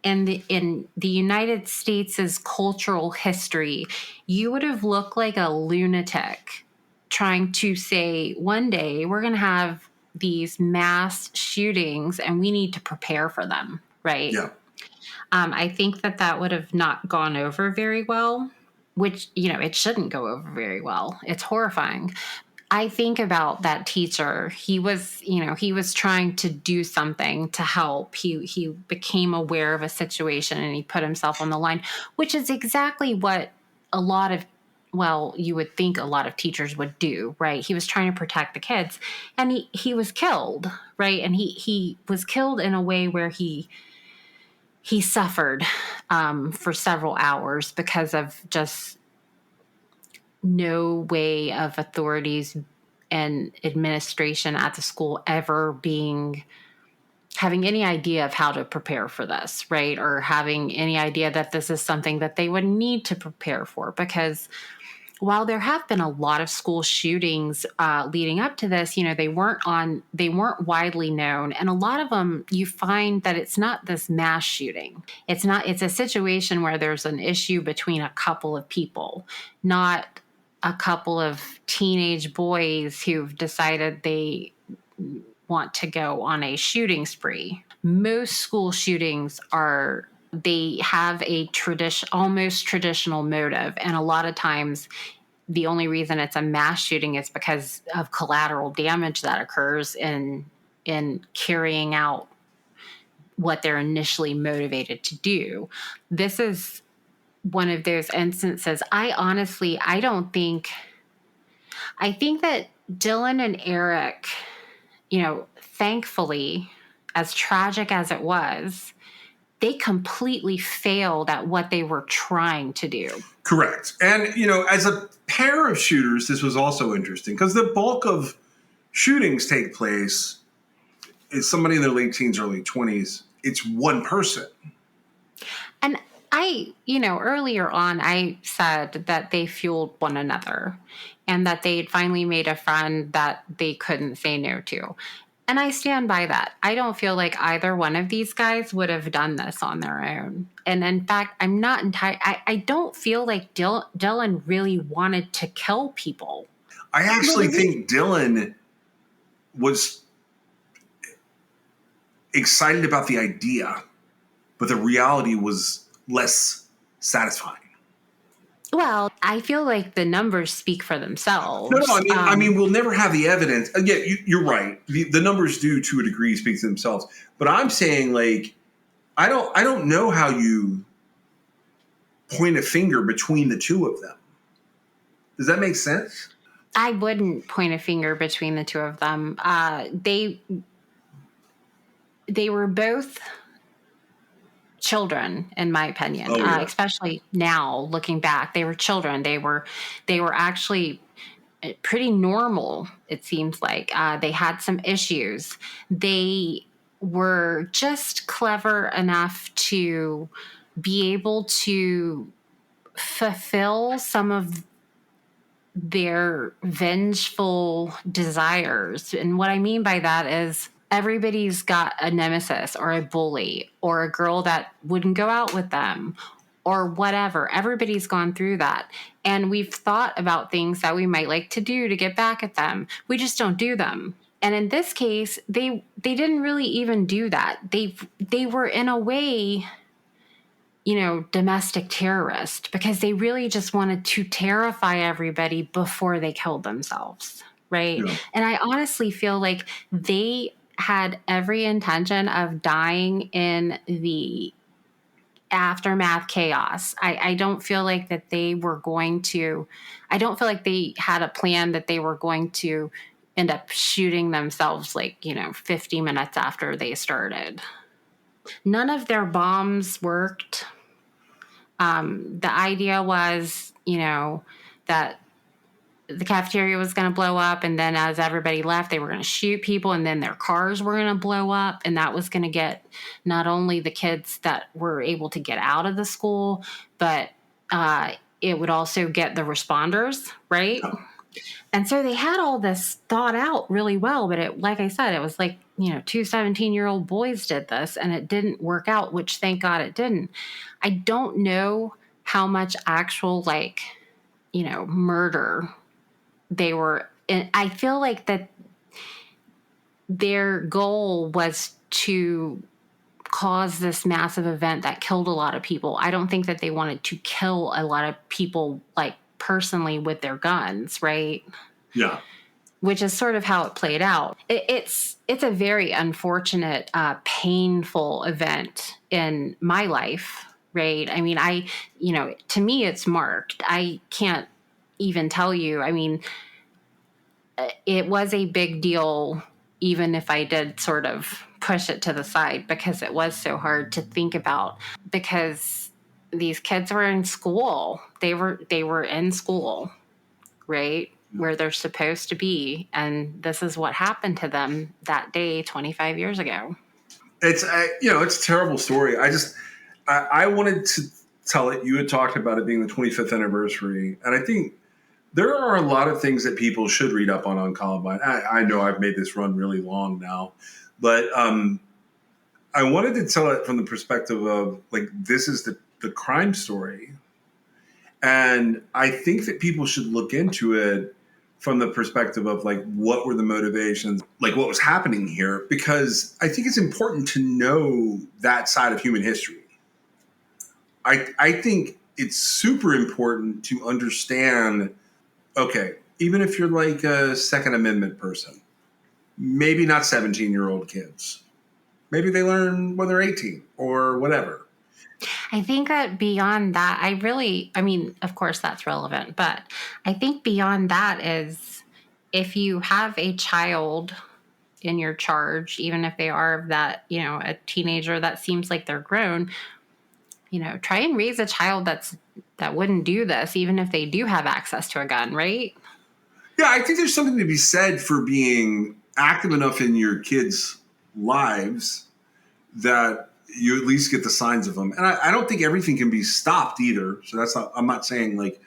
in the United States' cultural history, you would have looked like a lunatic trying to say, one day we're going to have these mass shootings and we need to prepare for them, right? Yeah. I think that would have not gone over very well, which, it shouldn't go over very well. It's horrifying. I think about that teacher. He was trying to do something to help. He became aware of a situation and he put himself on the line, which is exactly what you would think a lot of teachers would do, right? He was trying to protect the kids, and he was killed, right? And he was killed in a way where he suffered for several hours because of just no way of authorities and administration at the school ever having any idea of how to prepare for this, right? Or having any idea that this is something that they would need to prepare for. Because while there have been a lot of school shootings leading up to this, they weren't widely known. And a lot of them, you find that it's not this mass shooting. It's a situation where there's an issue between a couple of people, not a couple of teenage boys who've decided they want to go on a shooting spree. Most school shootings are They have a almost traditional motive. And a lot of times the only reason it's a mass shooting is because of collateral damage that occurs in carrying out what they're initially motivated to do. This is one of those instances. I think that Dylan and Eric, thankfully, as tragic as it was, they completely failed at what they were trying to do. Correct. And, as a pair of shooters, this was also interesting because the bulk of shootings take place is somebody in their late teens, early 20s. It's one person. And earlier on, I said that they fueled one another and that they'd finally made a friend that they couldn't say no to. And I stand by that. I don't feel like either one of these guys would have done this on their own. And in fact, I'm not entirely, I don't feel like Dylan really wanted to kill people. I actually think Dylan was excited about the idea, but the reality was less satisfying. Well, I feel like the numbers speak for themselves. No, I mean, we'll never have the evidence. Yeah, you're right. The numbers do, to a degree, speak to themselves. But I'm saying, I don't know how you point a finger between the two of them. Does that make sense? I wouldn't point a finger between the two of them. They were both children, in my opinion. Especially now, looking back, they were children. They were actually pretty normal. It seems like they had some issues. They were just clever enough to be able to fulfill some of their vengeful desires. And what I mean by that is everybody's got a nemesis or a bully or a girl that wouldn't go out with them or whatever. Everybody's gone through that. And we've thought about things that we might like to do to get back at them. We just don't do them. And in this case, they didn't really even do that. They were in a way, domestic terrorist, because they really just wanted to terrify everybody before they killed themselves. Right. Yeah. And I honestly feel like they had every intention of dying in the aftermath chaos. I don't feel like that they were going to, I don't feel like they had a plan that they were going to end up shooting themselves 50 minutes after they started. None of their bombs worked. The idea was, that the cafeteria was going to blow up, and then as everybody left, they were going to shoot people, and then their cars were going to blow up, and that was going to get not only the kids that were able to get out of the school, but it would also get the responders, right? Oh. And so they had all this thought out really well, but like I said, it was like, 2 17-year-old boys did this, and it didn't work out, which thank God it didn't. I don't know how much actual, murder they were in. I feel like that their goal was to cause this massive event that killed a lot of people. I don't think that they wanted to kill a lot of people, personally with their guns, right? Yeah. Which is sort of how it played out. It's a very unfortunate, painful event in my life, right? I mean, to me, it's marked. I can't even tell you. I mean, it was a big deal, even if I did sort of push it to the side, because it was so hard to think about, because these kids were in school. They were in school, right? Where they're supposed to be. And this is what happened to them that day 25 years ago. It's, it's a terrible story. I wanted to tell it. You had talked about it being the 25th anniversary. And I think there are a lot of things that people should read up on Columbine. I know I've made this run really long now, but I wanted to tell it from the perspective of, this is the crime story. And I think that people should look into it from the perspective of what were the motivations, what was happening here, because I think it's important to know that side of human history. I think it's super important to understand, okay, even if you're like a Second Amendment person, maybe not 17-year-old kids. Maybe they learn when they're 18 or whatever. I think that beyond that, I mean, of course that's relevant, but I think beyond that is if you have a child in your charge, even if they are that, a teenager that seems like they're grown, try and raise a child that wouldn't do this, even if they do have access to a gun, right? Yeah, I think there's something to be said for being active enough in your kids' lives that you at least get the signs of them. And I don't think everything can be stopped either. So I'm not saying like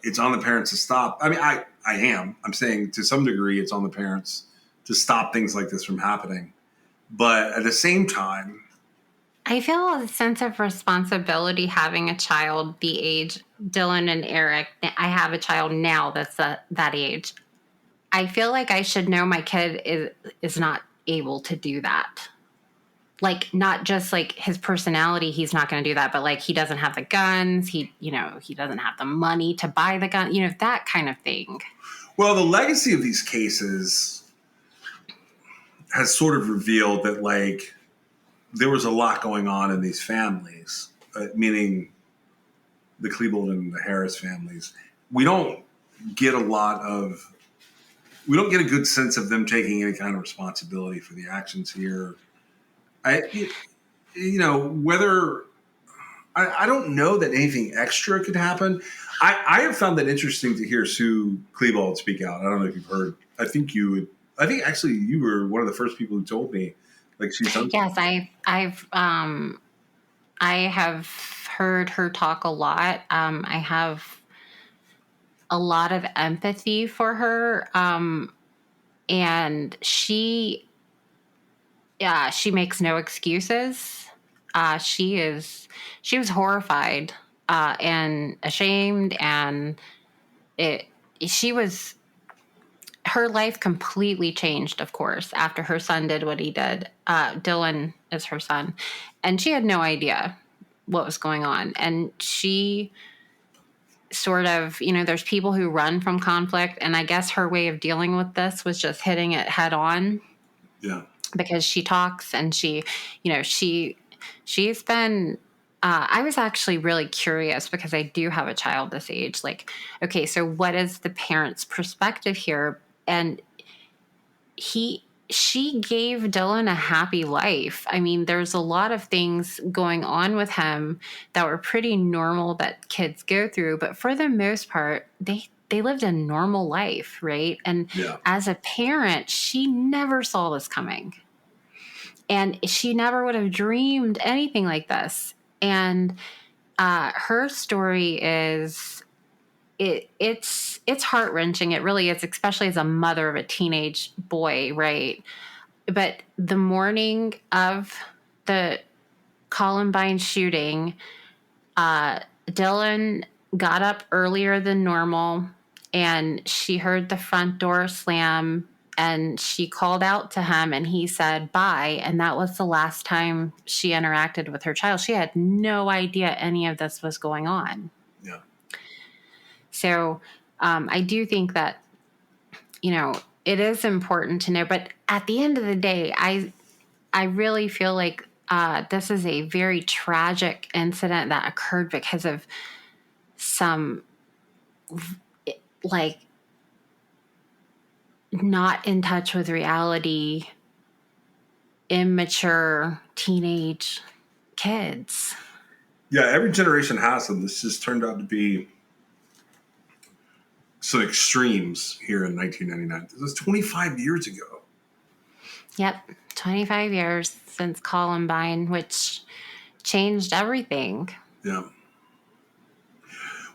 it's on the parents to stop. I mean, I am. I'm saying to some degree it's on the parents to stop things like this from happening. But at the same time, I feel a sense of responsibility having a child the age Dylan and Eric. I have a child now that's that age. I feel like I should know my kid is not able to do that. Like, not just like his personality, he's not going to do that, but like he doesn't have the guns, he doesn't have the money to buy the gun, that kind of thing. well, the legacy of these cases has sort of revealed that like there was a lot going on in these families, meaning the Klebold and the Harris families. We don't get a good sense of them taking any kind of responsibility for the actions here. Whether I don't know that anything extra could happen. I have found that interesting to hear Sue Klebold speak out. I don't know if you've heard. I think actually you were one of the first people who told me like she's done. Yes, I have heard her talk a lot. I have a lot of empathy for her. And she makes no excuses. She was horrified, and ashamed, and her life completely changed, of course, after her son did what he did. Dylan is her son, and she had no idea what was going on. And she sort of, there's people who run from conflict, and I guess her way of dealing with this was just hitting it head on. Yeah. Because she talks and she's been, I was actually really curious because I do have a child this age. Like, okay, so what is the parent's perspective here? And she gave Dylan a happy life. I mean, there's a lot of things going on with him that were pretty normal that kids go through, but for the most part, they lived a normal life, right? And as a parent, she never saw this coming. And she never would have dreamed anything like this. And her story is, it's heart-wrenching. It really is, especially as a mother of a teenage boy, right? But the morning of the Columbine shooting, Dylan got up earlier than normal, and she heard the front door slam, and she called out to him, and he said bye. And that was the last time she interacted with her child. She had no idea any of this was going on. Yeah. So I do think that, it is important to know. But at the end of the day, I really feel like this is a very tragic incident that occurred because of some, like, not in touch with reality, immature teenage kids. Yeah, every generation has them. This just turned out to be some extremes here in 1999. This was 25 years ago. Yep, 25 years since Columbine, which changed everything. Yeah.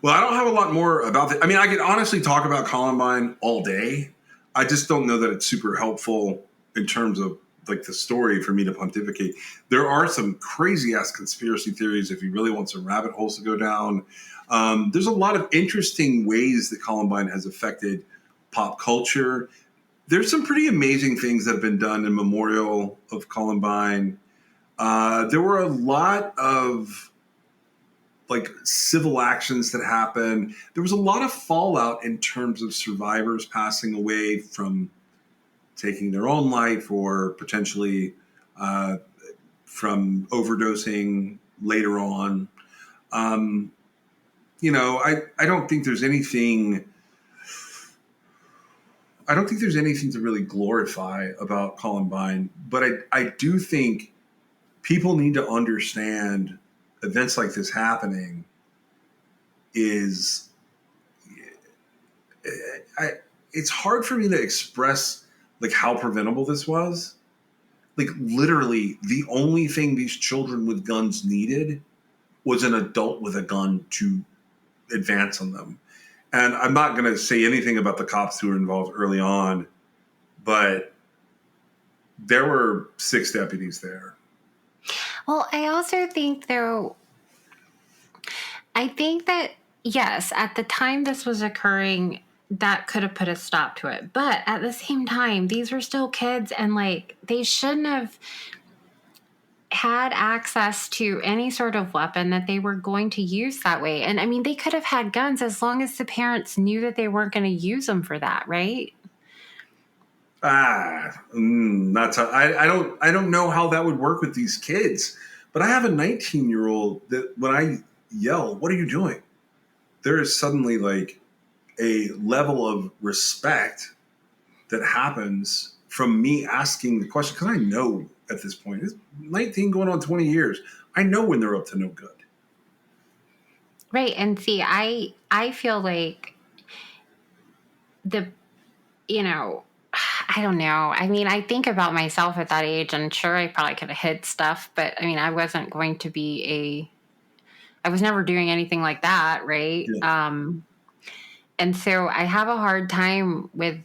Well, I don't have a lot more about that. I mean, I could honestly talk about Columbine all day. I just don't know that it's super helpful in terms of like the story for me to pontificate. There are some crazy ass conspiracy theories if you really want some rabbit holes to go down. There's a lot of interesting ways that Columbine has affected pop culture. There's some pretty amazing things that have been done in memorial of Columbine. There were a lot of like civil actions that happened. There was a lot of fallout in terms of survivors passing away from taking their own life or potentially from overdosing later on. I don't think there's anything. I don't think there's anything to really glorify about Columbine, but I do think people need to understand events like this happening is. It's hard for me to express like how preventable this was. Like literally, the only thing these children with guns needed was an adult with a gun to advance on them. And I'm not going to say anything about the cops who were involved early on, but there were 6 deputies there. Well, I also think, though, I think that, yes, at the time this was occurring, that could have put a stop to it. But at the same time, these were still kids, and like they shouldn't have had access to any sort of weapon that they were going to use that way. And I mean, they could have had guns as long as the parents knew that they weren't going to use them for that, right? That's I don't know how that would work with these kids. But I have a 19-year-old that when I yell, "What are you doing?" there is suddenly like a level of respect that happens from me asking the question, because I know at this point, it's 19 going on 20 years. I know when they're up to no good. Right. And see, I feel like I don't know. I mean, I think about myself at that age, and sure, I probably could have hid stuff, but I mean, I wasn't going to I was never doing anything like that. Right. Yeah. And so I have a hard time with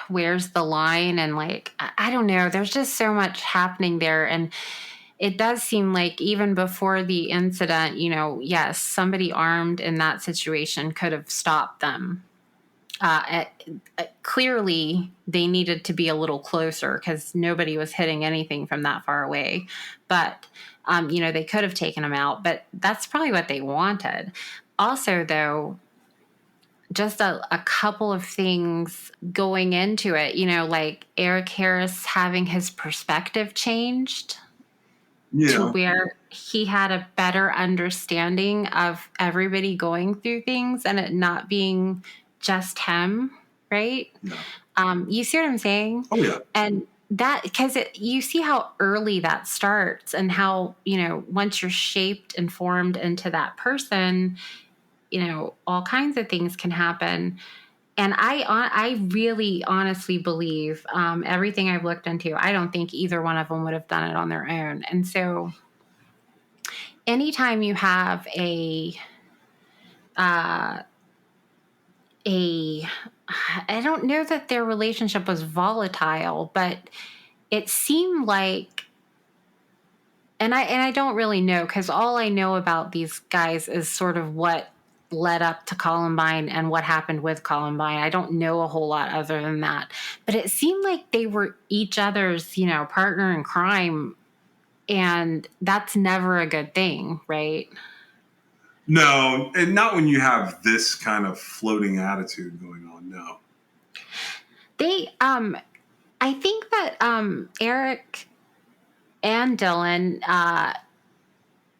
where's the line, and like, I don't know. There's just so much happening there. And it does seem like even before the incident, yes, somebody armed in that situation could have stopped them. Clearly, they needed to be a little closer because nobody was hitting anything from that far away. But, they could have taken them out. But that's probably what they wanted. Also, though, just a couple of things going into it, like Eric Harris having his perspective changed. Yeah. To where he had a better understanding of everybody going through things and it not being just him, right? Yeah. You see what I'm saying? Oh, yeah. And that, because you see how early that starts and how, once you're shaped and formed into that person, all kinds of things can happen. And I really honestly believe everything I've looked into, I don't think either one of them would have done it on their own. And so anytime you have I don't know that their relationship was volatile, but it seemed like, and I don't really know, because all I know about these guys is sort of what led up to Columbine and what happened with Columbine. I don't know a whole lot other than that. But it seemed like they were each other's, partner in crime. And that's never a good thing, right? No, and not when you have this kind of floating attitude going on, no. I think that Eric and Dylan,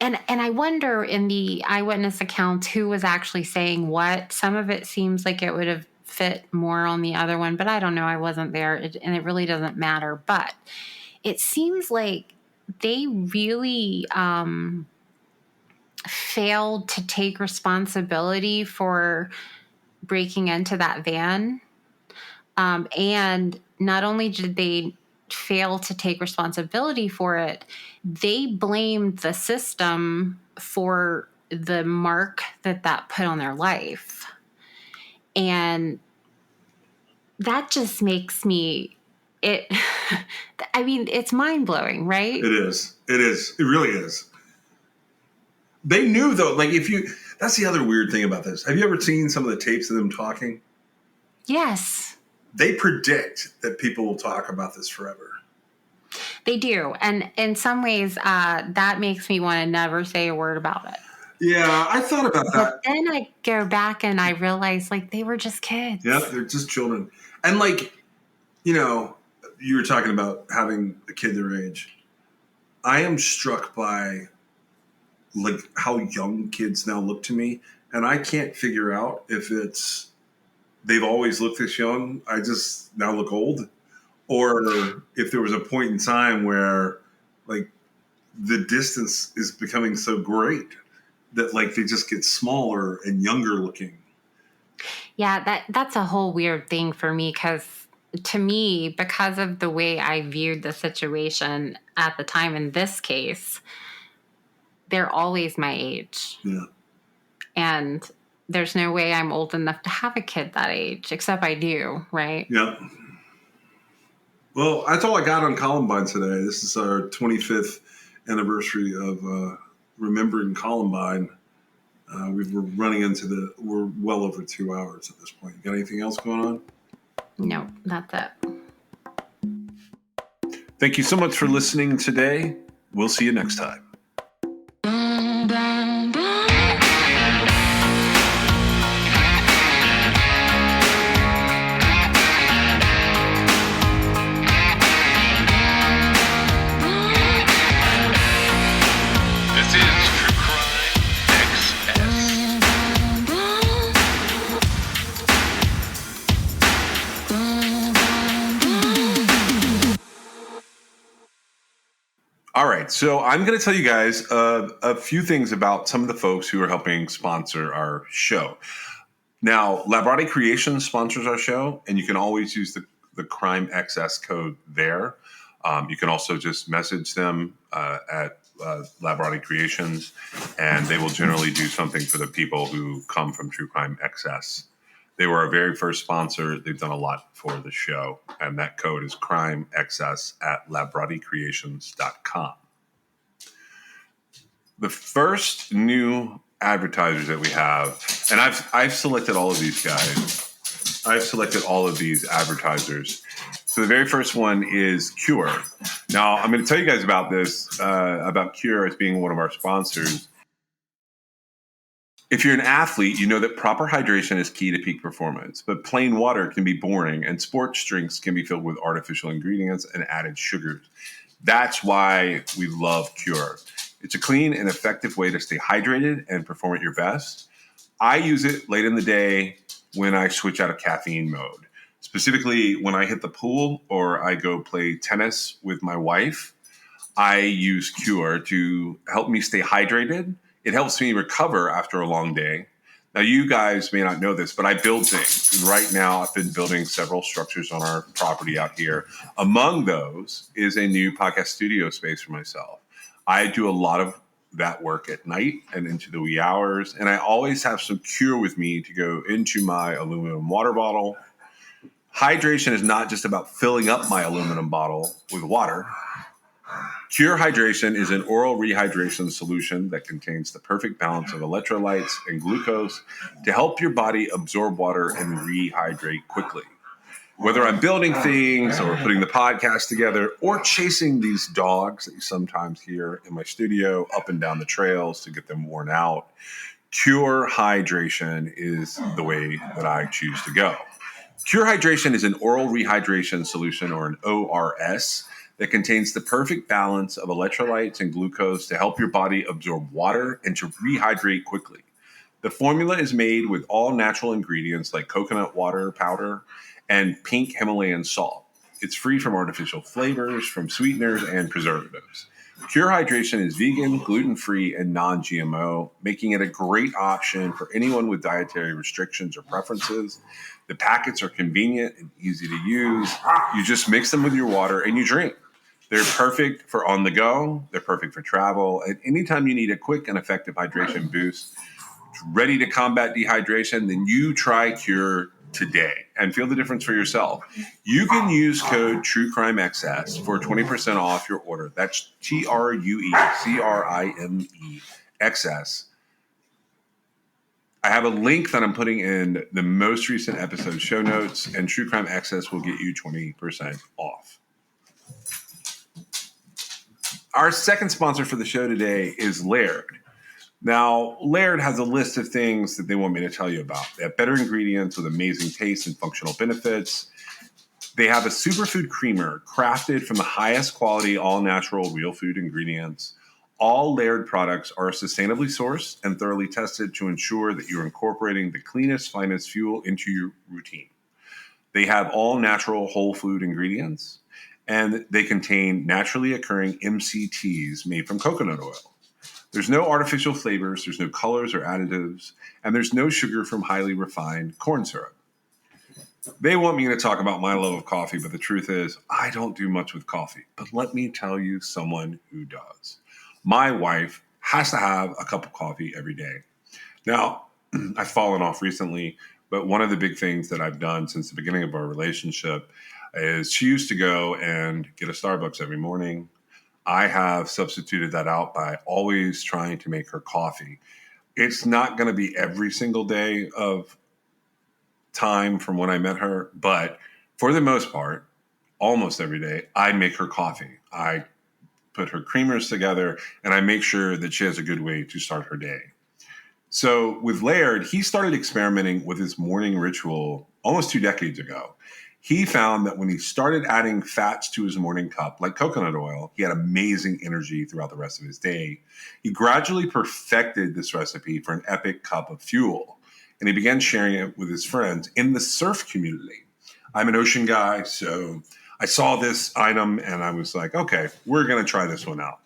and I wonder in the eyewitness accounts who was actually saying what. Some of it seems like it would have fit more on the other one, but I don't know. I wasn't there, and it really doesn't matter. But it seems like they really failed to take responsibility for breaking into that van. And not only did they fail to take responsibility for it, they blamed the system for the mark that put on their life. And that just makes me it's mind-blowing, right? It is. It really is. They knew, though, like that's the other weird thing about this. Have you ever seen some of the tapes of them talking? Yes. They predict that people will talk about this forever. They do. And in some ways, that makes me want to never say a word about it. Yeah, I thought about that. But then I go back and I realize, like, they were just kids. Yeah, they're just children. And, like, you know, you were talking about having a kid their age. I am struck by, like, how young kids now look to me. And I can't figure out if it's they've always looked this young, I just now look old, or if there was a point in time where, like, the distance is becoming so great that, like, they just get smaller and younger looking. Yeah, that's a whole weird thing for me because to me, because of the way I viewed the situation at the time in this case, they're always my age. Yeah. And there's no way I'm old enough to have a kid that age, except I do, right? Yeah. Well, that's all I got on Columbine today. This is our 25th anniversary of remembering Columbine. We're well over 2 hours at this point. You got anything else going on? No, that's it. Thank you so much for listening today. We'll see you next time. This is True Crime XS. All right, so I'm going to tell you guys a few things about some of the folks who are helping sponsor our show. Now, Labrati Creations sponsors our show, and you can always use the Crime XS code there. You can also just message them at Labrati Creations, and they will generally do something for the people who come from True Crime XS. They were our very first sponsor. They've done a lot for the show, and that code is CrimeXS at LabratiCreations.com. The first new advertisers that we have, and I've selected all of these guys. I've selected all of these advertisers. So the very first one is Cure. Now, I'm going to tell you guys about this, about Cure as being one of our sponsors. If you're an athlete, you know that proper hydration is key to peak performance, but plain water can be boring and sports drinks can be filled with artificial ingredients and added sugars. That's why we love Cure. It's a clean and effective way to stay hydrated and perform at your best. I use it late in the day when I switch out of caffeine mode. Specifically, when I hit the pool or I go play tennis with my wife, I use Cure to help me stay hydrated. It helps me recover after a long day. Now, you guys may not know this, but I build things. And right now, I've been building several structures on our property out here. Among those is a new podcast studio space for myself. I do a lot of that work at night and into the wee hours. And I always have some Cure with me to go into my aluminum water bottle. Hydration is not just about filling up my aluminum bottle with water. Cure Hydration is an oral rehydration solution that contains the perfect balance of electrolytes and glucose to help your body absorb water and rehydrate quickly. Whether I'm building things or putting the podcast together or chasing these dogs that you sometimes hear in my studio up and down the trails to get them worn out, Cure Hydration is the way that I choose to go. Cure Hydration is an oral rehydration solution, or an ORS, that contains the perfect balance of electrolytes and glucose to help your body absorb water and to rehydrate quickly. The formula is made with all natural ingredients like coconut water powder and pink Himalayan salt. It's free from artificial flavors, from sweeteners, and preservatives. Cure Hydration is vegan, gluten-free, and non-GMO, making it a great option for anyone with dietary restrictions or preferences. The packets are convenient and easy to use. You just mix them with your water and you drink. They're perfect for on the go. They're perfect for travel. And anytime you need a quick and effective hydration boost, ready to combat dehydration, then you try Cure today and feel the difference for yourself. You can use code TrueCrimeXS for 20% off your order. That's TrueCrimeXS. I have a link that I'm putting in the most recent episode show notes, and True Crime XS will get you 20% off. Our second sponsor for the show today is Laird. Now, Laird has a list of things that they want me to tell you about. They have better ingredients with amazing taste and functional benefits. They have a superfood creamer crafted from the highest quality, all-natural, real food ingredients. All Laird products are sustainably sourced and thoroughly tested to ensure that you're incorporating the cleanest, finest fuel into your routine. They have all natural whole food ingredients, and they contain naturally occurring MCTs made from coconut oil. There's no artificial flavors, there's no colors or additives, and there's no sugar from highly refined corn syrup. They want me to talk about my love of coffee, but the truth is, I don't do much with coffee. But let me tell you someone who does. My wife has to have a cup of coffee every day. Now, I've fallen off recently, but one of the big things that I've done since the beginning of our relationship is she used to go and get a Starbucks every morning. I have substituted that out by always trying to make her coffee. It's not going to be every single day of time from when I met her, but for the most part, almost every day, I make her coffee. I put her creamers together and I make sure that she has a good way to start her day. So with Laird, he started experimenting with his morning ritual almost 2 decades ago. He found that when he started adding fats to his morning cup, like coconut oil, he had amazing energy throughout the rest of his day. He gradually perfected this recipe for an epic cup of fuel, and he began sharing it with his friends in the surf community. I'm an ocean guy, so I saw this item and I was like, okay, we're going to try this one out.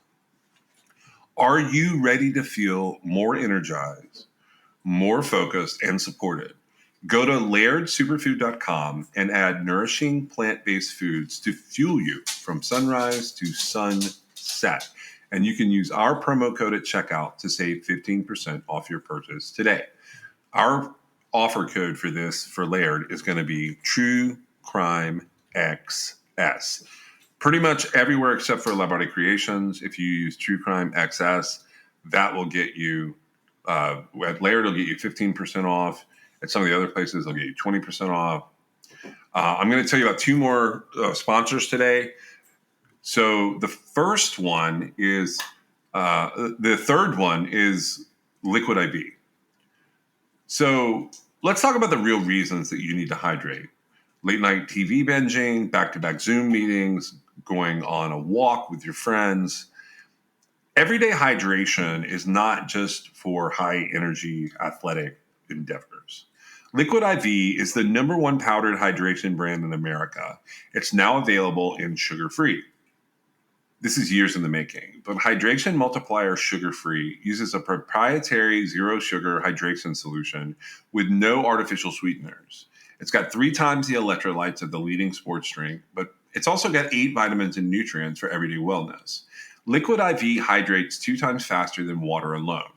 Are you ready to feel more energized, more focused, and supported? Go to lairdsuperfood.com and add nourishing plant-based foods to fuel you from sunrise to sunset. And you can use our promo code at checkout to save 15% off your purchase today. Our offer code for this for Laird is going to be True Crime XS. Pretty much everywhere except for Labarte Creations, if you use True Crime XS, that will get you, at Laird, it'll get you 15% off. At some of the other places, they'll get you 20% off. I'm going to tell you about 2 more sponsors today. So the first one is, the third one is Liquid IV. So let's talk about the real reasons that you need to hydrate. Late night TV binging, back-to-back Zoom meetings, going on a walk with your friends. Everyday hydration is not just for high-energy athletic endeavors. Liquid IV is the #1 powdered hydration brand in America. It's now available in sugar-free. This is years in the making, but Hydration Multiplier Sugar-Free uses a proprietary zero-sugar hydration solution with no artificial sweeteners. It's got 3 times the electrolytes of the leading sports drink, but it's also got 8 vitamins and nutrients for everyday wellness. Liquid IV hydrates 2 times faster than water alone.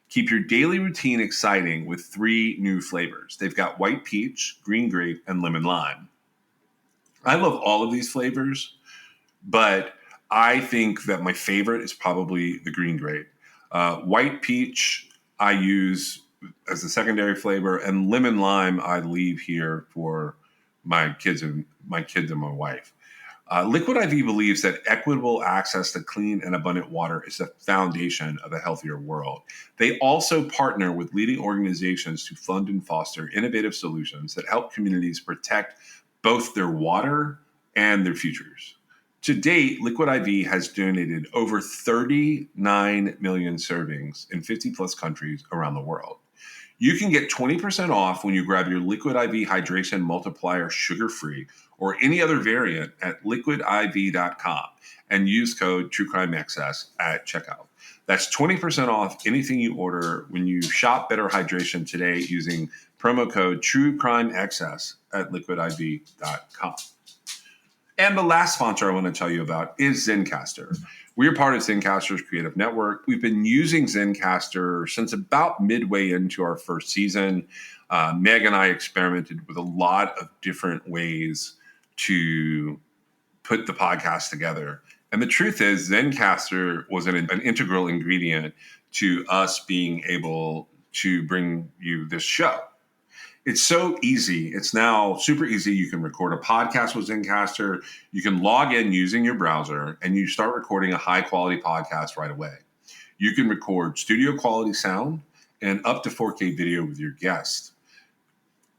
Keep your daily routine exciting with 3 new flavors. They've got white peach, green grape, and lemon lime. I love all of these flavors, but I think that my favorite is probably the green grape. White peach I use as a secondary flavor, and lemon lime I leave here for my kids and my wife. Liquid IV believes that equitable access to clean and abundant water is the foundation of a healthier world. They also partner with leading organizations to fund and foster innovative solutions that help communities protect both their water and their futures. To date, Liquid IV has donated over 39 million servings in 50-plus countries around the world. You can get 20% off when you grab your Liquid IV Hydration Multiplier sugar-free or any other variant at liquidiv.com and use code TrueCrimeXS at checkout. That's 20% off anything you order when you shop Better Hydration today using promo code TrueCrimeXS at liquidiv.com. And the last sponsor I want to tell you about is Zencastr. We are part of Zencastr's creative network. We've been using Zencastr since about midway into our first season. Meg and I experimented with a lot of different ways to put the podcast together. And the truth is, Zencastr was an integral ingredient to us being able to bring you this show. It's so easy. It's now super easy. You can record a podcast with Zencastr. You can log in using your browser and you start recording a high quality podcast right away. You can record studio quality sound and up to 4K video with your guest.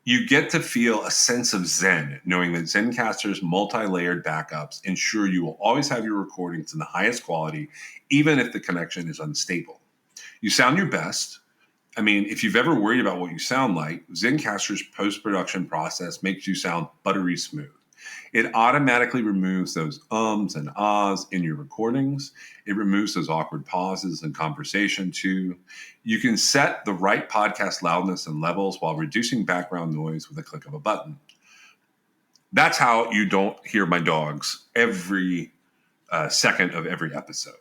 You get to feel a sense of zen knowing that Zencastr's multi-layered backups ensure you will always have your recordings in the highest quality, even if the connection is unstable. You sound your best. I mean, if you've ever worried about what you sound like, Zencastr's post-production process makes you sound buttery smooth. It automatically removes those ums and ahs in your recordings. It removes those awkward pauses in conversation too. You can set the right podcast loudness and levels while reducing background noise with a click of a button. That's how you don't hear my dogs every second of every episode.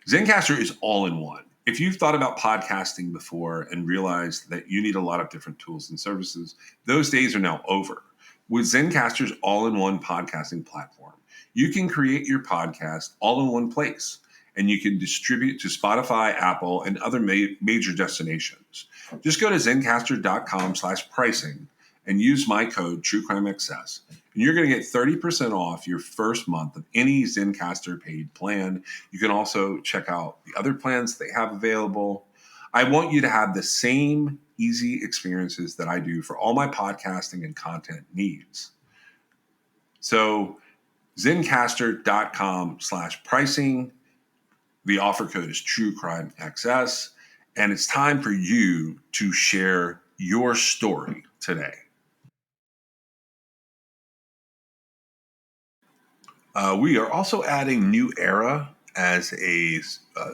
Zencastr is all in one. If you've thought about podcasting before and realized that you need a lot of different tools and services, those days are now over. With Zencastr's all-in-one podcasting platform, you can create your podcast all in one place, and you can distribute to Spotify, Apple, and other major destinations. Just go to zencastr.com/pricing and use my code TrueCrimeXS, and you're going to get 30% off your first month of any Zencastr paid plan. You can also check out the other plans they have available. I want you to have the same easy experiences that I do for all my podcasting and content needs. So zencastr.com/pricing. The offer code is TrueCrimeXS, and it's time for you to share your story today. We are also adding New Era as a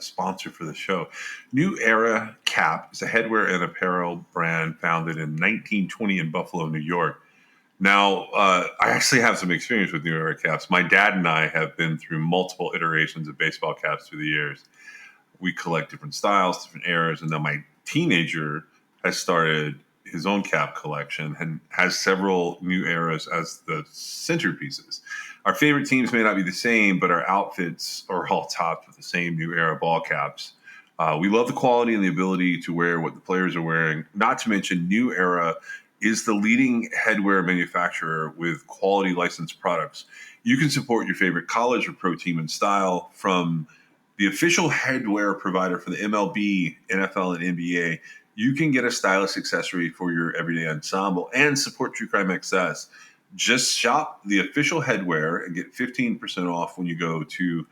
sponsor for the show. New Era Cap is a headwear and apparel brand founded in 1920 in Buffalo, New York. Now, I actually have some experience with New Era caps. My dad and I have been through multiple iterations of baseball caps through the years. We collect different styles, different eras, and now my teenager has started his own cap collection and has several New Eras as the centerpieces. Our favorite teams may not be the same, but our outfits are all topped with the same New Era ball caps. We love the quality and the ability to wear what the players are wearing. Not to mention, New Era is the leading headwear manufacturer with quality licensed products. You can support your favorite college or pro team in style from the official headwear provider for the MLB, NFL, and NBA. You can get a stylish accessory for your everyday ensemble and support True Crime XS. Just shop the official headwear and get 15% off when you go to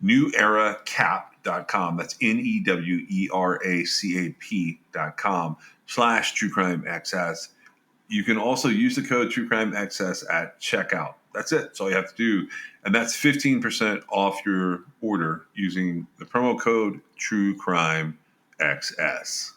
neweracap.com. That's neweracap.com/TrueCrimeXS. You can also use the code TrueCrimeXS at checkout. That's it. That's all you have to do. And that's 15% off your order using the promo code TrueCrimeXS.